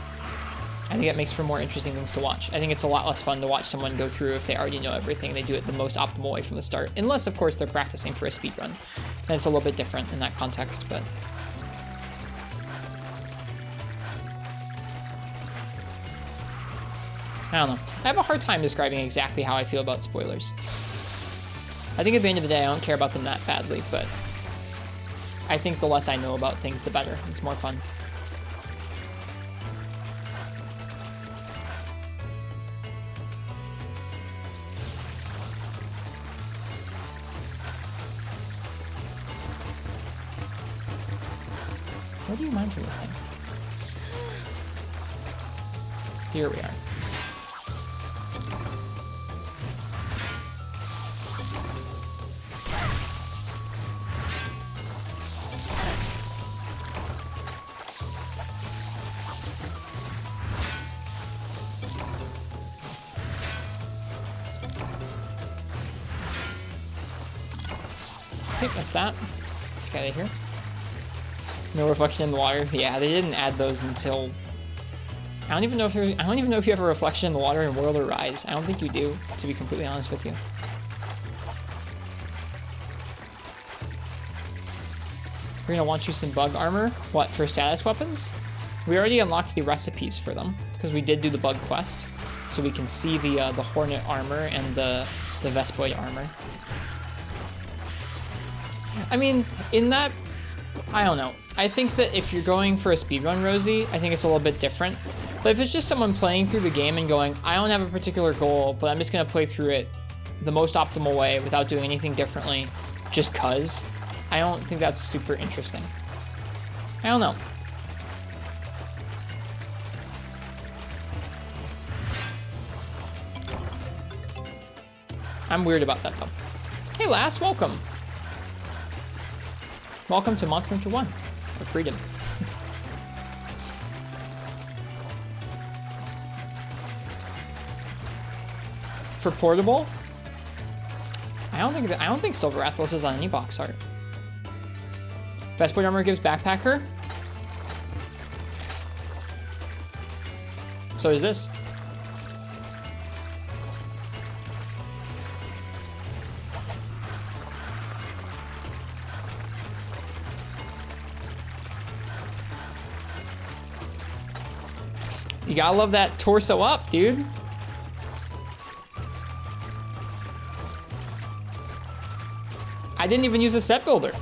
I think that makes for more interesting things to watch. I think it's a lot less fun to watch someone go through if they already know everything. They do it the most optimal way from the start. Unless, of course, they're practicing for a speedrun. Then it's a little bit different in that context, but... I don't know. I have a hard time describing exactly how I feel about spoilers. I think at the end of the day, I don't care about them that badly, but... I think the less I know about things, the better. It's more fun. What do you mind for this thing? Here we are. Okay, that's that. Let's get out of here. No reflection in the water. Yeah, they didn't add those until... I don't even know if you have a reflection in the water in World or Rise. I don't think you do, to be completely honest with you. We're gonna want you some bug armor. What, for status weapons? We already unlocked the recipes for them, because we did do the bug quest. So we can see the Hornet armor and the Vespoid armor. I mean, in that... I don't know. I think that if you're going for a speedrun, Rosie, I think it's a little bit different. But if it's just someone playing through the game and going, I don't have a particular goal, but I'm just going to play through it the most optimal way without doing anything differently, just cuz, I don't think that's super interesting. I don't know. I'm weird about that, though. Hey, Lass, welcome. Welcome to Monster Hunter 1, for freedom. For portable, I don't think Silver Rathalos is on any box art. Vespoid armor gives backpacker. So is this. You gotta love that torso up, dude. I didn't even use a set builder.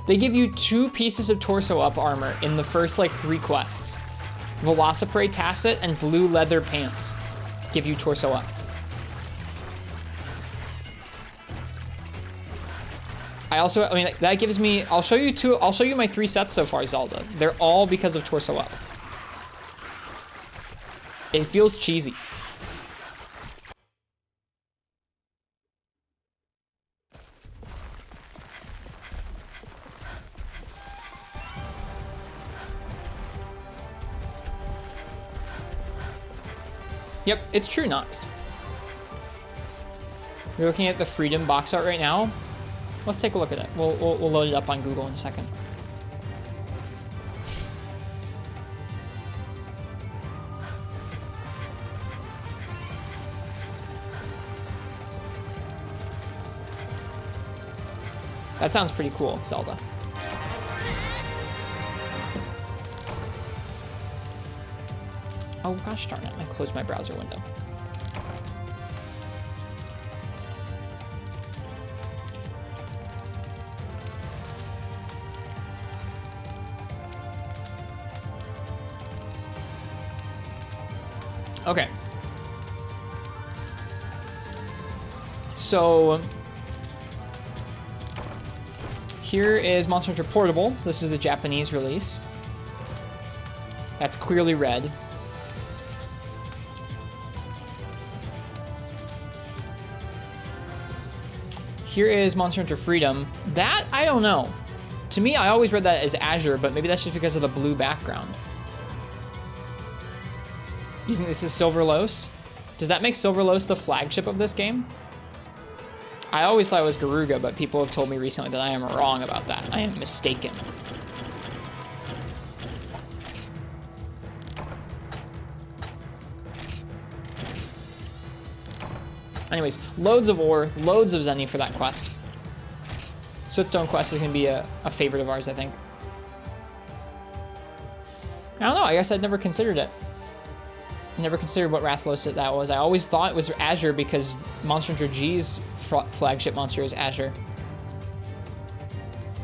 They give you 2 pieces of torso up armor in the first like 3 quests. Velociprey Tacet and blue leather pants give you torso up. I mean, that gives me, I'll show you my 3 sets so far, Zelda. They're all because of torso up. It feels cheesy. Yep, it's true Noxed. We're looking at the Freedom box art right now. Let's take a look at it. We'll load it up on Google in a second. That sounds pretty cool, Zelda. Oh gosh darn it, I closed my browser window. Okay. So here is Monster Hunter Portable. This is the Japanese release. That's clearly red. Here is Monster Hunter Freedom. That, I don't know. To me, I always read that as Azure, but maybe that's just because of the blue background. You think this is Silverlos? Does that make Silverlos the flagship of this game? I always thought it was Garuga, but people have told me recently that I am wrong about that. I am mistaken. Anyways, loads of ore, loads of Zenny for that quest. Sootstone quest is going to be a favorite of ours, I think. I don't know, I guess I'd never considered it. I never considered what Rathalos that was. I always thought it was Azure because Monster Hunter G's flagship monster is Azure.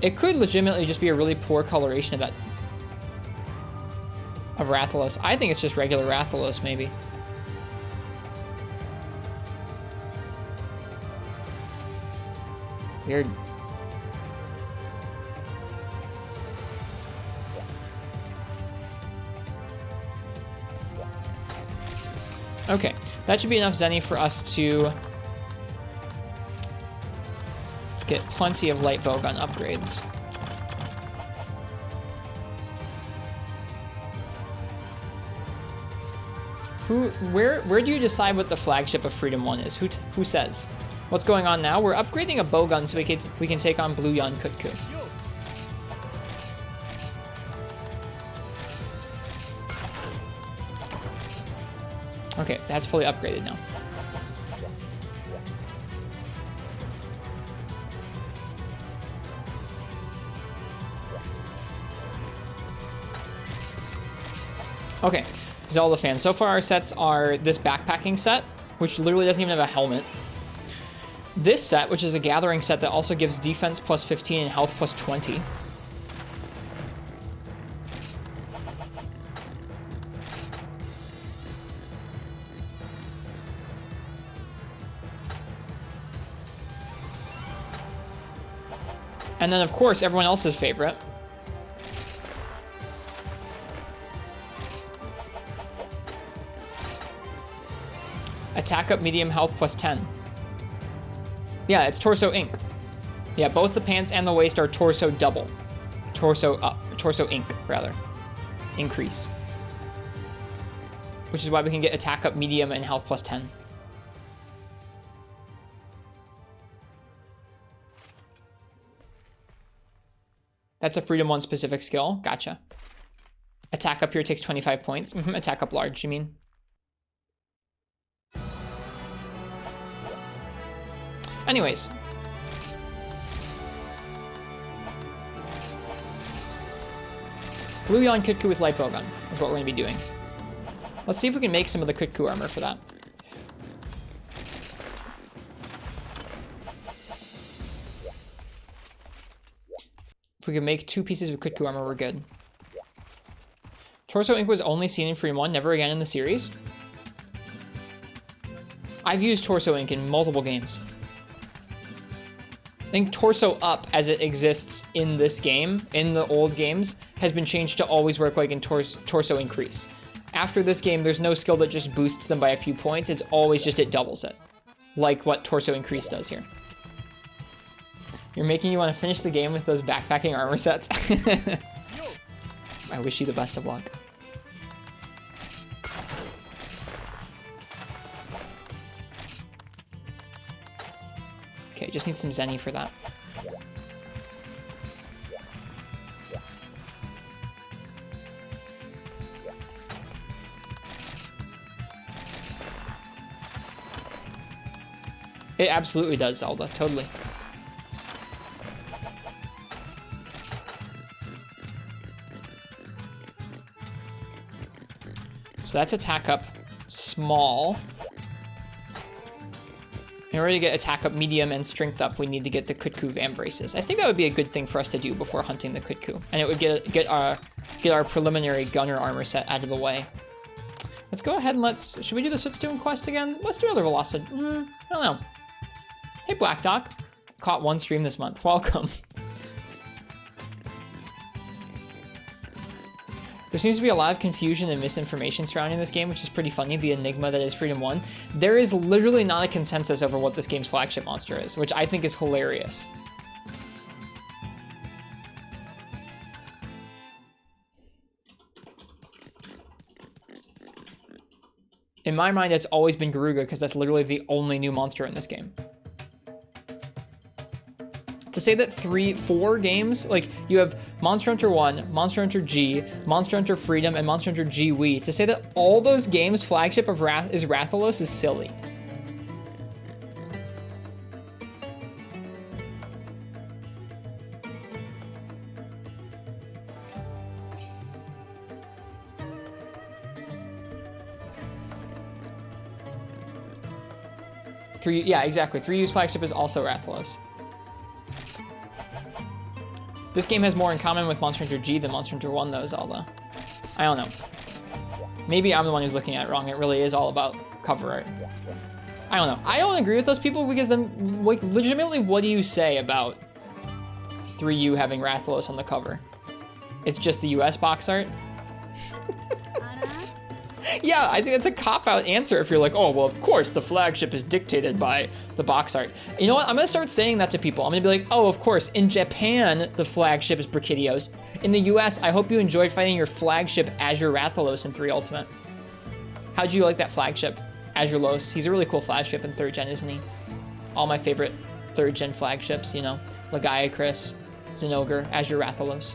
It could legitimately just be a really poor coloration of that. Of Rathalos. I think it's just regular Rathalos, maybe. Weird. Okay, that should be enough Zenny for us to get plenty of light bowgun upgrades. Where do you decide what the flagship of Freedom 1 is? Who says? What's going on now? We're upgrading a bowgun so we can take on Blue Yon Kutku. Okay, that's fully upgraded now. Okay, Zelda fans. So far our sets are this backpacking set, which literally doesn't even have a helmet. This set, which is a gathering set that also gives defense plus 15 and health plus 20. And then, of course, everyone else's favorite. Attack up medium health plus 10. Yeah, it's Torso Ink. Yeah, both the pants and the waist are Torso double. Torso up. Torso Ink, rather. Increase. Which is why we can get attack up medium and health plus 10. That's a Freedom 1 specific skill. Gotcha. Attack up here takes 25 points. Attack up large, you mean? Anyways. Blue Yon Kutku with light bowgun is what we're going to be doing. Let's see if we can make some of the Kutku armor for that. If we can make 2 pieces of Kutku armor, we're good. Torso Ink was only seen in Freedom 1, never again in the series. I've used Torso Ink in multiple games. I think Torso Up, as it exists in this game, in the old games, has been changed to always work like in Torso Increase. After this game, there's no skill that just boosts them by a few points, it's always just it doubles it. Like what Torso Increase does here. You're making you want to finish the game with those backpacking armor sets. I wish you the best of luck. Just need some Zenny for that. It absolutely does, Zelda. Totally. So that's attack up small. In order to get attack up medium and strength up, we need to get the Kutku Vambraces. I think that would be a good thing for us to do before hunting the Kutku. And it would get our preliminary gunner armor set out of the way. Let's go ahead and should we do the Sootstone quest again? Let's do another Velocid. I don't know. Hey, Black Doc. Caught one stream this month. Welcome. There seems to be a lot of confusion and misinformation surrounding this game, which is pretty funny, the enigma that is Freedom 1. There is literally not a consensus over what this game's flagship monster is, which I think is hilarious. In my mind, it's always been Garuga, because that's literally the only new monster in this game. To say that 4 games, like you have Monster Hunter 1, Monster Hunter G, Monster Hunter Freedom, and Monster Hunter G Wii, to say that all those games' flagship of is Rathalos is silly. Yeah, exactly. 3U's flagship is also Rathalos. This game has more in common with Monster Hunter G than Monster Hunter 1, though, Zelda. I don't know. Maybe I'm the one who's looking at it wrong. It really is all about cover art. I don't know. I don't agree with those people because then, like, legitimately, what do you say about 3U having Rathalos on the cover? It's just the US box art? Yeah, I think that's a cop-out answer if you're like, oh, well, of course, the flagship is dictated by the box art. You know what? I'm going to start saying that to people. I'm going to be like, oh, of course, in Japan, the flagship is Brachydios. In the US, I hope you enjoyed fighting your flagship Azure Rathalos in 3 Ultimate. How'd you like that flagship? Azure Los. He's a really cool flagship in 3rd gen, isn't he? All my favorite 3rd gen flagships, you know, Lagiacrus, Zinogre, Azure Rathalos.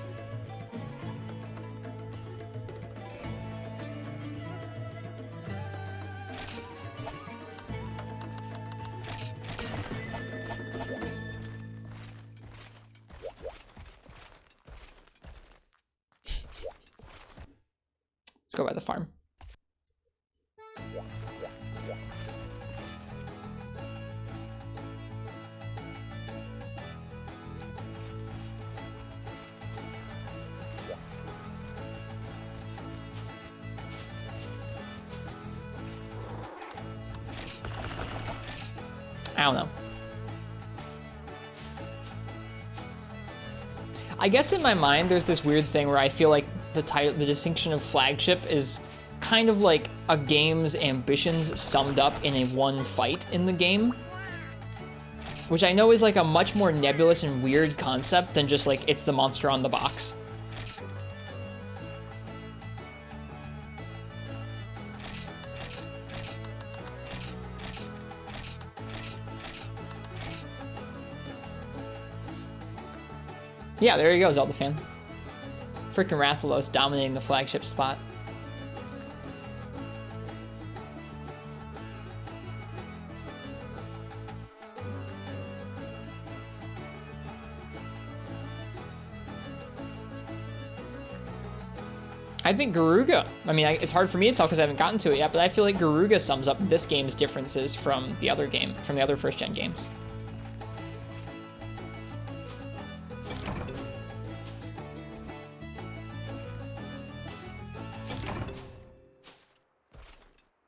Let's go by the farm. I don't know. I guess in my mind, there's this weird thing where I feel like the distinction of flagship is kind of like a game's ambitions summed up in a one fight in the game, which I know is like a much more nebulous and weird concept than just like it's the monster on the box. Yeah, there you go, Zelda fan. Freaking Rathalos dominating the flagship spot. I think Garuga, I mean, it's hard for me to tell because I haven't gotten to it yet, but I feel like Garuga sums up this game's differences from the other game, from the other first-gen games.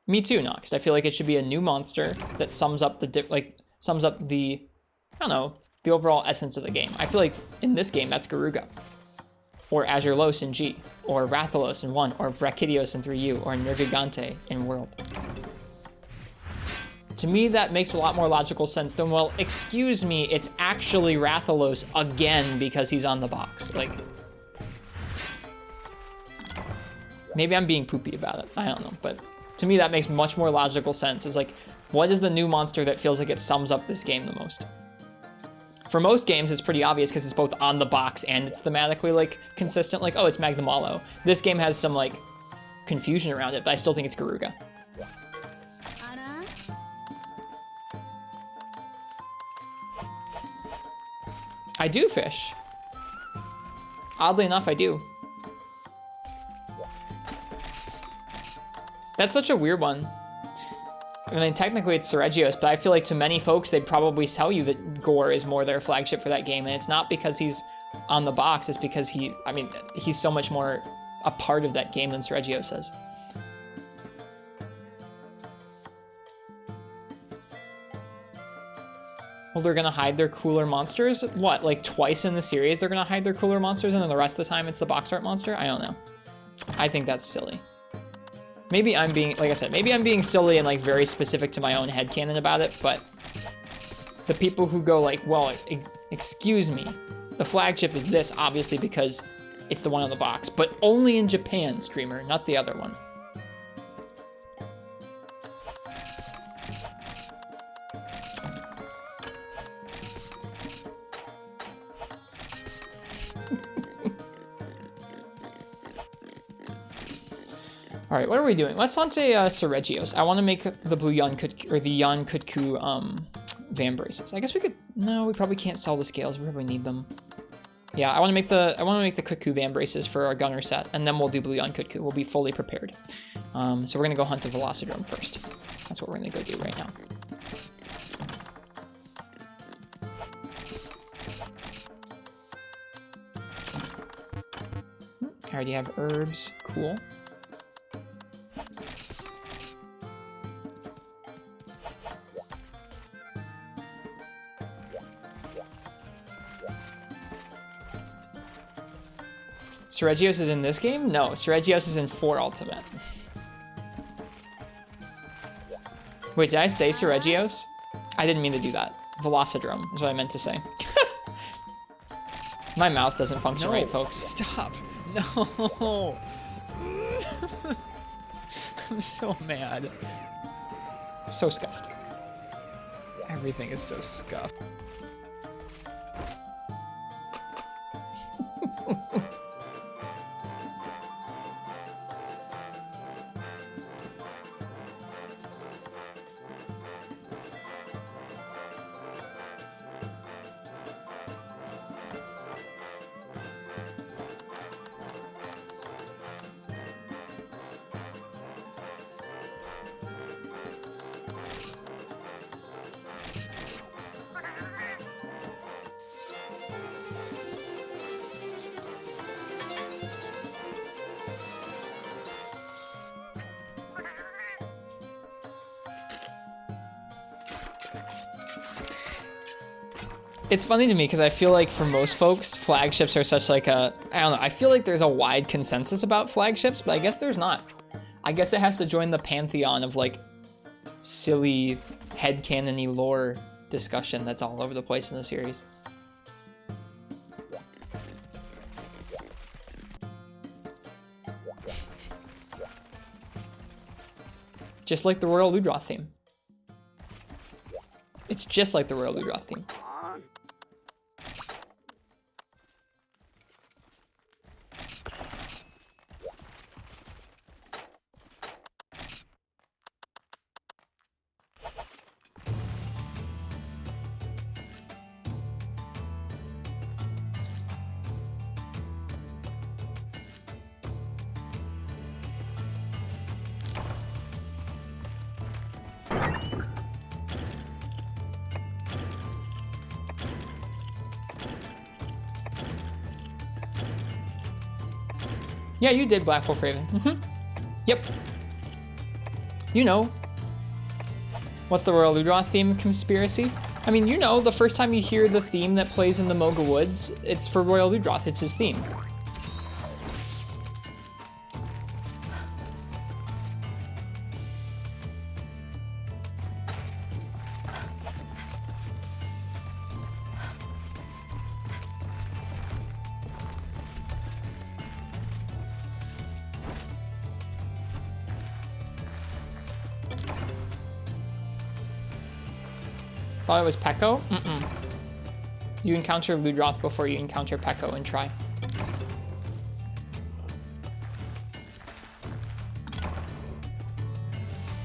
Me too, Nox. I feel like it should be a new monster that sums up the I don't know, the overall essence of the game. I feel like in this game that's Garuga, or Azure Los in G, or Rathalos in 1, or Brachydios in 3U, or Nergigante in World. To me, that makes a lot more logical sense than, well, excuse me, it's actually Rathalos again because he's on the box. Like, maybe I'm being poopy about it. I don't know, but to me, that makes much more logical sense. It's like, what is the new monster that feels like it sums up this game the most? For most games, it's pretty obvious because it's both on the box and it's thematically like consistent. Like, oh, it's Magnum Mallow. This game has some like confusion around it, but I still think it's Garuga. I do fish. Oddly enough, I do. That's such a weird one. I mean, technically it's Sergio's, but I feel like to many folks, they'd probably tell you that Gore is more their flagship for that game. And it's not because he's on the box, it's because he's so much more a part of that game than Sergio says. Well, they're gonna hide their cooler monsters? What, like twice in the series they're gonna hide their cooler monsters and then the rest of the time it's the box art monster? I don't know. I think that's silly. Maybe I'm being, like I said, maybe I'm being silly and like very specific to my own headcanon about it, but the people who go like, well, excuse me, the flagship is this obviously because it's the one on the box, but only in Japan, streamer, not the other one. All right, what are we doing? Let's on to Sergio's. I want to make the blue Yankutku, or the Yankutku Van braces. I guess we could. No, we probably can't sell the scales. We probably need them. Yeah, I want to make the Kutku Van braces for our gunner set, and then we'll do blue Yankutku. We'll be fully prepared. So we're gonna go hunt a Velocidrome first. That's what we're gonna go do right now. I already have herbs. Cool. Sergio's is in this game? No, Sergio's is in 4 Ultimate. Wait, did I say Sergio's? I didn't mean to do that. Velocidrome is what I meant to say. My mouth doesn't function right, folks. Stop. No. I'm so mad. So scuffed. Everything is so scuffed. It's funny to me because I feel like for most folks, flagships are such like a, I don't know, I feel like there's a wide consensus about flagships, but I guess there's not. I guess it has to join the pantheon of like silly headcanon-y lore discussion that's all over the place in the series. Just like the Royal Ludroth theme. It's just like the Royal Ludroth theme. Yeah, you did Black Wolf Raven. Yep. You know. What's the Royal Ludroth theme conspiracy? I mean, you know, the first time you hear the theme that plays in the Moga Woods, it's for Royal Ludroth. It's his theme. Thought it was Pecco? Mm-mm. You encounter Ludroth before you encounter Pekko and try.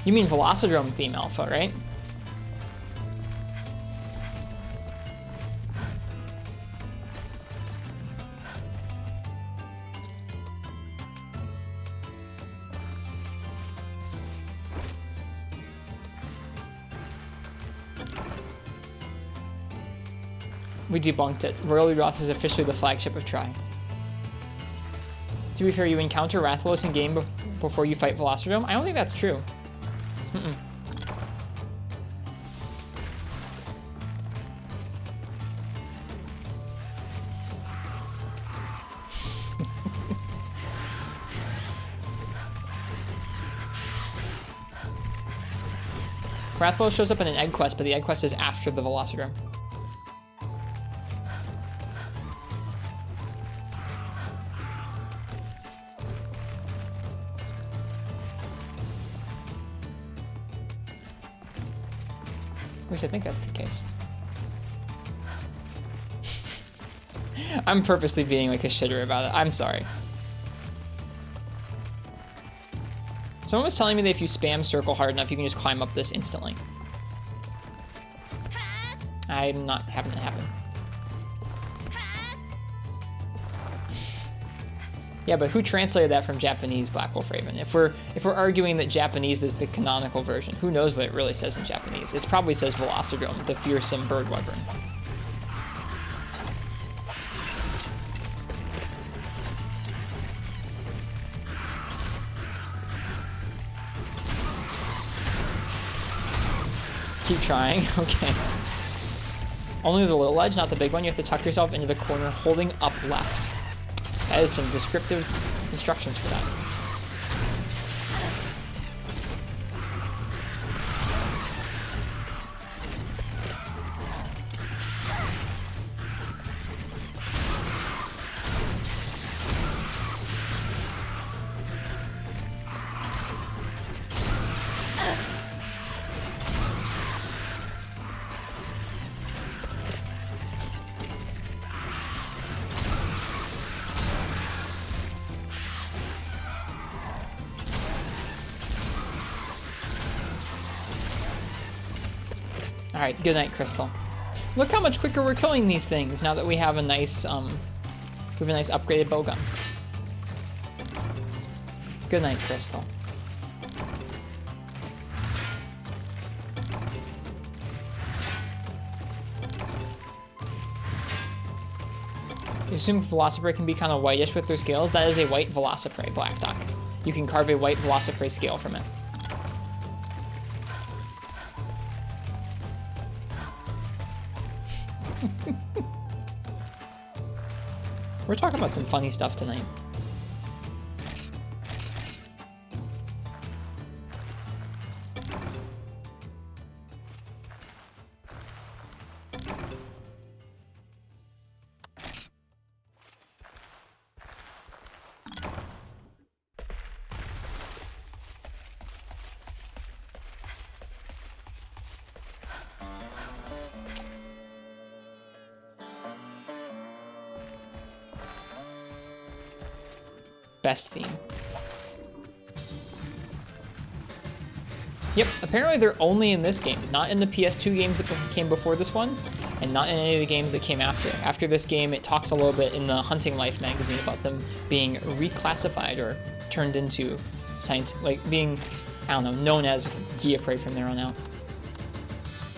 You mean Velocidrome Beam Alpha, right? We debunked it. Royal Ludroth is officially the flagship of Tri. To be fair, you encounter Rathalos in game before you fight Velocidrome? I don't think that's true. Rathalos shows up in an egg quest, but the egg quest is after the Velocidrome. At least I think that's the case. I'm purposely being like a shitter about it. I'm sorry. Someone was telling me that if you spam circle hard enough, you can just climb up this instantly. I'm not having it happen. Yeah, but who translated that from Japanese, Black Wolf Raven? If we're arguing that Japanese is the canonical version, who knows what it really says in Japanese? It probably says Velocidrome, the fearsome bird wyvern. Keep trying, okay. Only the little ledge, not the big one. You have to tuck yourself into the corner holding up left. That is some descriptive instructions for that. All right, good night, Crystal. Look how much quicker we're killing these things now that we have a nice, upgraded bowgun. Good night, Crystal. You assume Velociprey can be kind of whitish with their scales. That is a white Velociprey, Black Duck. You can carve a white Velociprey scale from it. We're talking about some funny stuff tonight. Best theme. Yep, apparently they're only in this game, not in the PS2 games that came before this one, and not in any of the games that came after. After this game, it talks a little bit in the Hunting Life magazine about them being reclassified or turned into being, I don't know, known as Geoprey from there on out.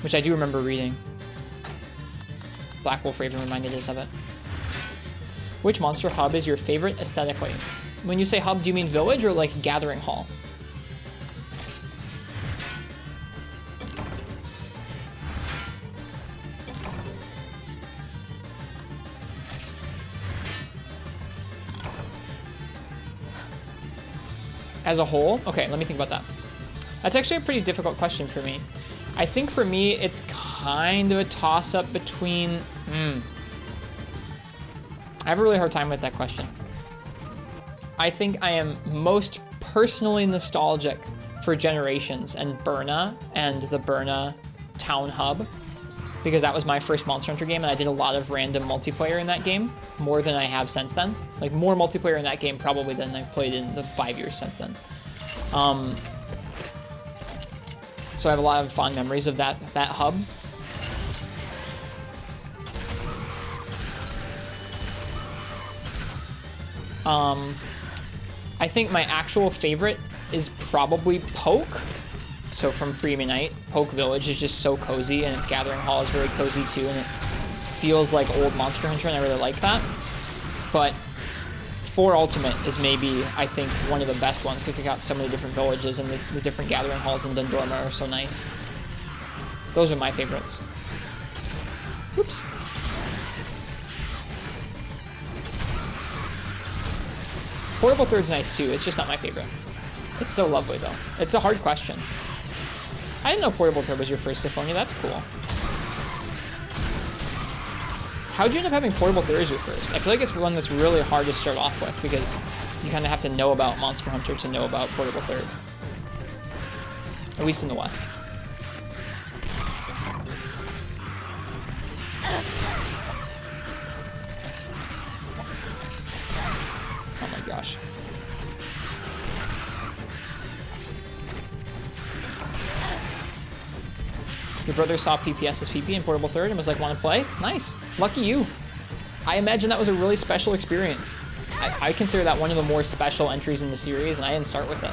Which I do remember reading. Black Wolf Raven reminded us of it. Which monster hub is your favorite aesthetically? When you say hub, do you mean village or like gathering hall? As a whole? Okay, let me think about that. That's actually a pretty difficult question for me. I think for me, it's kind of a toss-up between... I have a really hard time with that question. I think I am most personally nostalgic for Generations and Burna and the Burna Town Hub. because that was my first Monster Hunter game, and I did a lot of random multiplayer in that game, more than I have since then. Like, more multiplayer in that game probably than I've played in the 5 years since then. So I have a lot of fond memories of that hub. I think my actual favorite is probably Poke. So from Freedom Unite, Poke Village is just so cozy, and its Gathering Hall is very cozy too, and it feels like old Monster Hunter, and I really like that. But 4 Ultimate is maybe, I think, one of the best ones, because it got so many different villages, and the different Gathering Halls in Dundorma are so nice. Those are my favorites. Oops. Portable Third's nice too, it's just not my favorite. It's so lovely though. It's a hard question. I didn't know Portable Third was your first Symphonia, that's cool. How'd you end up having Portable Third as your first? I feel like it's one that's really hard to start off with, because you kind of have to know about Monster Hunter to know about Portable Third. At least in the West. Oh my gosh. Your brother saw PPSSPP and Portable Third and was like, want to play? Nice. Lucky you. I imagine that was a really special experience. I consider that one of the more special entries in the series, and I didn't start with it.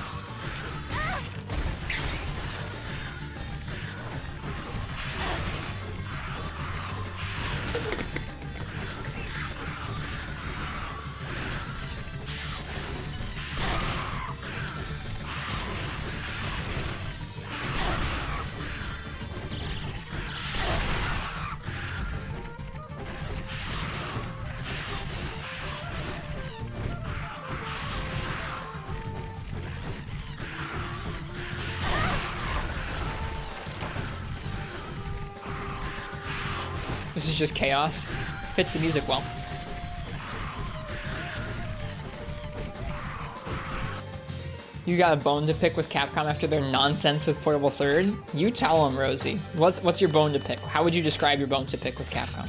This is just chaos. Fits the music well. You got a bone to pick with Capcom after their nonsense with Portable Third? You tell them, Rosie. What's your bone to pick? How would you describe your bone to pick with Capcom?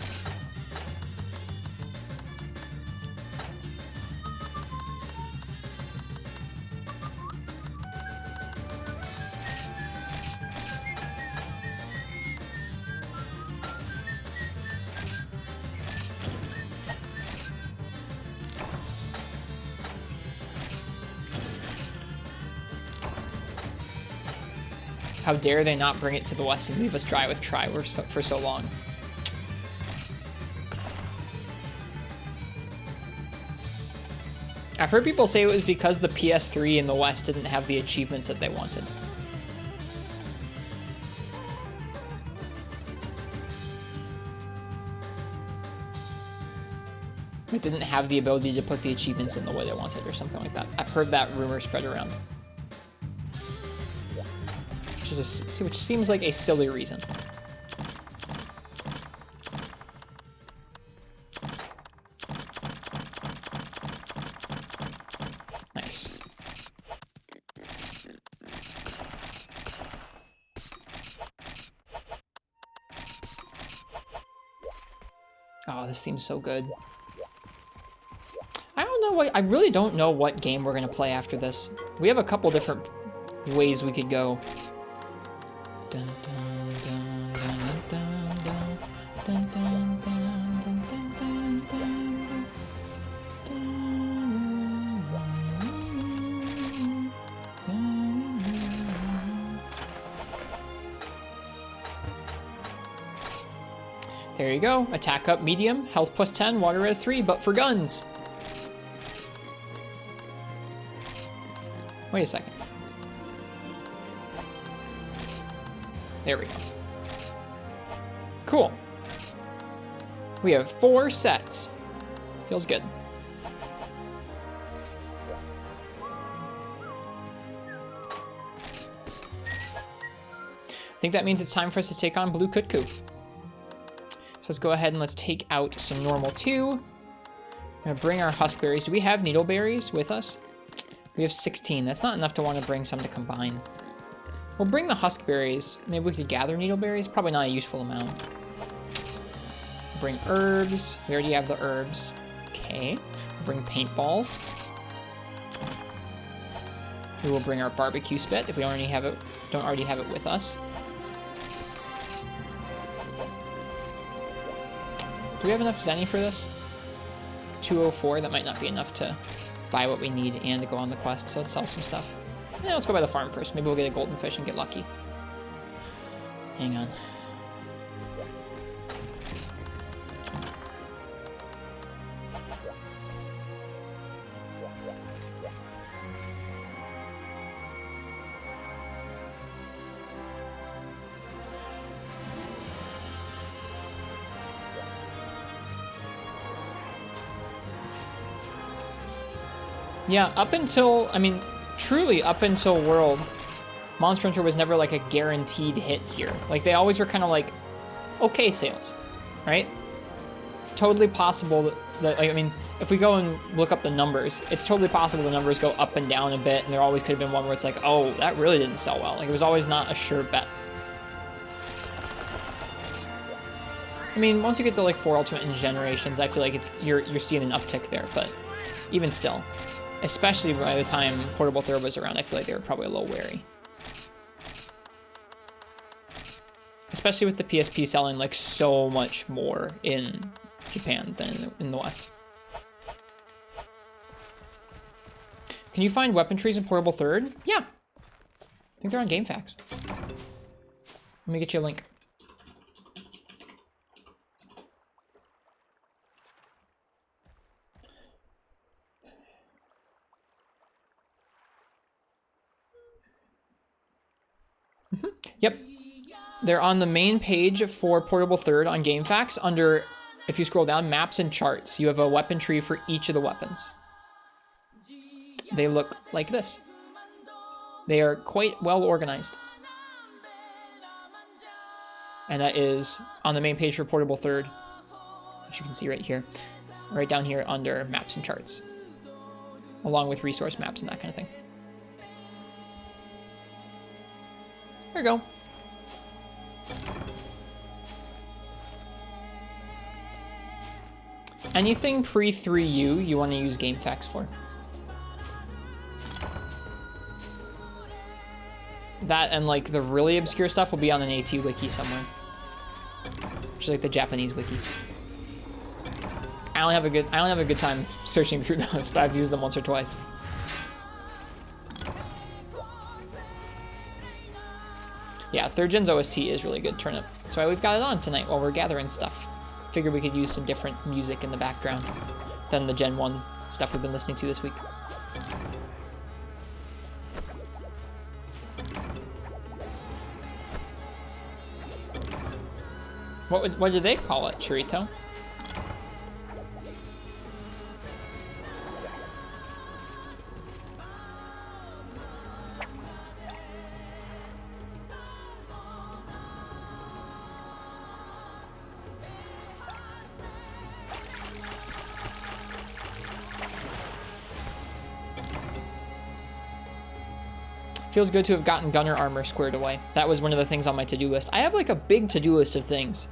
How dare they not bring it to the West and leave us dry with Triware for so long. I've heard people say it was because the PS3 in the West didn't have the achievements that they wanted. It didn't have the ability to put the achievements in the way they wanted or something like that. I've heard that rumor spread around. Which seems like a silly reason. Nice. Oh, this seems so good. I don't know I really don't know what game we're gonna play after this. We have a couple different ways we could go. Dun, dun, dun, dun, dun, dun, dun, dun, dun, dun, dun, dun. There you go. Attack up medium, health plus 10, water res 3, but for guns. Wait a second. There we go. Cool. We have 4 sets. Feels good. I think that means it's time for us to take on Blue Kutku. So let's go ahead and let's take out some normal 2. I'm gonna bring our huskberries. Do we have needleberries with us? We have 16. That's not enough to want to bring some to combine. We'll bring the huskberries. Maybe we could gather needleberries. Probably not a useful amount. Bring herbs. We already have the herbs. Okay. Bring paintballs. We will bring our barbecue spit if we already have it. Don't already have it with us. Do we have enough zenny for this? 204. That might not be enough to buy what we need and to go on the quest. So let's sell some stuff. Yeah, let's go by the farm first. Maybe we'll get a golden fish and get lucky. Hang on. Yeah, up until, I mean, truly up until World, Monster Hunter was never like a guaranteed hit here. Like they always were kind of like, okay sales, right? Totally possible that, like, I mean, if we go and look up the numbers, it's totally possible the numbers go up and down a bit, and there always could have been one where it's like, oh, that really didn't sell well. Like it was always not a sure bet. I mean, once you get to like 4 Ultimate in Generations, I feel like it's you're seeing an uptick there, but even still. Especially by the time Portable Third was around, I feel like they were probably a little wary. Especially with the PSP selling like so much more in Japan than in the West. Can you find weapon trees in Portable Third? Yeah. I think they're on GameFAQs. Let me get you a link. Yep. They're on the main page for Portable Third on GameFAQs under, if you scroll down, Maps and Charts. You have a weapon tree for each of the weapons. They look like this. They are quite well organized. And that is on the main page for Portable Third, which you can see right here. Right down here under Maps and Charts. Along with resource maps and that kind of thing. There you go. Anything pre-3U you want to use GameFAQs for. That and like the really obscure stuff will be on an AT wiki somewhere. Which is like the Japanese wikis. I don't have a good time searching through those, but I've used them once or twice. Yeah, 3rd Gen's OST is really good, Turnip. That's why we've got it on tonight while we're gathering stuff. Figured we could use some different music in the background than the Gen 1 stuff we've been listening to this week. What did they call it, Churrito? Feels good to have gotten gunner armor squared away. That was one of the things on my to-do list. I have like a big to-do list of things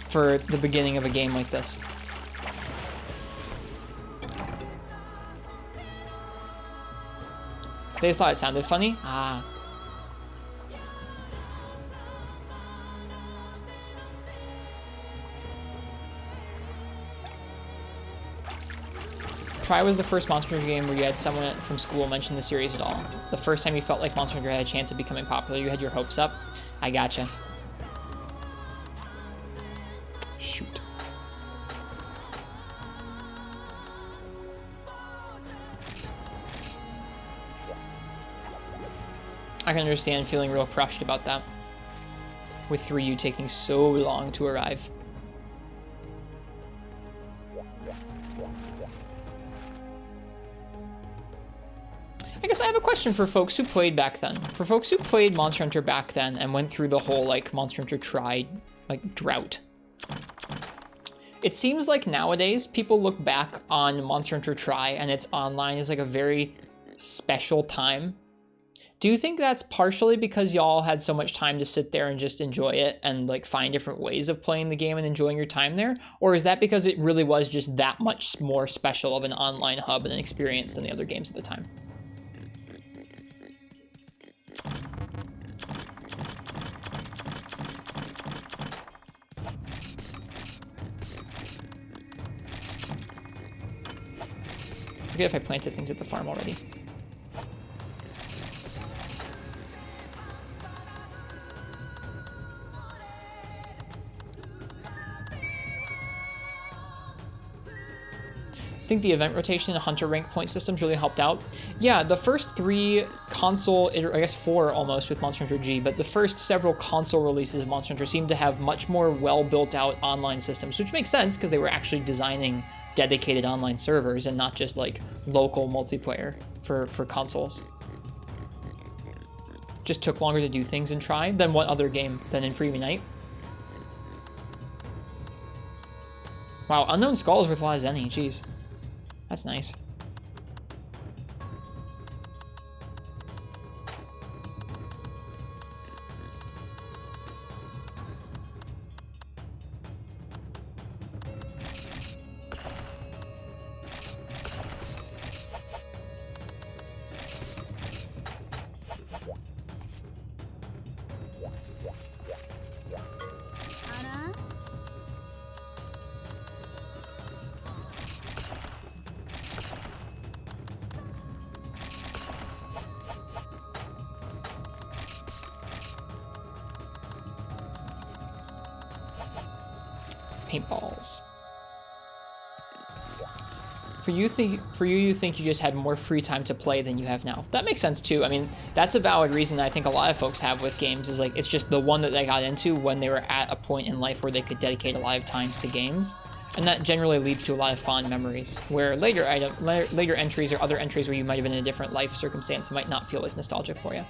for the beginning of a game like this. They just thought it sounded funny? Ah. Try was the first Monster Hunter game where you had someone from school mention the series at all. The first time you felt like Monster Hunter had a chance of becoming popular, you had your hopes up. I gotcha. Shoot. I can understand feeling real crushed about that. With 3U taking so long to arrive. I guess I have a question for folks who played back then. For folks who played Monster Hunter back then and went through the whole like Monster Hunter Tri like drought. It seems like nowadays people look back on Monster Hunter Tri and its online as like a very special time. Do you think that's partially because y'all had so much time to sit there and just enjoy it and like find different ways of playing the game and enjoying your time there? Or is that because it really was just that much more special of an online hub and an experience than the other games at the time? I forget if I planted things at the farm already. I think the event rotation and hunter rank point systems really helped out. Yeah, the first 3 console, I guess 4 almost with Monster Hunter G, but the first several console releases of Monster Hunter seemed to have much more well built out online systems, which makes sense because they were actually designing dedicated online servers and not just like local multiplayer for consoles. Just took longer to do things and try than what other game than in Freebie Night. Wow, Unknown Skull is worth a lot of Zenny, jeez. That's nice. Paintballs. You think you just had more free time to play than you have now. That makes sense too. I mean, that's a valid reason that I think a lot of folks have with games is like, it's just the one that they got into when they were at a point in life where they could dedicate a lot of times to games. And that generally leads to a lot of fond memories, where later entries or other entries where you might have been in a different life circumstance might not feel as nostalgic for you.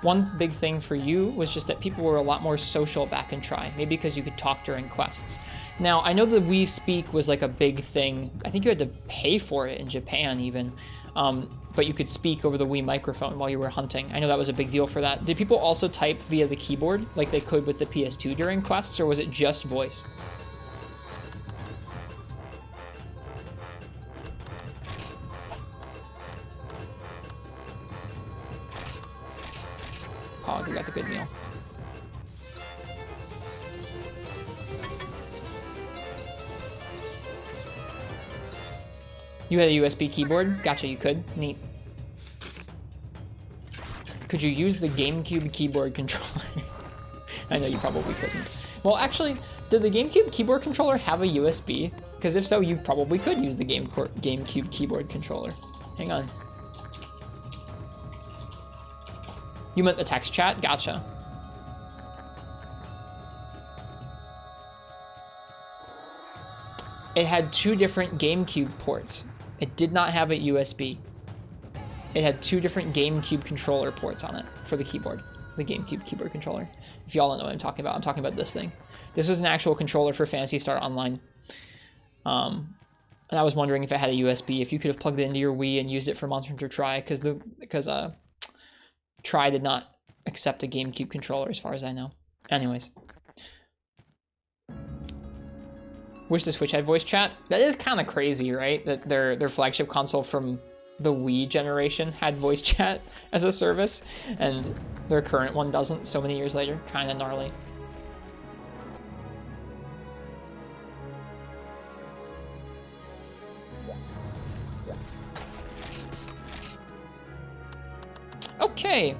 One big thing for you was just that people were a lot more social back in Tri, maybe because you could talk during quests. Now, I know the We Speak was like a big thing. I think you had to pay for it in Japan even, but you could speak over the Wii microphone while you were hunting. I know that was a big deal for that. Did people also type via the keyboard like they could with the PS2 during quests, or was it just voice? Hog, you got the good meal. You had a USB keyboard? Gotcha, you could. Neat. Could you use the GameCube keyboard controller? I know you probably couldn't. Well, actually, did the GameCube keyboard controller have a USB? Because if so, you probably could use the GameCube keyboard controller. Hang on. You meant the text chat? Gotcha. It had 2 different GameCube ports. It did not have a USB. It had 2 different GameCube controller ports on it for the keyboard. The GameCube keyboard controller. If y'all don't know what I'm talking about this thing. This was an actual controller for Phantasy Star Online. And I was wondering if it had a USB, if you could have plugged it into your Wii and used it for Monster Hunter Tri, because Tri did not accept a GameCube controller as far as I know. Anyways. Wish the Switch had voice chat. That is kind of crazy, right? That their flagship console from the Wii generation had voice chat as a service, and their current one doesn't so many years later. Kind of gnarly. Okay.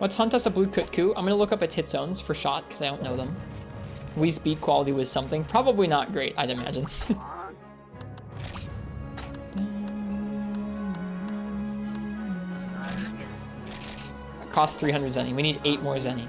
Let's hunt us a blue Kutku. I'm gonna look up its hit zones for shot, because I don't know them. We Speak quality was something. Probably not great, I'd imagine. It costs 300 Zenny. We need 8 more Zenny.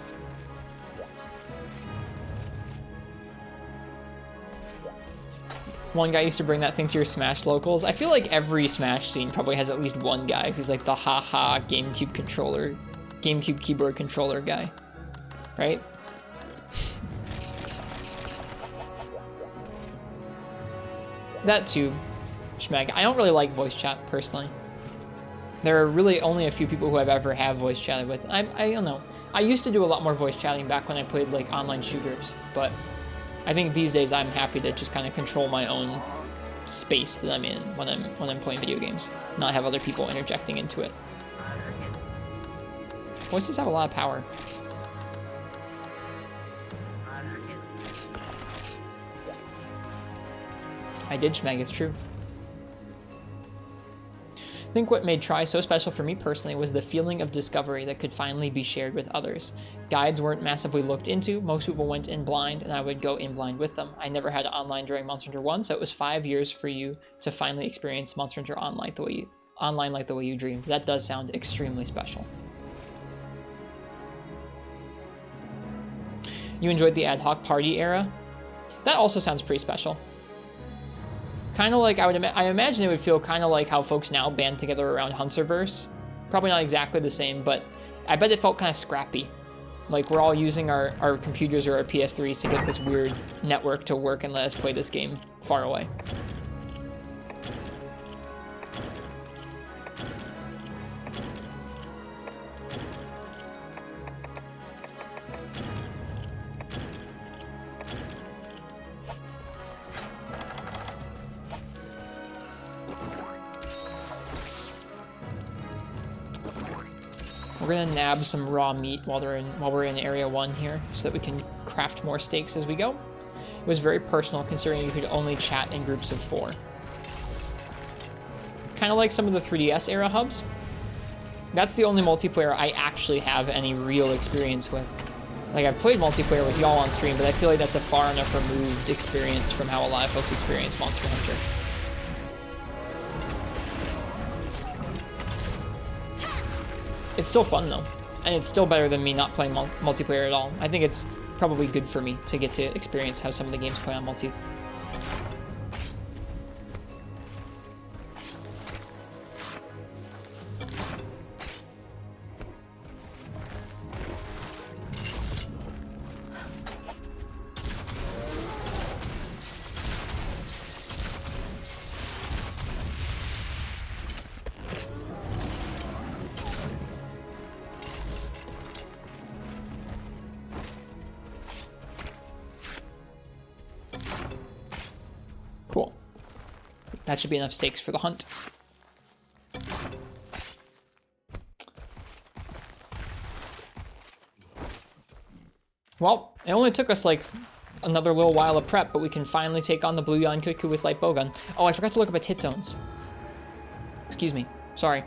One guy used to bring that thing to your Smash locals. I feel like every Smash scene probably has at least one guy who's like the haha GameCube controller, GameCube keyboard controller guy, right? That too, Schmeg. I don't really like voice chat personally. There are really only a few people who I've ever had voice chatted with. I don't know. I used to do a lot more voice chatting back when I played like online shooters, but I think these days I'm happy to just kind of control my own space that I'm in when I'm playing video games, not have other people interjecting into it. Voices have a lot of power. I did schmeg, it's true. I think what made Try so special for me personally was the feeling of discovery that could finally be shared with others. Guides weren't massively looked into, most people went in blind, and I would go in blind with them. I never had online during Monster Hunter 1, so it was 5 years for you to finally experience Monster Hunter online like the way you dreamed. That does sound extremely special. You enjoyed the ad hoc party era? That also sounds pretty special. Kind of like I imagine it would feel kind of like how folks now band together around Hunterverse. Probably not exactly the same, but I bet it felt kind of scrappy. Like we're all using our computers or our PS3s to get this weird network to work and let us play this game far away. We're gonna nab some raw meat while we're in area 1 here, so that we can craft more steaks as we go. It was very personal considering you could only chat in groups of 4. Kind of like some of the 3DS era hubs. That's the only multiplayer I actually have any real experience with. Like I've played multiplayer with y'all on stream, but I feel like that's a far enough removed experience from how a lot of folks experience Monster Hunter. It's still fun though, and it's still better than me not playing multiplayer at all. I think it's probably good for me to get to experience how some of the games play on multi. Cool. That should be enough steaks for the hunt. Well, it only took us like another little while of prep, but we can finally take on the blue Yon Cuckoo with light bowgun. Oh, I forgot to look up its hit zones. Excuse me. Sorry.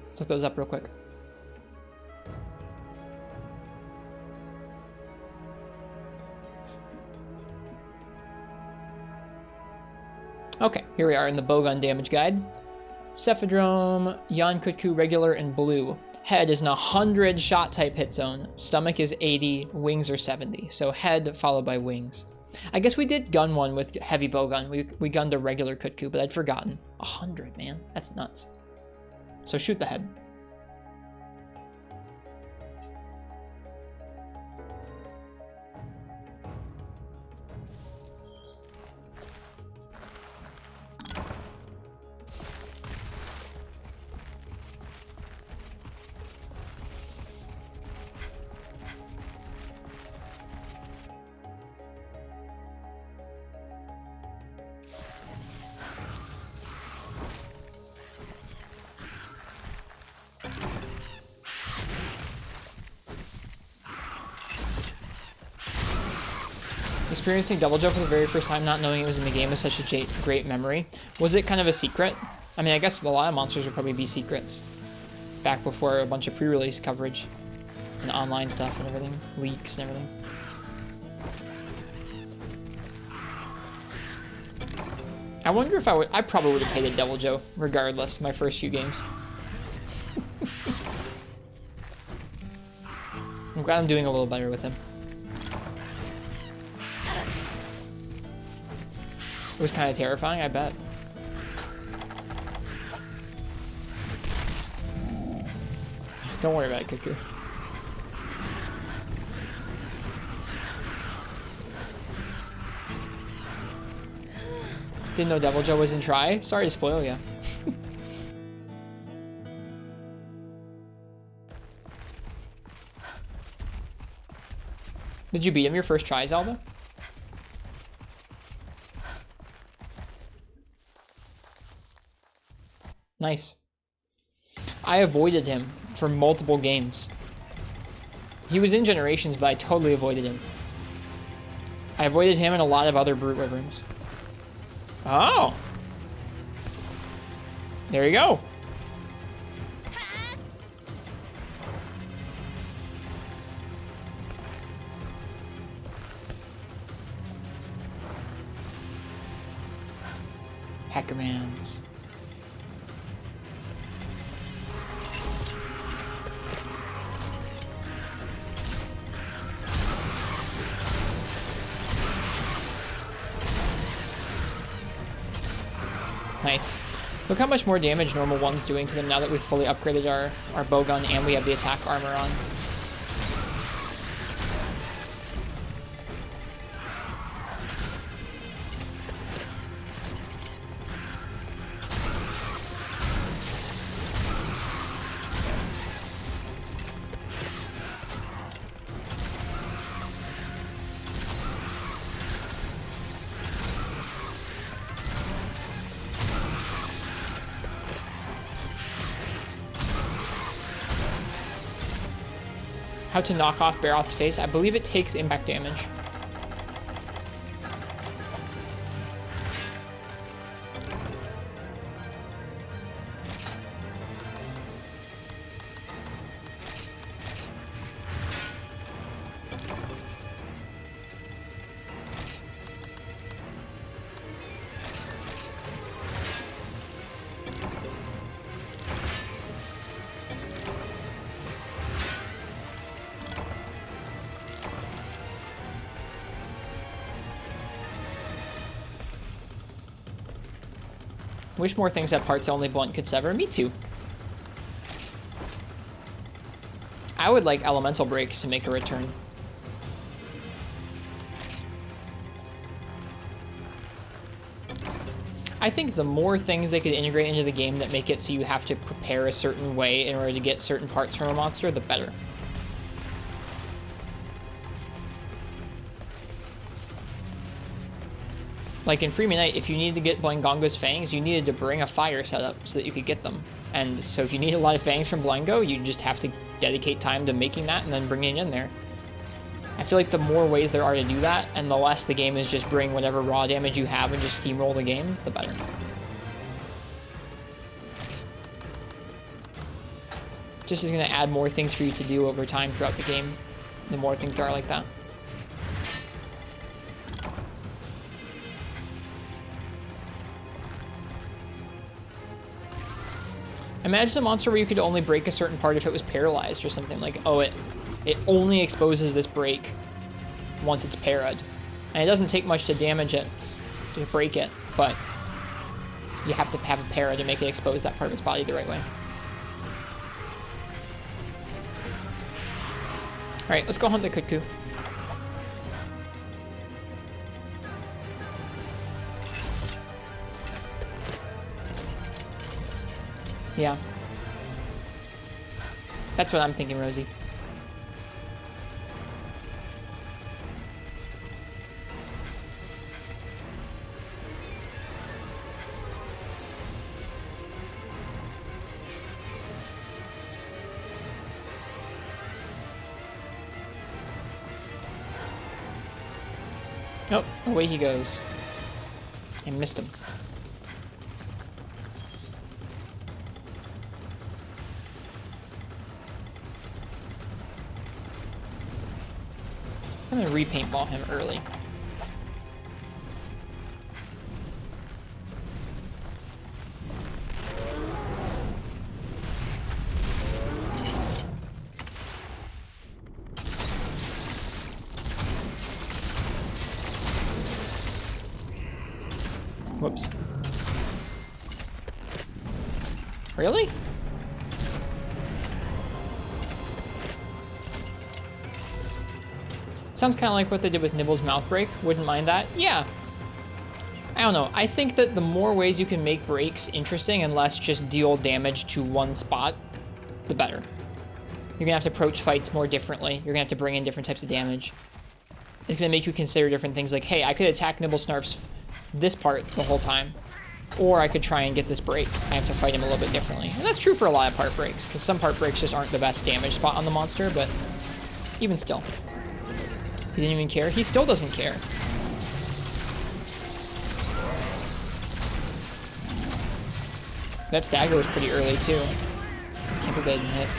Let's look those up real quick. Okay, here we are in the bowgun damage guide. Cephadrome, Yon Cuckoo, regular, and blue. Head is an 100 shot type hit zone. Stomach is 80, wings are 70. So head followed by wings. I guess we did gun one with heavy bowgun. We gunned a regular Cuckoo, but I'd forgotten. 100, man, that's nuts. So shoot the head. Experiencing Double Jump for the very first time, not knowing it was in the game, is such a great memory. Was it kind of a secret? I mean, I guess a lot of monsters would probably be secrets. Back before a bunch of pre-release coverage and online stuff and everything, leaks and everything. I wonder if I probably would have hated Devil Joe, regardless, my first few games. I'm glad I'm doing a little better with him. It was kind of terrifying, I bet. Don't worry about it, Cuckoo. Didn't know Devil Joe was in try. Sorry to spoil you. Did you beat him your first try, Zelda? Nice. I avoided him for multiple games. He was in Generations, but I totally avoided him. I avoided him and a lot of other Brute Wyverns. Oh! There you go. Hackermans. Nice. Look how much more damage normal one's doing to them now that we've fully upgraded our bowgun and we have the attack armor on. How to knock off Barroth's face. I believe it takes impact damage. Wish more things had parts only Blunt could sever. Me too. I would like elemental breaks to make a return. I think the more things they could integrate into the game that make it so you have to prepare a certain way in order to get certain parts from a monster, the better. Like in Freeman Knight, if you needed to get Blangongo's fangs, you needed to bring a fire setup so that you could get them. And so if you need a lot of fangs from Blango, you just have to dedicate time to making that and then bringing it in there. I feel like the more ways there are to do that, and the less the game is just bring whatever raw damage you have and just steamroll the game, the better. Just is going to add more things for you to do over time throughout the game, the more things there are like that. Imagine a monster where you could only break a certain part if it was paralyzed or something. Like, oh, it only exposes this break once it's parried. And it doesn't take much to damage it, to break it, but you have to have a para to make it expose that part of its body the right way. Alright, let's go hunt the cuckoo. Yeah. That's what I'm thinking, Rosie. Oh, away he goes. I missed him. I'm gonna repaintball him early. Whoops. Really? Sounds kind of like what they did with Nibble's mouth break. Wouldn't mind that. Yeah. I don't know. I think that the more ways you can make breaks interesting and less just deal damage to one spot, the better. You're gonna have to approach fights more differently. You're gonna have to bring in different types of damage. It's gonna make you consider different things like, hey, I could attack Nibblesnarf's this part the whole time, or I could try and get this break. I have to fight him a little bit differently. And that's true for a lot of part breaks, because some part breaks just aren't the best damage spot on the monster, but even still. He didn't even care. He still doesn't care. That stagger was pretty early, too. Can't believe they didn't hit.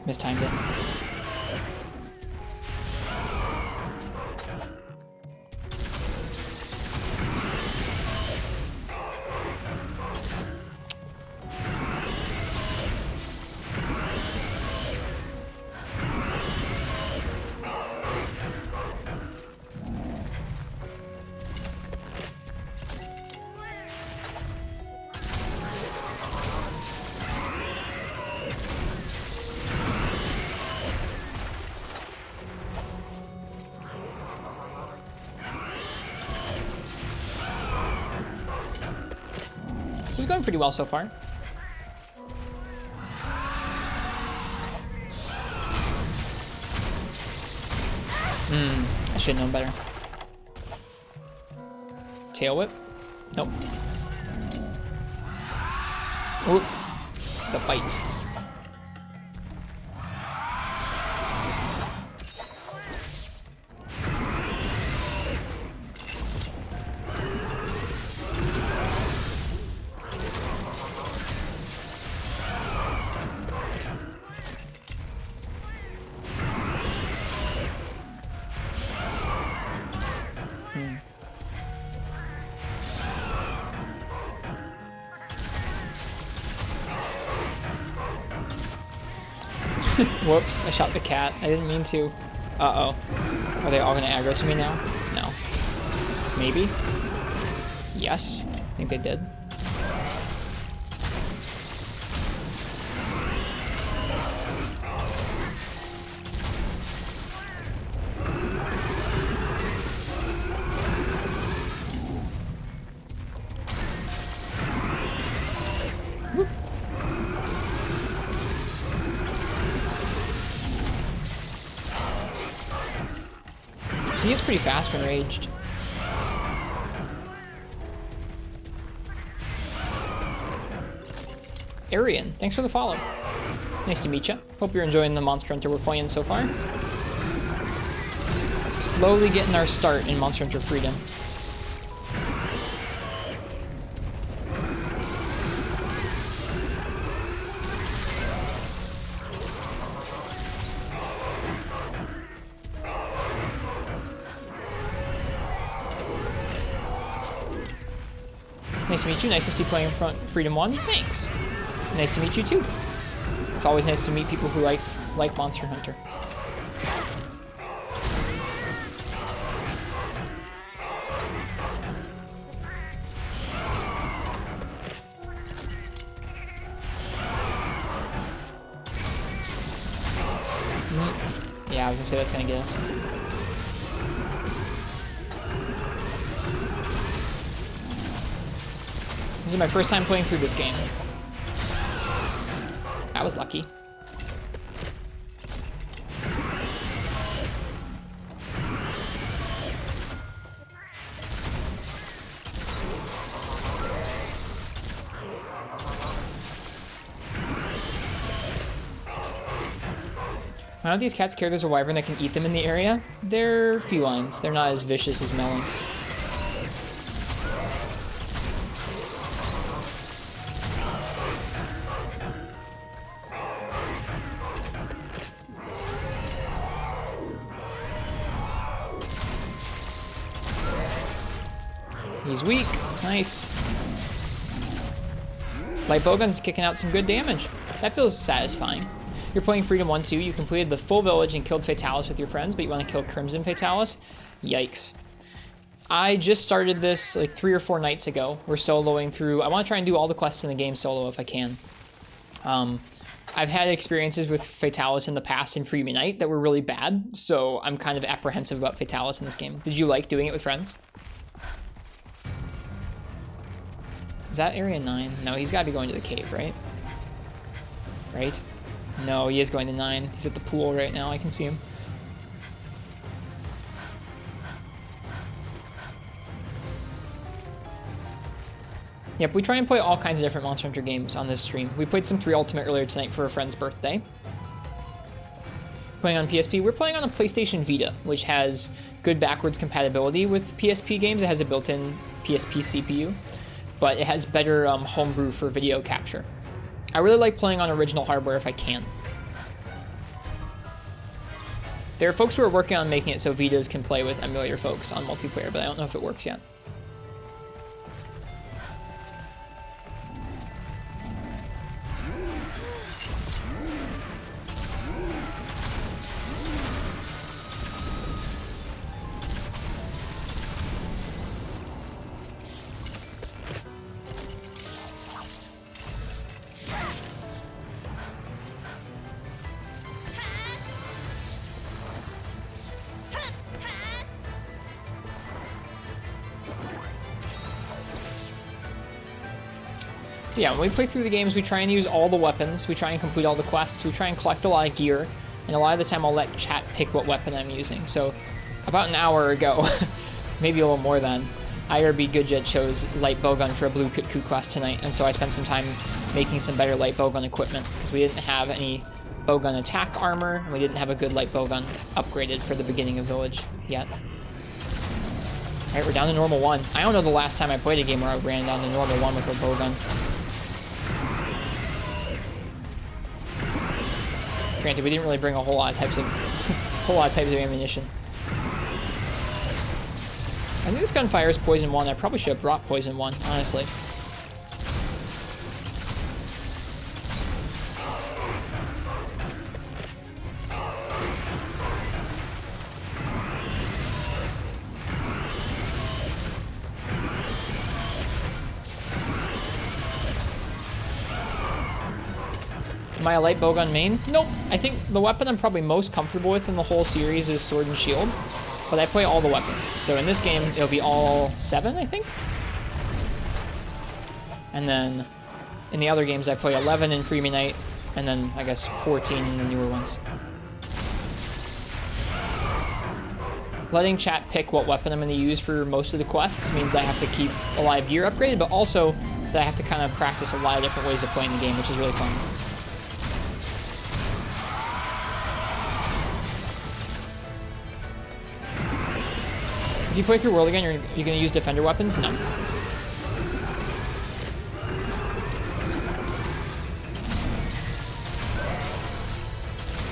Mistimed it. This is going pretty well so far. I should have known better. Tail whip? Nope. Oop. The bite. Whoops, I shot the cat. I didn't mean to. Uh-oh. Are they all gonna aggro to me now? No. Maybe? Yes. I think they did. He gets pretty fast when raged. Arian, thanks for the follow. Nice to meet you. Hope you're enjoying the Monster Hunter we're playing so far. Slowly getting our start in Monster Hunter Freedom. Nice to meet you. Nice to see you playing front Freedom 1. Thanks. Nice to meet you too. It's always nice to meet people who like Monster Hunter. Yeah, I was gonna say that's gonna get us. This is my first time playing through this game. I was lucky. None of these cats care there's a wyvern that can eat them in the area. They're felines. They're not as vicious as melons. He's weak. Nice. Light bowgun's kicking out some good damage. That feels satisfying. You're playing Freedom 1-2. You completed the full village and killed Fatalis with your friends, but you want to kill Crimson Fatalis? Yikes. I just started this like 3 or 4 nights ago. We're soloing through. I want to try and do all the quests in the game solo if I can. I've had experiences with Fatalis in the past in Freedom Unite that were really bad, so I'm kind of apprehensive about Fatalis in this game. Did you like doing it with friends? Is that area 9? No, he's got to be going to the cave, right? Right? No, he is going to 9. He's at the pool right now. I can see him. Yep, we try and play all kinds of different Monster Hunter games on this stream. We played some 3 Ultimate earlier tonight for a friend's birthday. Playing on PSP. We're playing on a PlayStation Vita, which has good backwards compatibility with PSP games. It has a built-in PSP CPU, but it has better homebrew for video capture. I really like playing on original hardware if I can. There are folks who are working on making it so Vitas can play with emulator folks on multiplayer, but I don't know if it works yet. Yeah, when we play through the games, we try and use all the weapons, we try and complete all the quests, we try and collect a lot of gear, and a lot of the time I'll let chat pick what weapon I'm using. So, about an hour ago, maybe a little more than, IRB Goodjet chose light bowgun for a blue Kutku quest tonight, and so I spent some time making some better light bowgun equipment, because we didn't have any bowgun attack armor, and we didn't have a good light bowgun upgraded for the beginning of Village yet. Alright, we're down to normal 1. I don't know the last time I played a game where I ran down to normal 1 with a bowgun. Granted, we didn't really bring a whole lot of types of ammunition. I think this gunfire is poison 1. I probably should have brought poison 1, honestly. Am I a light bowgun main? Nope. I think the weapon I'm probably most comfortable with in the whole series is Sword and Shield, but I play all the weapons. So in this game, it'll be all 7, I think? And then in the other games, I play 11 in Freedom Unite, and then I guess 14 in the newer ones. Letting chat pick what weapon I'm going to use for most of the quests means that I have to keep a lot of gear upgraded, but also that I have to kind of practice a lot of different ways of playing the game, which is really fun. If you play through World again, you're going to use defender weapons? No. I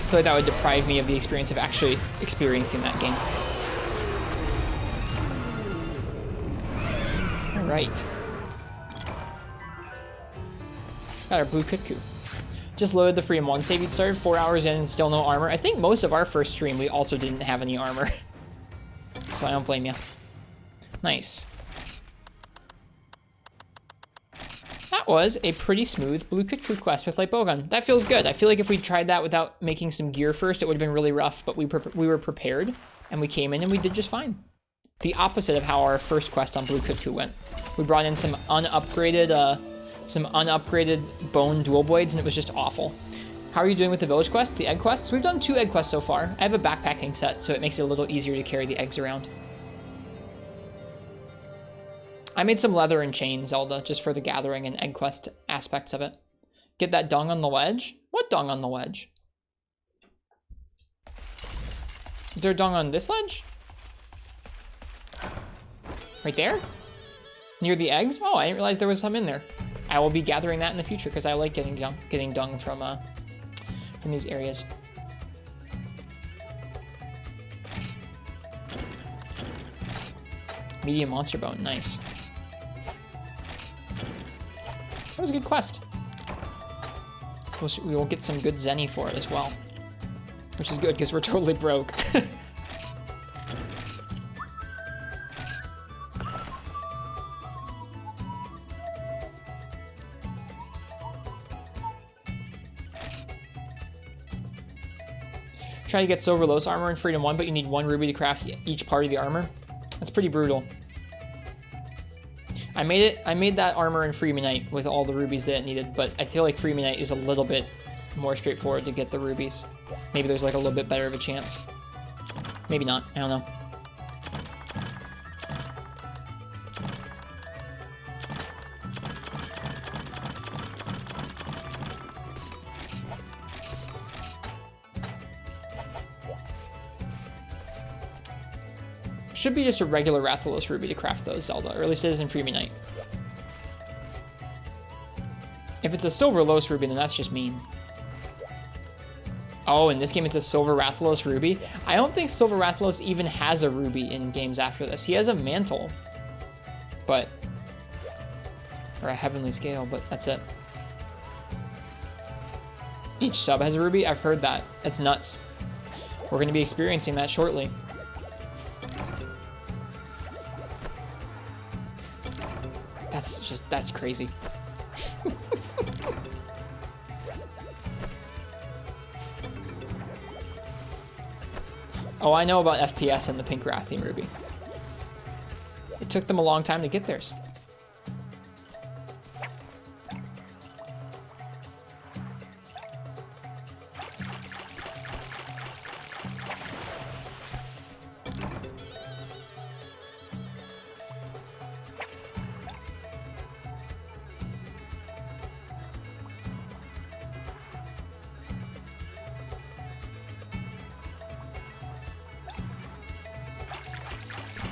feel like that would deprive me of the experience of actually experiencing that game. Alright. Got our blue Kutku. Just loaded the Freedom 1 save. It started 4 hours in and still no armor. I think most of our first stream, we also didn't have any armor. So I don't blame you. Nice. That was a pretty smooth blue Kutku quest with light bowgun. That feels good. I feel like if we tried that without making some gear first, it would have been really rough, but we were prepared, and we came in and we did just fine. The opposite of how our first quest on blue Kutku went. We brought in some unupgraded bone dual blades, and it was just awful. How are you doing with the village quests, the egg quests? We've done 2 egg quests so far. I have a backpacking set, so it makes it a little easier to carry the eggs around. I made some leather and chain, Zelda, just for the gathering and egg quest aspects of it. Get that dung on the ledge? What dung on the ledge? Is there a dung on this ledge? Right there? Near the eggs? Oh, I didn't realize there was some in there. I will be gathering that in the future because I like getting dung from these areas. Medium monster bone, nice. That was a good quest. We will get some good Zenny for it as well. Which is good, because we're totally broke. Try to get Silver Los armor in Freedom 1, but you need 1 ruby to craft each part of the armor. That's pretty brutal. I made that armor in Free Midnight with all the rubies that it needed, but I feel like Free Midnight is a little bit more straightforward to get the rubies. Maybe there's like a little bit better of a chance. Maybe not, I don't know. Should be just a regular Rathalos ruby to craft those, Zelda, or at least it is in Free Midnight. If it's a Silver Los ruby, then that's just mean. Oh, in this game it's a Silver Rathalos ruby? I don't think Silver Rathalos even has a ruby in games after this. He has a mantle, but... or a Heavenly Scale, but that's it. Each sub has a ruby? I've heard that. That's nuts. We're going to be experiencing that shortly. That's crazy. Oh, I know about FPS and the Pink Rathian Ruby. It took them a long time to get theirs.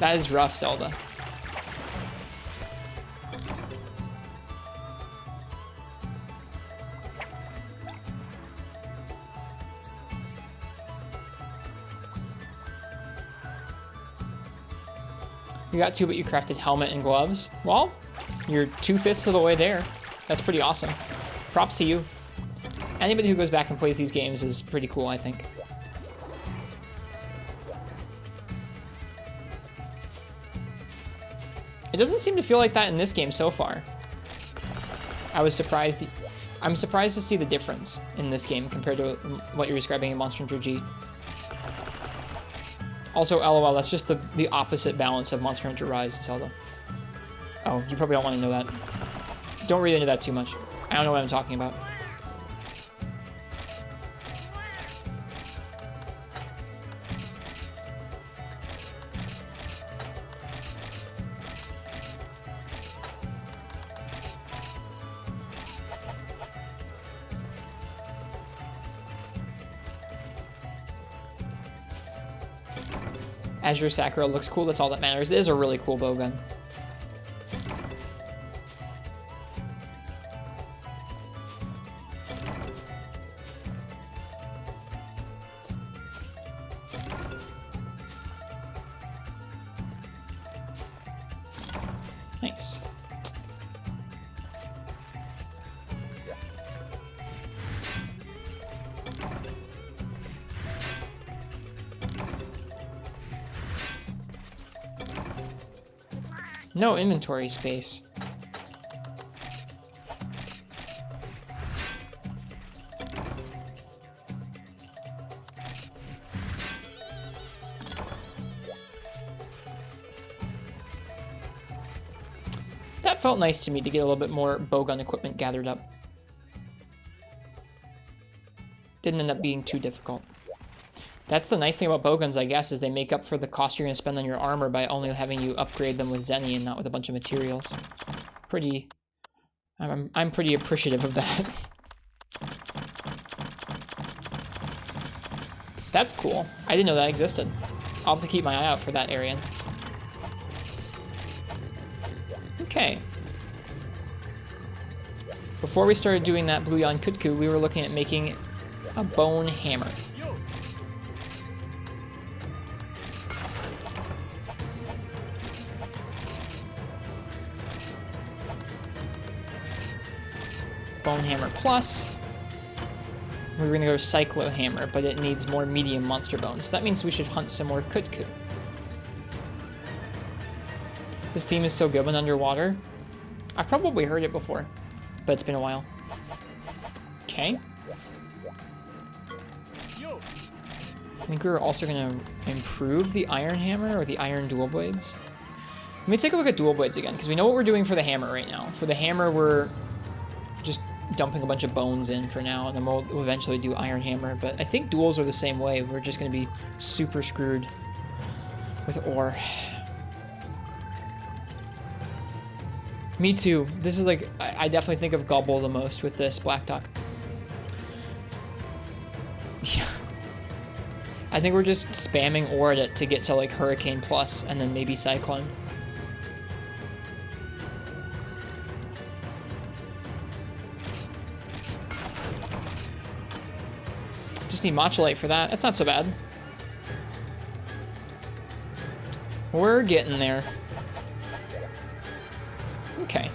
That is rough, Zelda. You got 2, but you crafted helmet and gloves. Well, you're 2/5 of the way there. That's pretty awesome. Props to you. Anybody who goes back and plays these games is pretty cool, I think. It doesn't seem to feel like that in this game so far. I'm surprised to see the difference in this game compared to what you're describing in Monster Hunter G. Also, LOL, that's just the opposite balance of Monster Hunter Rise, Zelda. Oh, you probably don't want to know that. Don't read into that too much. I don't know what I'm talking about. Azure Sakura looks cool, that's all that matters. It is a really cool bowgun. Nice. No inventory space. That felt nice to me to get a little bit more bowgun equipment gathered up. Didn't end up being too difficult. That's the nice thing about bowguns, I guess, is they make up for the cost you're going to spend on your armor by only having you upgrade them with Zenny and not with a bunch of materials. I'm pretty appreciative of that. That's cool. I didn't know that existed. I'll have to keep my eye out for that area. Okay. Before we started doing that Blue Yon Kutku, we were looking at making a bone hammer. Bone Hammer Plus. We were gonna go Cyclo Hammer, but it needs more medium monster bones. So that means we should hunt some more Kutku. This theme is so good when underwater. I've probably heard it before, but it's been a while. Okay. I think we're also gonna improve the Iron Hammer or the Iron Dual Blades. Let me take a look at Dual Blades again, because we know what we're doing for the hammer right now. For the hammer, we're just dumping a bunch of bones in for now, and then we'll eventually do Iron Hammer. But I think duels are the same way. We're just going to be super screwed with ore. Me too. This is like, I definitely think of Gobble the most with this Black Duck. Yeah. I think we're just spamming ore to get to like Hurricane Plus, and then maybe Cyclone. Just need Motulite for that. That's not so bad. We're getting there. Okay.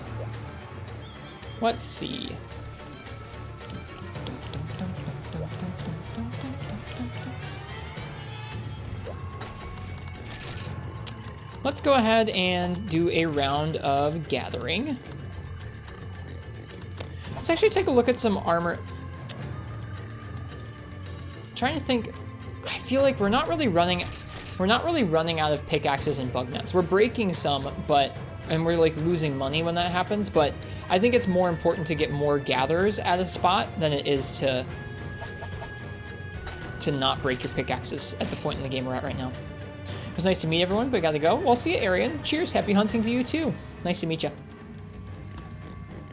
Let's see. Let's go ahead and do a round of gathering. Let's actually take a look at some armor. Trying to think, I feel like we're not really running out of pickaxes and bug nets. We're breaking some, and we're like losing money when that happens, but I think it's more important to get more gatherers at a spot than it is to not break your pickaxes at the point in the game we're at right now. It was nice to meet everyone, but I gotta go. Well, see you, Arian. Cheers, happy hunting to you too. Nice to meet you.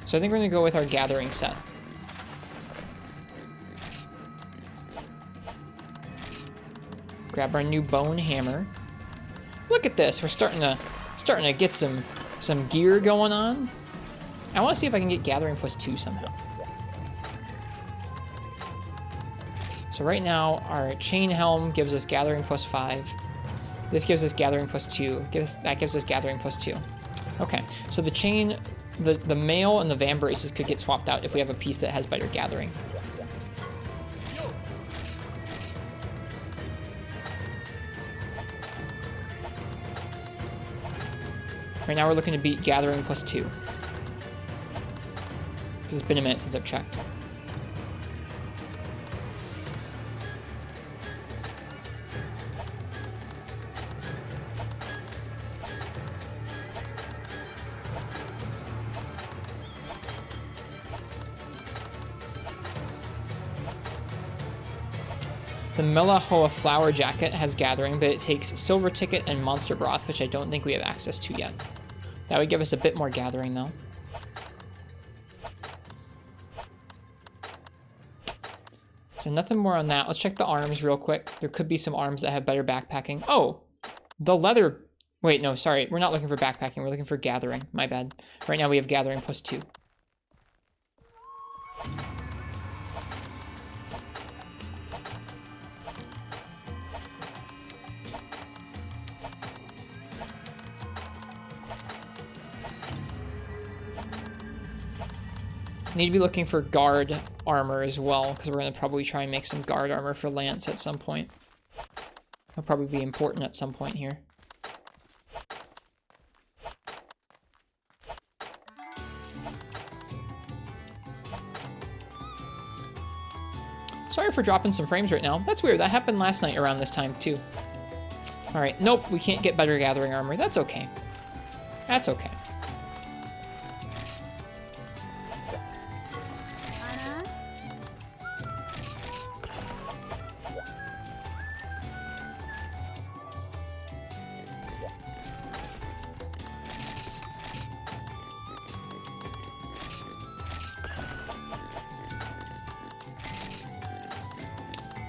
So I think we're gonna go with our gathering set. Grab our new bone hammer. Look at this. We're starting to get some gear going on. I want to see if I can get gathering +2 somehow. So right now our chain helm gives us gathering +5. This gives us gathering +2. That gives us gathering +2. Okay. So the chain, the mail and the van braces could get swapped out if we have a piece that has better gathering. Right now we're looking to beat gathering +2. This has been a minute since I've checked. The Melahoa Flower Jacket has gathering, but it takes Silver Ticket and Monster Broth, which I don't think we have access to yet. That would give us a bit more gathering, though. So nothing more on that. Let's check the arms real quick. There could be some arms that have better backpacking. Oh, the leather. Wait, no, sorry. We're not looking for backpacking. We're looking for gathering. My bad. Right now we have gathering +2. Need to be looking for guard armor as well, because we're going to probably try and make some guard armor for Lance at some point. That'll probably be important at some point here. Sorry for dropping some frames right now. That's weird. That happened last night around this time too. All right. Nope, we can't get better gathering armor. That's okay. That's okay.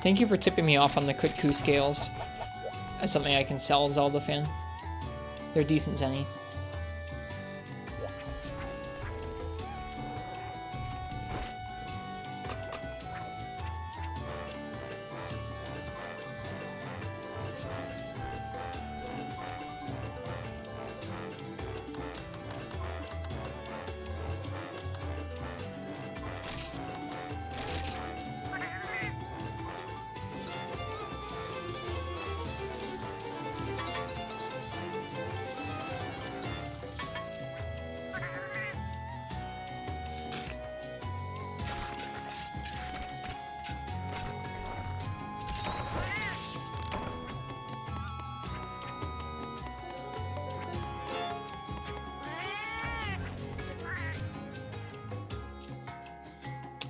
Thank you for tipping me off on the Kutku scales. That's something I can sell as Zelda fan. They're decent zenny.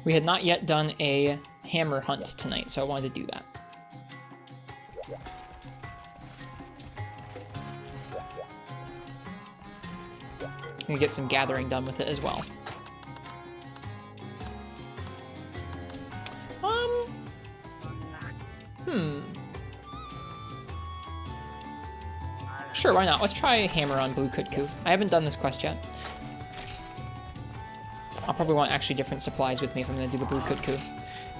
We had not yet done a hammer hunt tonight, so I wanted to do that. And get some gathering done with it as well. Sure, why not? Let's try hammer on Blue Kutku. I haven't done this quest yet. I'll probably want actually different supplies with me if I'm going to do the Blue Kutku.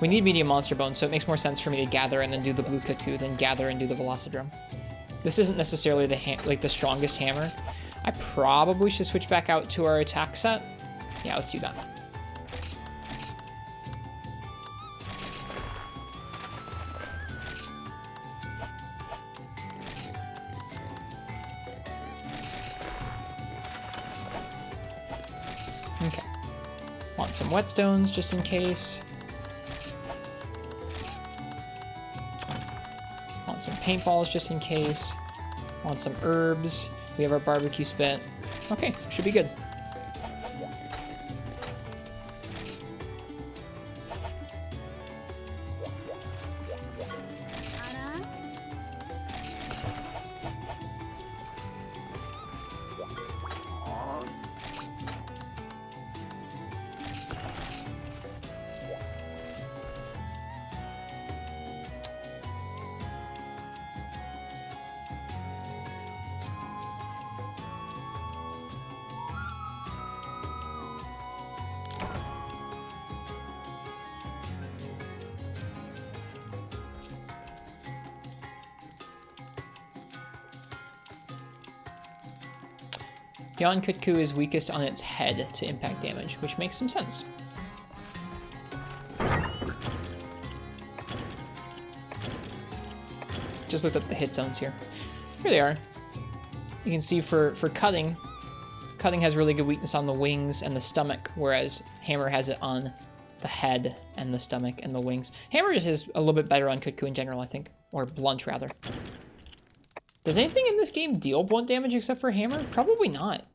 We need medium monster bones, so it makes more sense for me to gather and then do the Blue Kutku than gather and do the Velocidrome. This isn't necessarily the strongest hammer. I probably should switch back out to our attack set. Yeah, let's do that. Okay. Want some whetstones just in case. Want some paintballs just in case. Want some herbs. We have our barbecue spit. Okay, should be good. Yon Kutku is weakest on its head to impact damage, which makes some sense. Just looked up the hit zones here. Here they are. You can see for cutting has really good weakness on the wings and the stomach, whereas hammer has it on the head and the stomach and the wings. Hammer is a little bit better on Kutku in general, I think. Or blunt, rather. Does anything in this game deal blunt damage except for hammer? Probably not.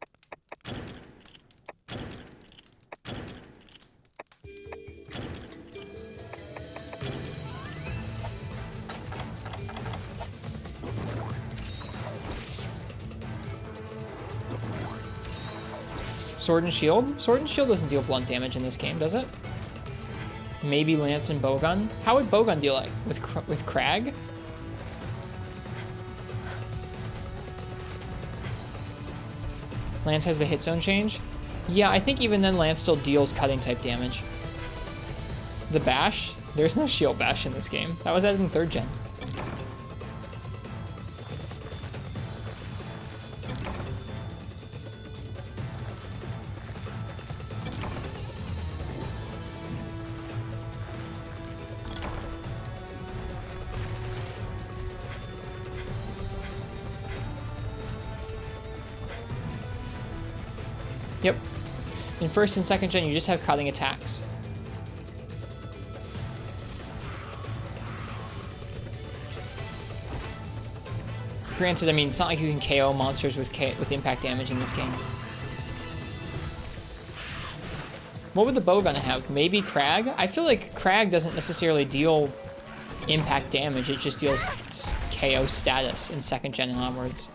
Sword and Shield? Sword and Shield doesn't deal blunt damage in this game, does it? Maybe Lance and Bowgun? How would Bowgun deal like with Crag? Lance has the hit zone change? Yeah, I think even then Lance still deals cutting type damage. The bash? There's no shield bash in this game. That was added in 3rd gen. Yep. In 1st and 2nd gen, you just have cutting attacks. Granted, I mean, it's not like you can KO monsters with impact damage in this game. What would the Bowgun have? Maybe Crag? I feel like Crag doesn't necessarily deal impact damage, it just deals KO status in 2nd gen and onwards.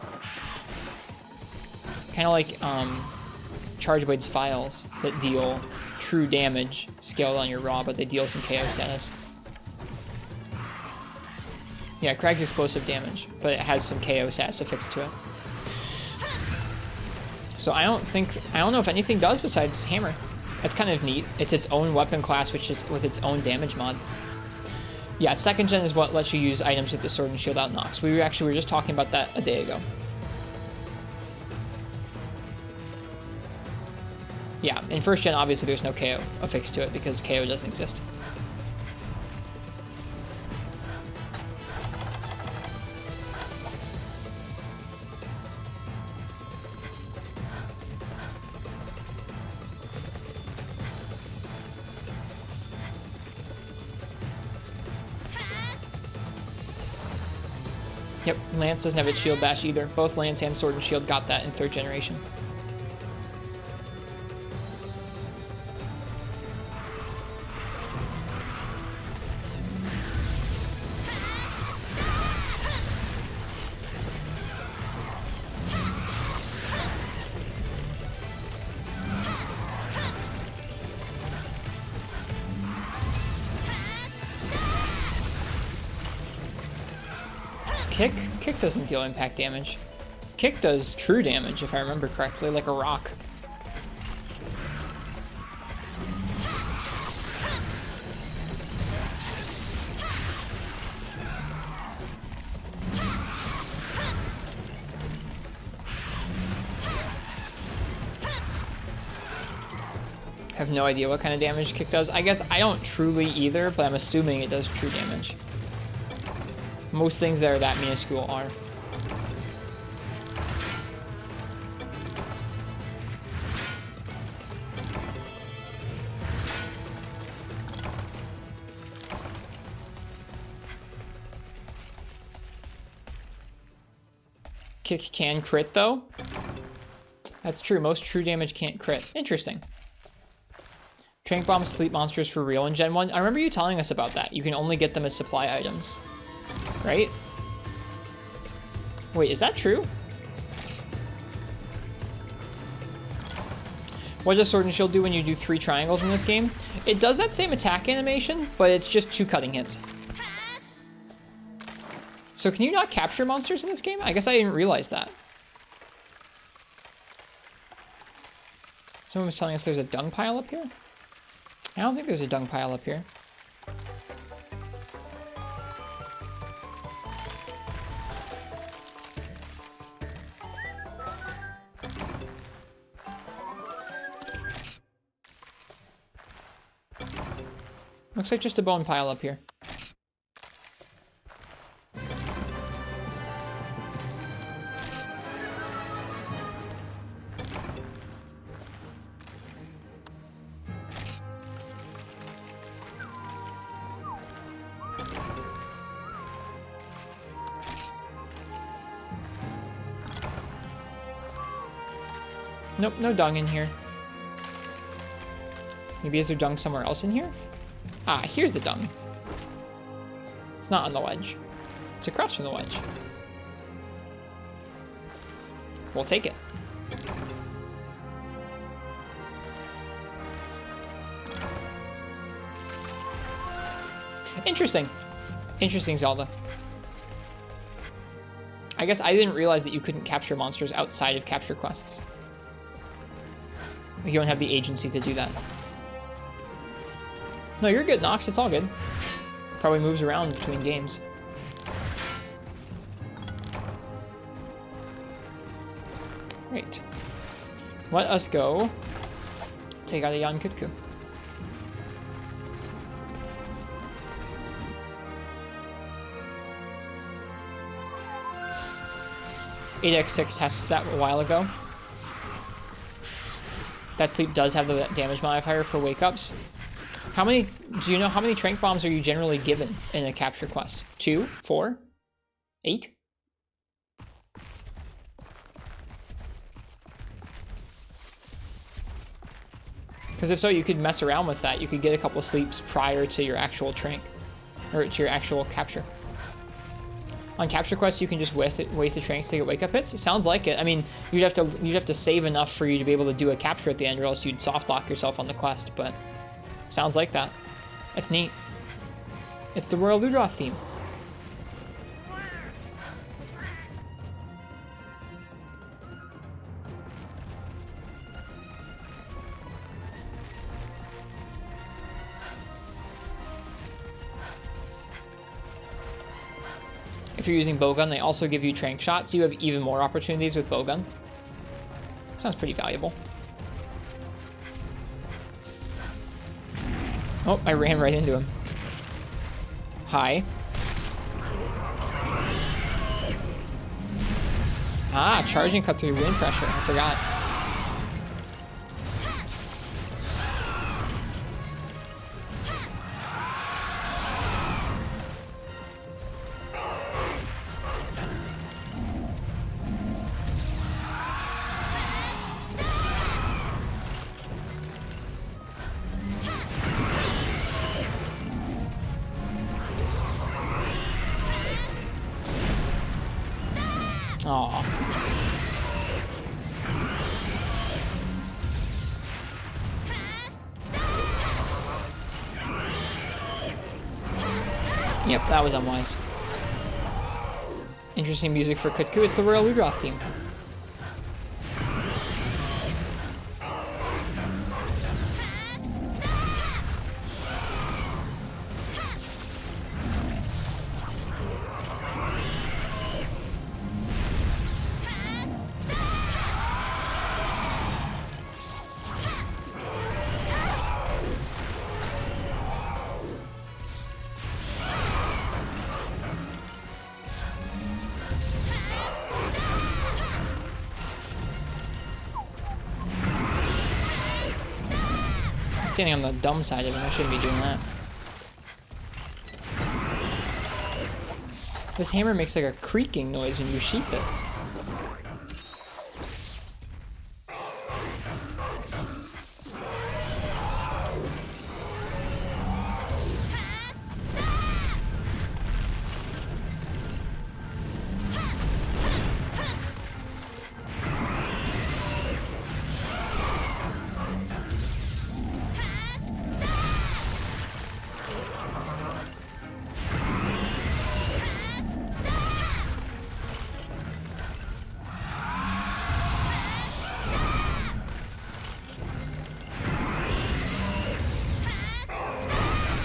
Kind of like, Charge Blade's files that deal true damage scaled on your raw, but they deal some KO status. Yeah, Crag's explosive damage, but it has some KO status affixed to it. So I don't know if anything does besides hammer. That's kind of neat. It's its own weapon class, which is with its own damage mod. Yeah, 2nd gen is what lets you use items with the sword and shield out knocks. We were just talking about that a day ago. Yeah, in 1st gen, obviously there's no KO affixed to it because KO doesn't exist. Yep, Lance doesn't have its shield bash either. Both Lance and Sword and Shield got that in 3rd generation. Kick? Kick doesn't deal impact damage. Kick does true damage, if I remember correctly, like a rock. I have no idea what kind of damage kick does. I guess I don't truly either, but I'm assuming it does true damage. Most things that are that minuscule are. Kick can crit though. That's true. Most true damage can't crit. Interesting. Trank bombs sleep monsters for real in Gen 1. I remember you telling us about that. You can only get them as supply items. Right? Wait, is that true? What does Sword and Shield do when you do 3 triangles in this game? It does that same attack animation, but it's just 2 cutting hits. So can you not capture monsters in this game? I guess I didn't realize that. Someone was telling us there's a dung pile up here? I don't think there's a dung pile up here. Looks like just a bone pile up here. Nope, no dung in here. Maybe is there dung somewhere else in here? Ah, here's the dung. It's not on the ledge. It's across from the ledge. We'll take it. Interesting. Interesting, Zelda. I guess I didn't realize that you couldn't capture monsters outside of capture quests. You don't have the agency to do that. No, you're good, Nox. It's all good. Probably moves around between games. Great. Let us go take out a Yankutku. 8x6 tested that a while ago. That sleep does have the damage modifier for wake-ups. How many, do you know how many trank bombs are you generally given in a capture quest? 2? 4? 8? Because if so, you could mess around with that. You could get a couple sleeps prior to your actual trank, or to your actual capture. On capture quests, you can just waste the tranks to get wake-up hits. It sounds like it. I mean, you'd have to save enough for you to be able to do a capture at the end, or else you'd soft lock yourself on the quest. But sounds like that. That's neat. It's the Royal Ludroth theme. If you're using bowgun, they also give you trank shots. You have even more opportunities with bowgun. Sounds pretty valuable. Oh, I ran right into him. Hi. Ah, charging cut through wind pressure. I forgot. Aw. Yep, that was unwise. Interesting music for Kutku. It's the Royal Redraw theme. Standing on the dumb side of him, I shouldn't be doing that. This hammer makes like a creaking noise when you sheath it.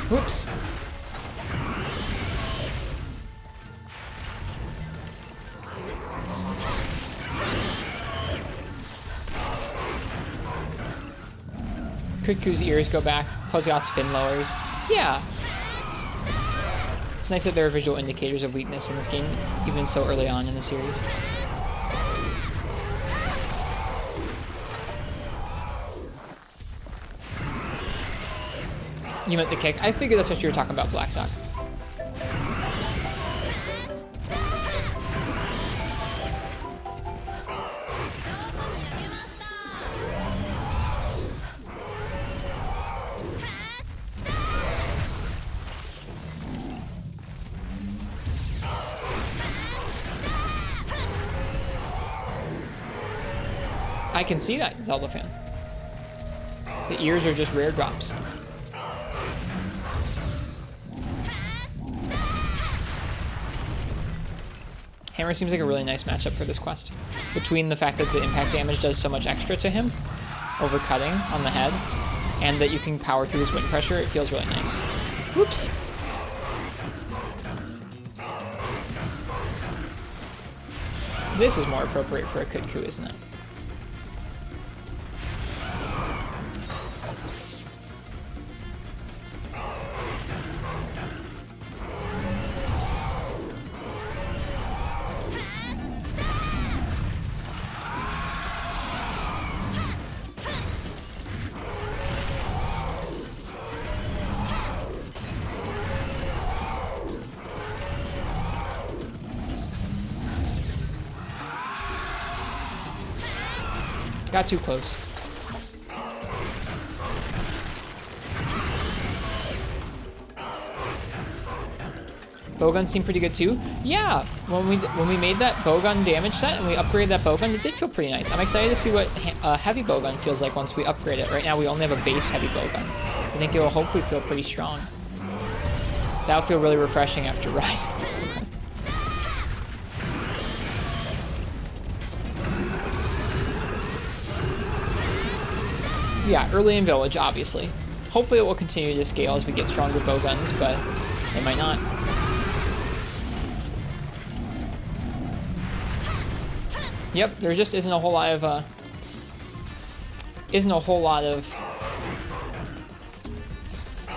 Whoops. Kutku's ears go back. Poziot's fin lowers. Yeah. It's nice that there are visual indicators of weakness in this game, even so early on in the series. You meant the kick. I figured that's what you were talking about, Black Dog. I can see that, Zelda fan. The ears are just rare drops. Hammer seems like a really nice matchup for this quest. Between the fact that the impact damage does so much extra to him, overcutting on the head, and that you can power through his wind pressure, it feels really nice. Whoops. This is more appropriate for a Kutku, isn't it? Got too close. Bowguns seem pretty good too. Yeah, when we made that bowgun damage set and we upgraded that bowgun, it did feel pretty nice. I'm excited to see what heavy bowgun feels like once we upgrade it. Right now we only have a base heavy bowgun. I think it will hopefully feel pretty strong. That'll feel really refreshing after Rise. Yeah, early in Village, obviously. Hopefully it will continue to scale as we get stronger bowguns, but it might not. Yep, there just isn't a whole lot of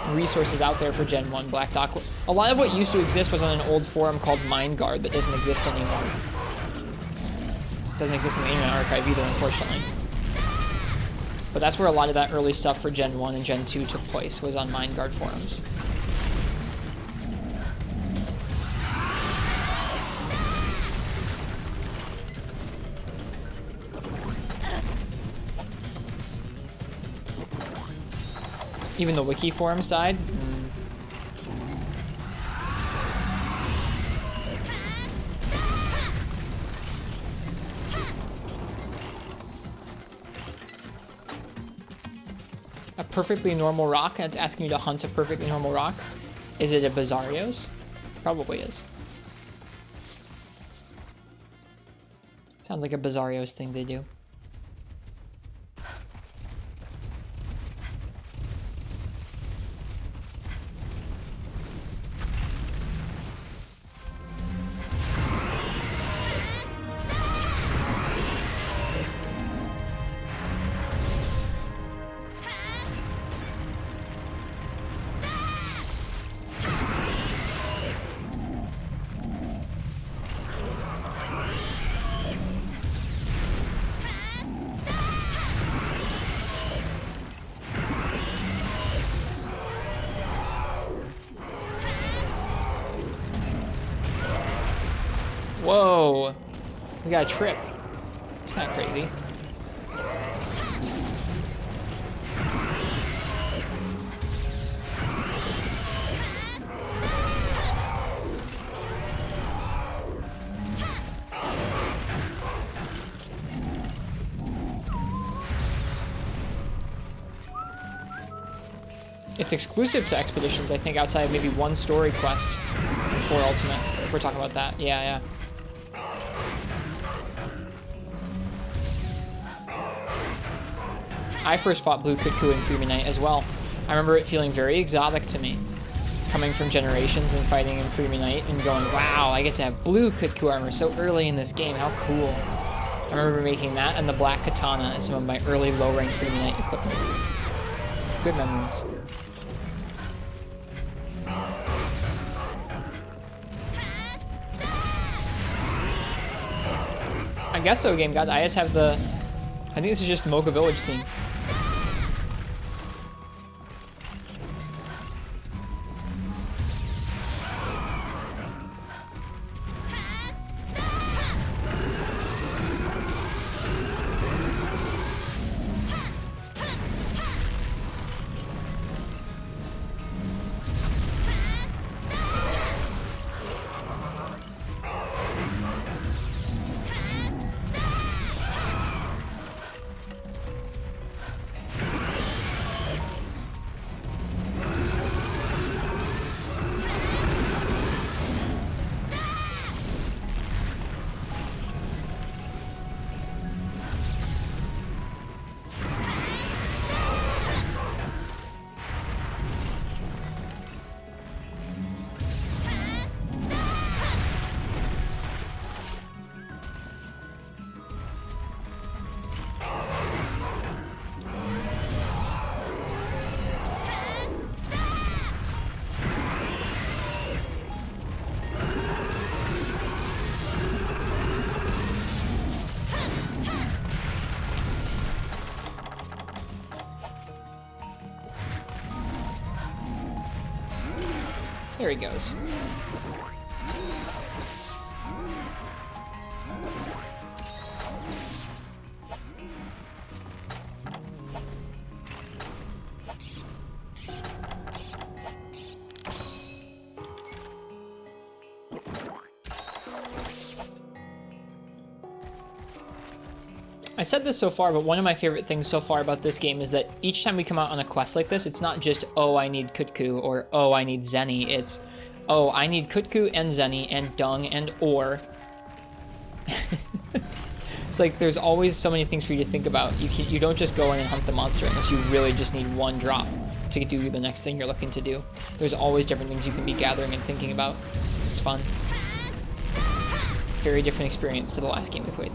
resources out there for Gen 1 Black Dock. A lot of what used to exist was on an old forum called Mindguard that doesn't exist anymore. Doesn't exist in the Internet Archive either, unfortunately. But that's where a lot of that early stuff for Gen 1 and Gen 2 took place, was on Mindguard forums. Even the wiki forums died? A perfectly normal rock, and it's asking you to hunt a perfectly normal rock. Is it a Bizarrios? Probably is. Sounds like a Bizarrios thing they do. Whoa! We got a trip. It's kind of crazy. It's exclusive to Expeditions, I think, outside of maybe one story quest in 4 Ultimate, if we're talking about that. Yeah, yeah. I first fought Blue Kutku in Freeman Knight as well. I remember it feeling very exotic to me, coming from Generations and fighting in Freeman Knight and going, wow, I get to have Blue Kutku armor so early in this game, how cool. I remember making that and the Black Katana as some of my early low-rank Freeman Knight equipment. Good memories. I guess so, Game God. I just have the... I think this is just the Mocha Village theme. There he goes. I said this so far, but one of my favorite things so far about this game is that each time we come out on a quest like this, it's not just, oh, I need Kutku, or oh, I need Zenny. It's, oh, I need Kutku and Zenny and Dung and Ore. It's like there's always so many things for you to think about. You don't just go in and hunt the monster unless you really just need one drop to do the next thing you're looking to do. There's always different things you can be gathering and thinking about. It's fun. Very different experience to the last game we played.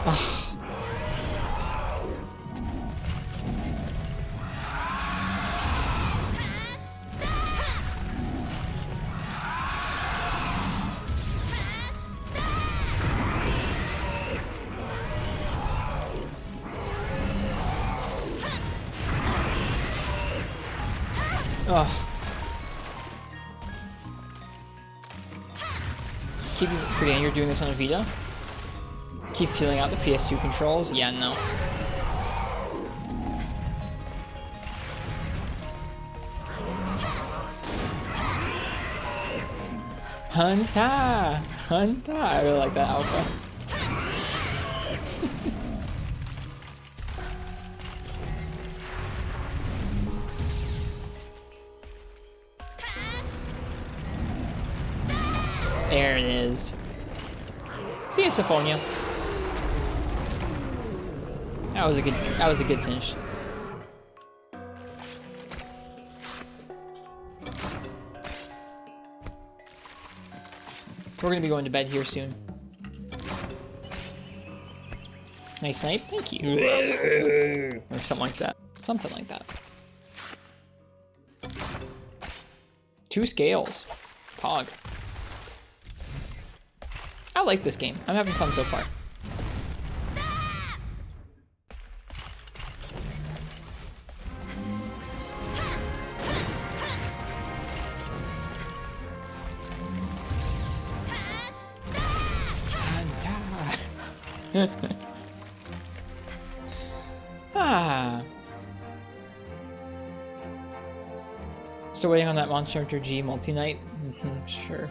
Ugh. Keep forgetting you're doing this on a Vita. Keep feeling out the PS2 controls. Yeah, no. Hunta! Hunta! I really like that alpha. There it is. See you, Symphonia. That was a good finish. We're gonna be going to bed here soon. Nice snipe, thank you. Or something like that. Something like that. 2 scales. Pog. I like this game. I'm having fun so far. Ah. Still waiting on that Monster Hunter G multi-night? Sure.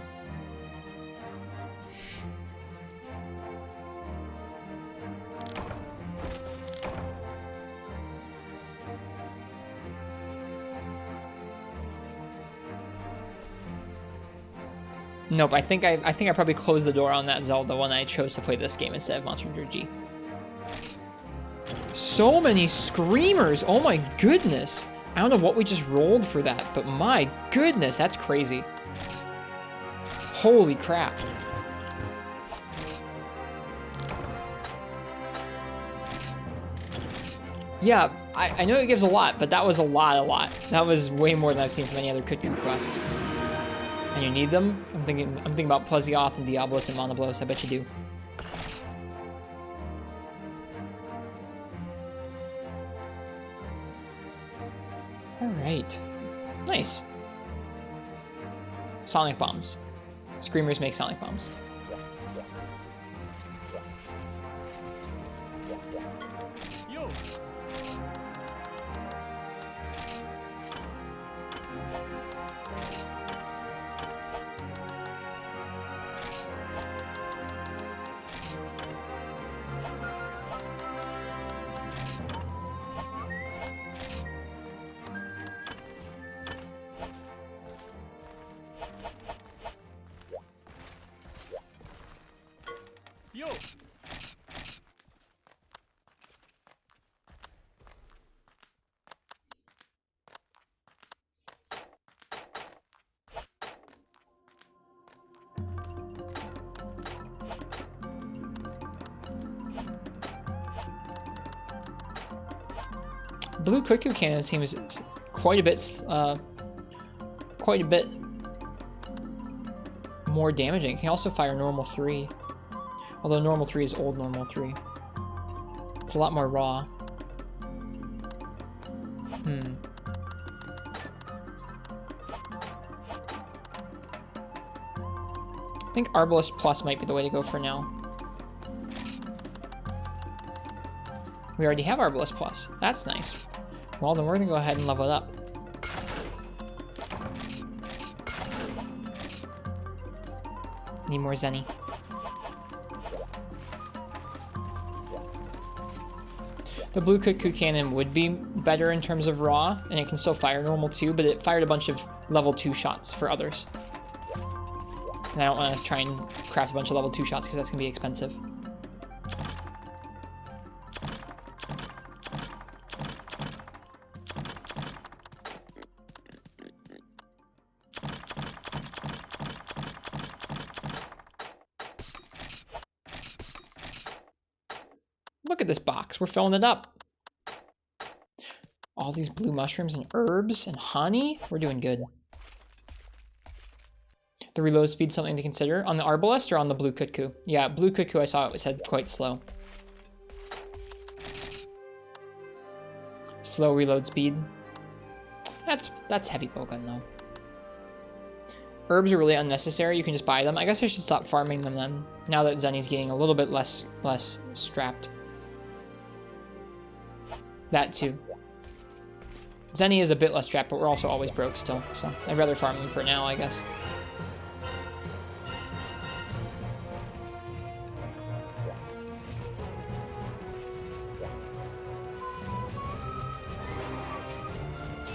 Nope, I think I probably closed the door on that Zelda when I chose to play this game instead of Monster Hunter G. So many screamers! Oh my goodness! I don't know what we just rolled for that, but my goodness, that's crazy. Holy crap. Yeah, I know it gives a lot, but that was a lot. That was way more than I've seen from any other Cuckoo quest. And you need them? I'm thinking about Fuzzy Off and Diablos and Monoblos. I bet you do. Alright. Nice. Sonic bombs. Screamers make sonic bombs. Blue Cuckoo Cannon seems quite a bit more damaging. It can also fire normal 3. Although normal 3 is old normal 3. It's a lot more raw. I think Arbalest Plus might be the way to go for now. We already have Arbalest Plus. That's nice. Well, then we're gonna go ahead and level it up. Need more Zenny. The Blue Cuckoo Cannon would be better in terms of raw, and it can still fire normal too, but it fired a bunch of level 2 shots for others. And I don't want to try and craft a bunch of level 2 shots because that's going to be expensive. Look at this box. We're filling it up. All these blue mushrooms and herbs and honey. We're doing good. The reload speed something to consider. On the Arbalest or on the blue cuckoo? Yeah, blue cuckoo I saw it said quite slow. Slow reload speed. That's heavy bowgun though. Herbs are really unnecessary. You can just buy them. I guess I should stop farming them then. Now that Zenny's getting a little bit less strapped. That too. Zenny is a bit less strapped, but we're also always broke still. So I'd rather farm them for now, I guess.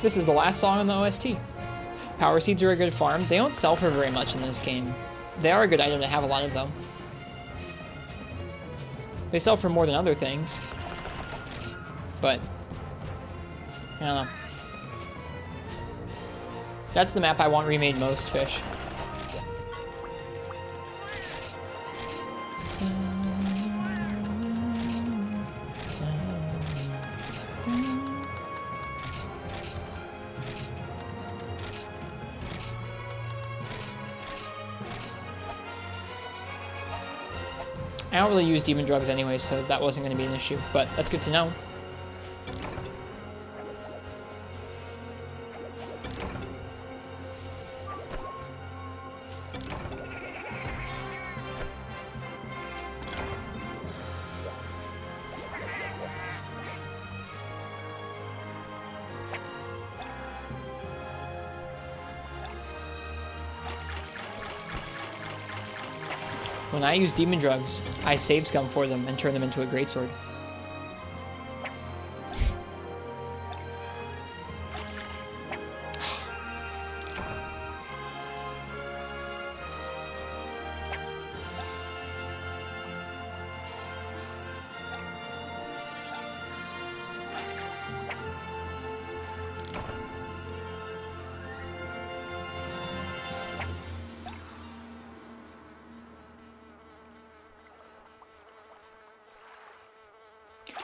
This is the last song on the OST. Power seeds are a good farm. They don't sell for very much in this game. They are a good item to have a lot of them. They sell for more than other things. But I don't know. That's the map I want remade most, Fish. I don't really use demon drugs anyway, so that wasn't going to be an issue, but that's good to know. When I use demon drugs, I save scum for them and turn them into a greatsword.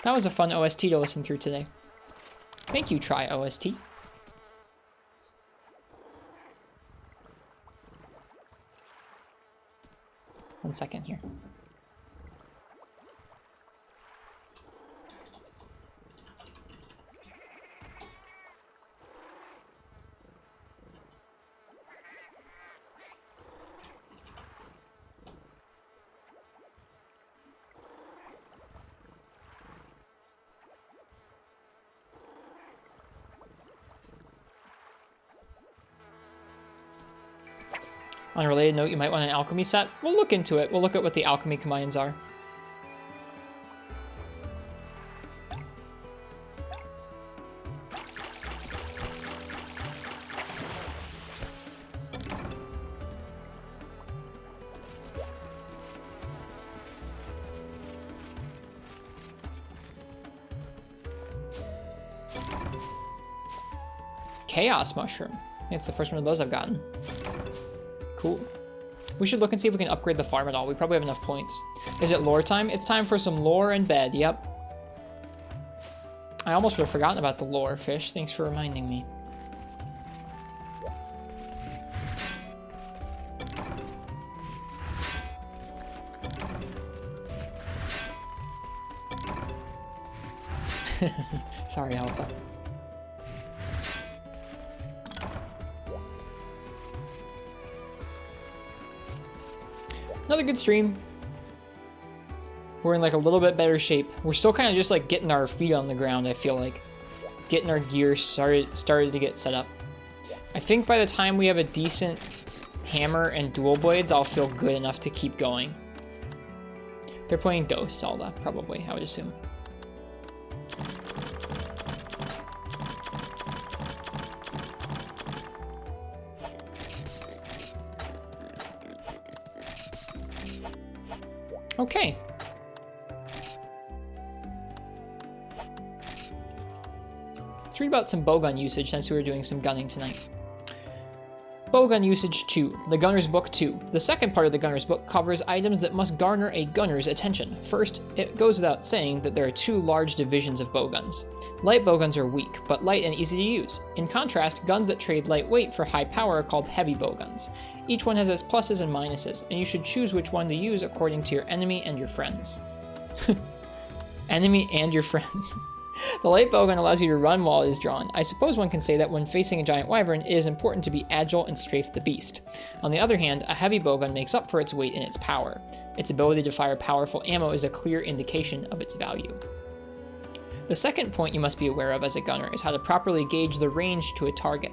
That was a fun OST to listen through today. Thank you, Try OST. One second here. On a related note, you might want an alchemy set. We'll look into it. We'll look at what the alchemy commands are. Chaos Mushroom. It's the first one of those I've gotten. Cool. We should look and see if we can upgrade the farm at all. We probably have enough points. Is it lore time? It's time for some lore and bed. Yep. I almost would have forgotten about the lore, Fish. Thanks for reminding me. Sorry, Alpha. Another good stream. We're in like a little bit better shape. We're still kind of just like getting our feet on the ground, I feel like. Getting our gear started to get set up. I think by the time we have a decent hammer and dual blades, I'll feel good enough to keep going. They're playing Dos Zelda, probably, I would assume. Okay. Let's read about some bowgun usage since we were doing some gunning tonight. Bowgun Usage 2, the Gunner's Book 2. The second part of the Gunner's Book covers items that must garner a gunner's attention. First, it goes without saying that there are two large divisions of bowguns. Light bowguns are weak, but light and easy to use. In contrast, guns that trade lightweight for high power are called heavy bowguns. Each one has its pluses and minuses, and you should choose which one to use according to your enemy and your friends. Enemy and your friends. The light bowgun allows you to run while it is drawn. I suppose one can say that when facing a giant wyvern, it is important to be agile and strafe the beast. On the other hand, a heavy bowgun makes up for its weight in its power. Its ability to fire powerful ammo is a clear indication of its value. The second point you must be aware of as a gunner is how to properly gauge the range to a target.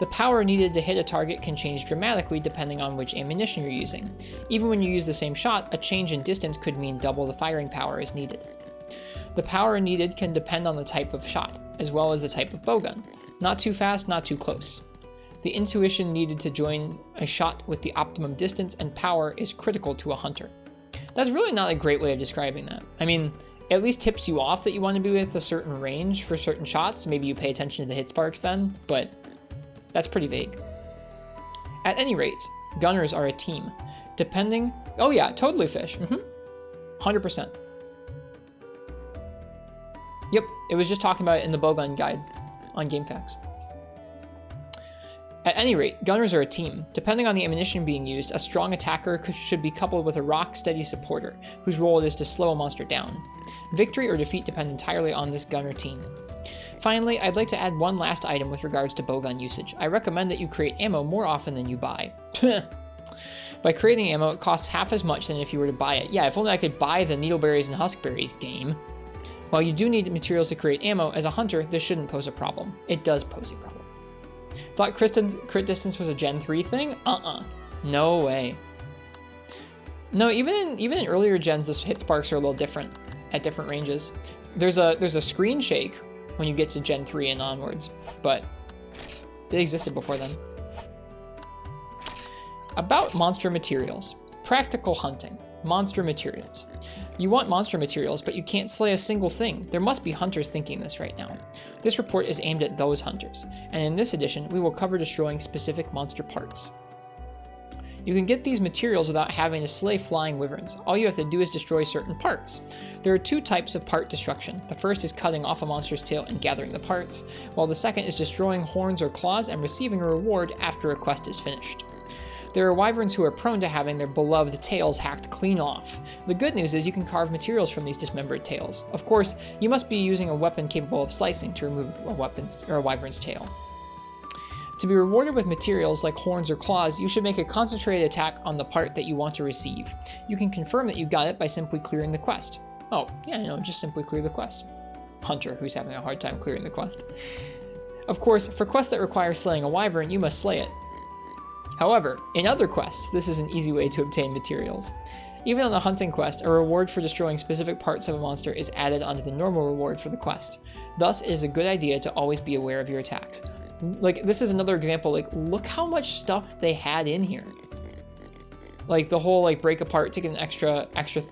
The power needed to hit a target can change dramatically depending on which ammunition you're using. Even when you use the same shot, a change in distance could mean double the firing power is needed. The power needed can depend on the type of shot, as well as the type of bowgun. Not too fast, not too close. The intuition needed to join a shot with the optimum distance and power is critical to a hunter. That's really not a great way of describing that. I mean, it at least tips you off that you want to be with a certain range for certain shots. Maybe you pay attention to the hit sparks then, but that's pretty vague. At any rate, gunners are a team. Depending... Oh yeah, totally fish. 100%. Yep, it was just talking about it in the bowgun guide on GameFAQs. At any rate, gunners are a team. Depending on the ammunition being used, a strong attacker should be coupled with a rock-steady supporter, whose role it is to slow a monster down. Victory or defeat depend entirely on this gunner team. Finally, I'd like to add one last item with regards to bowgun usage. I recommend that you create ammo more often than you buy. By creating ammo, it costs half as much than if you were to buy it. Yeah, if only I could buy the needleberries and huskberries game. While you do need materials to create ammo, as a hunter, this shouldn't pose a problem. It does pose a problem. Thought crit distance was a Gen 3 thing? No way. No, even in earlier gens, the hit sparks are a little different at different ranges. There's a screen shake when you get to Gen 3 and onwards, but it existed before then. About monster materials. Practical hunting. Monster materials. You want monster materials, but you can't slay a single thing. There must be hunters thinking this right now. This report is aimed at those hunters, and in this edition, we will cover destroying specific monster parts. You can get these materials without having to slay flying wyverns. All you have to do is destroy certain parts. There are two types of part destruction. The first is cutting off a monster's tail and gathering the parts, while the second is destroying horns or claws and receiving a reward after a quest is finished. There are wyverns who are prone to having their beloved tails hacked clean off. The good news is you can carve materials from these dismembered tails. Of course, you must be using a weapon capable of slicing to remove a wyvern's tail. To be rewarded with materials like horns or claws, you should make a concentrated attack on the part that you want to receive. You can confirm that you got it by simply clearing the quest. Oh, yeah, just simply clear the quest. Hunter who's having a hard time clearing the quest. Of course, for quests that require slaying a wyvern, you must slay it. However, in other quests, this is an easy way to obtain materials. Even on the hunting quest, a reward for destroying specific parts of a monster is added onto the normal reward for the quest. Thus, it is a good idea to always be aware of your attacks. Like, this is another example, like, look how much stuff they had in here. Like, the whole, like, break apart to get an extra,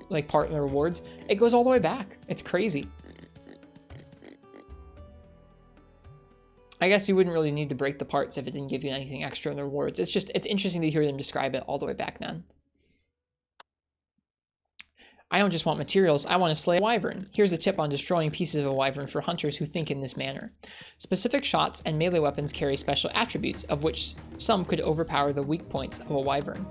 like, part in the rewards. It goes all the way back. It's crazy. I guess you wouldn't really need to break the parts if it didn't give you anything extra in the rewards. It's interesting to hear them describe it all the way back then. I don't just want materials, I want to slay a wyvern. Here's a tip on destroying pieces of a wyvern for hunters who think in this manner. Specific shots and melee weapons carry special attributes, of which some could overpower the weak points of a wyvern.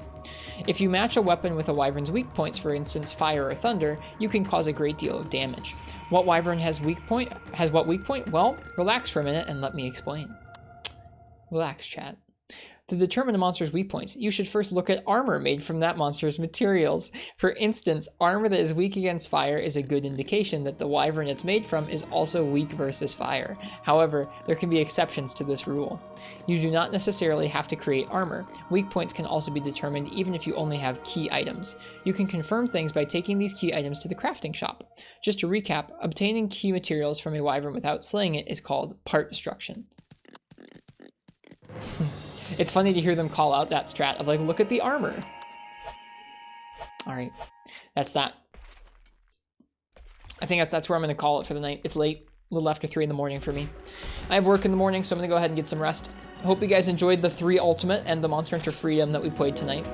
If you match a weapon with a wyvern's weak points, for instance fire or thunder, you can cause a great deal of damage. What wyvern has what weak point? Well, relax for a minute and let me explain. Relax, chat. To determine a monster's weak points, you should first look at armor made from that monster's materials. For instance, armor that is weak against fire is a good indication that the wyvern it's made from is also weak versus fire. However, there can be exceptions to this rule. You do not necessarily have to create armor. Weak points can also be determined even if you only have key items. You can confirm things by taking these key items to the crafting shop. Just to recap, obtaining key materials from a wyvern without slaying it is called part destruction. It's funny to hear them call out that strat of like, look at the armor. All right, that's that. I think that's where I'm gonna call it for the night. It's late, a little after 3 in the morning for me. I have work in the morning, so I'm gonna go ahead and get some rest. hope you guys enjoyed the 3 Ultimate and the Monster Hunter Freedom that we played tonight.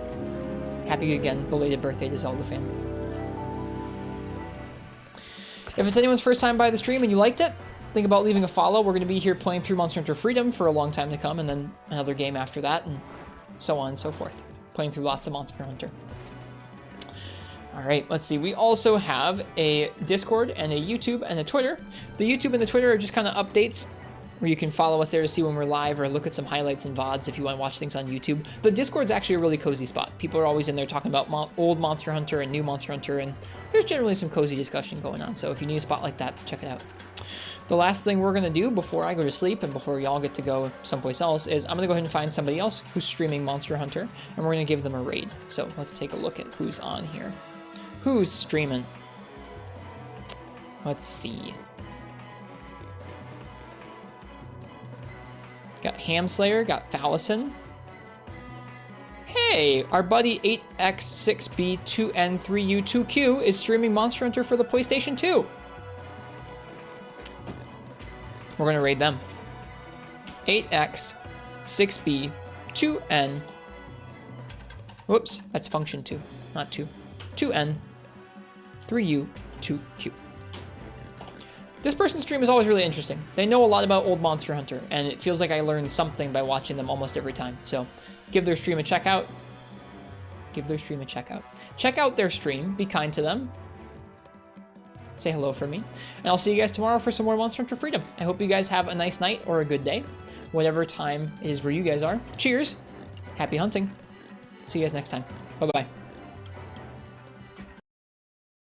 Happy again, belated birthday to Zelda family. If it's anyone's first time by the stream and you liked it, think about leaving a follow. We're going to be here playing through Monster Hunter Freedom for a long time to come, and then another game after that, and so on and so forth. Playing through lots of Monster Hunter. All right, let's see. We also have a Discord and a YouTube and a Twitter. The YouTube and the Twitter are just kind of updates where you can follow us there to see when we're live or look at some highlights and VODs if you want to watch things on YouTube. The Discord's actually a really cozy spot. People are always in there talking about old Monster Hunter and new Monster Hunter, and there's generally some cozy discussion going on. So if you need a spot like that, check it out. The last thing we're going to do before I go to sleep and before y'all get to go someplace else is I'm going to go ahead and find somebody else who's streaming Monster Hunter, and we're going to give them a raid. So let's take a look at who's on here. Who's streaming? Let's see. Got Hamslayer, got Fallison. Hey, our buddy 8x6b2n3u2q is streaming Monster Hunter for the PlayStation 2. We're gonna raid them. 8x6b2n. Whoops, that's function 2, not 2. 2n. 3u2q. This person's stream is always really interesting. They know a lot about old Monster Hunter, and it feels like I learn something by watching them almost every time. So give their stream a check out. Give their stream a check out. Check out their stream. Be kind to them. Say hello for me. And I'll see you guys tomorrow for some more Monster Hunter Freedom. I hope you guys have a nice night or a good day. Whatever time is where you guys are. Cheers. Happy hunting. See you guys next time. Bye-bye.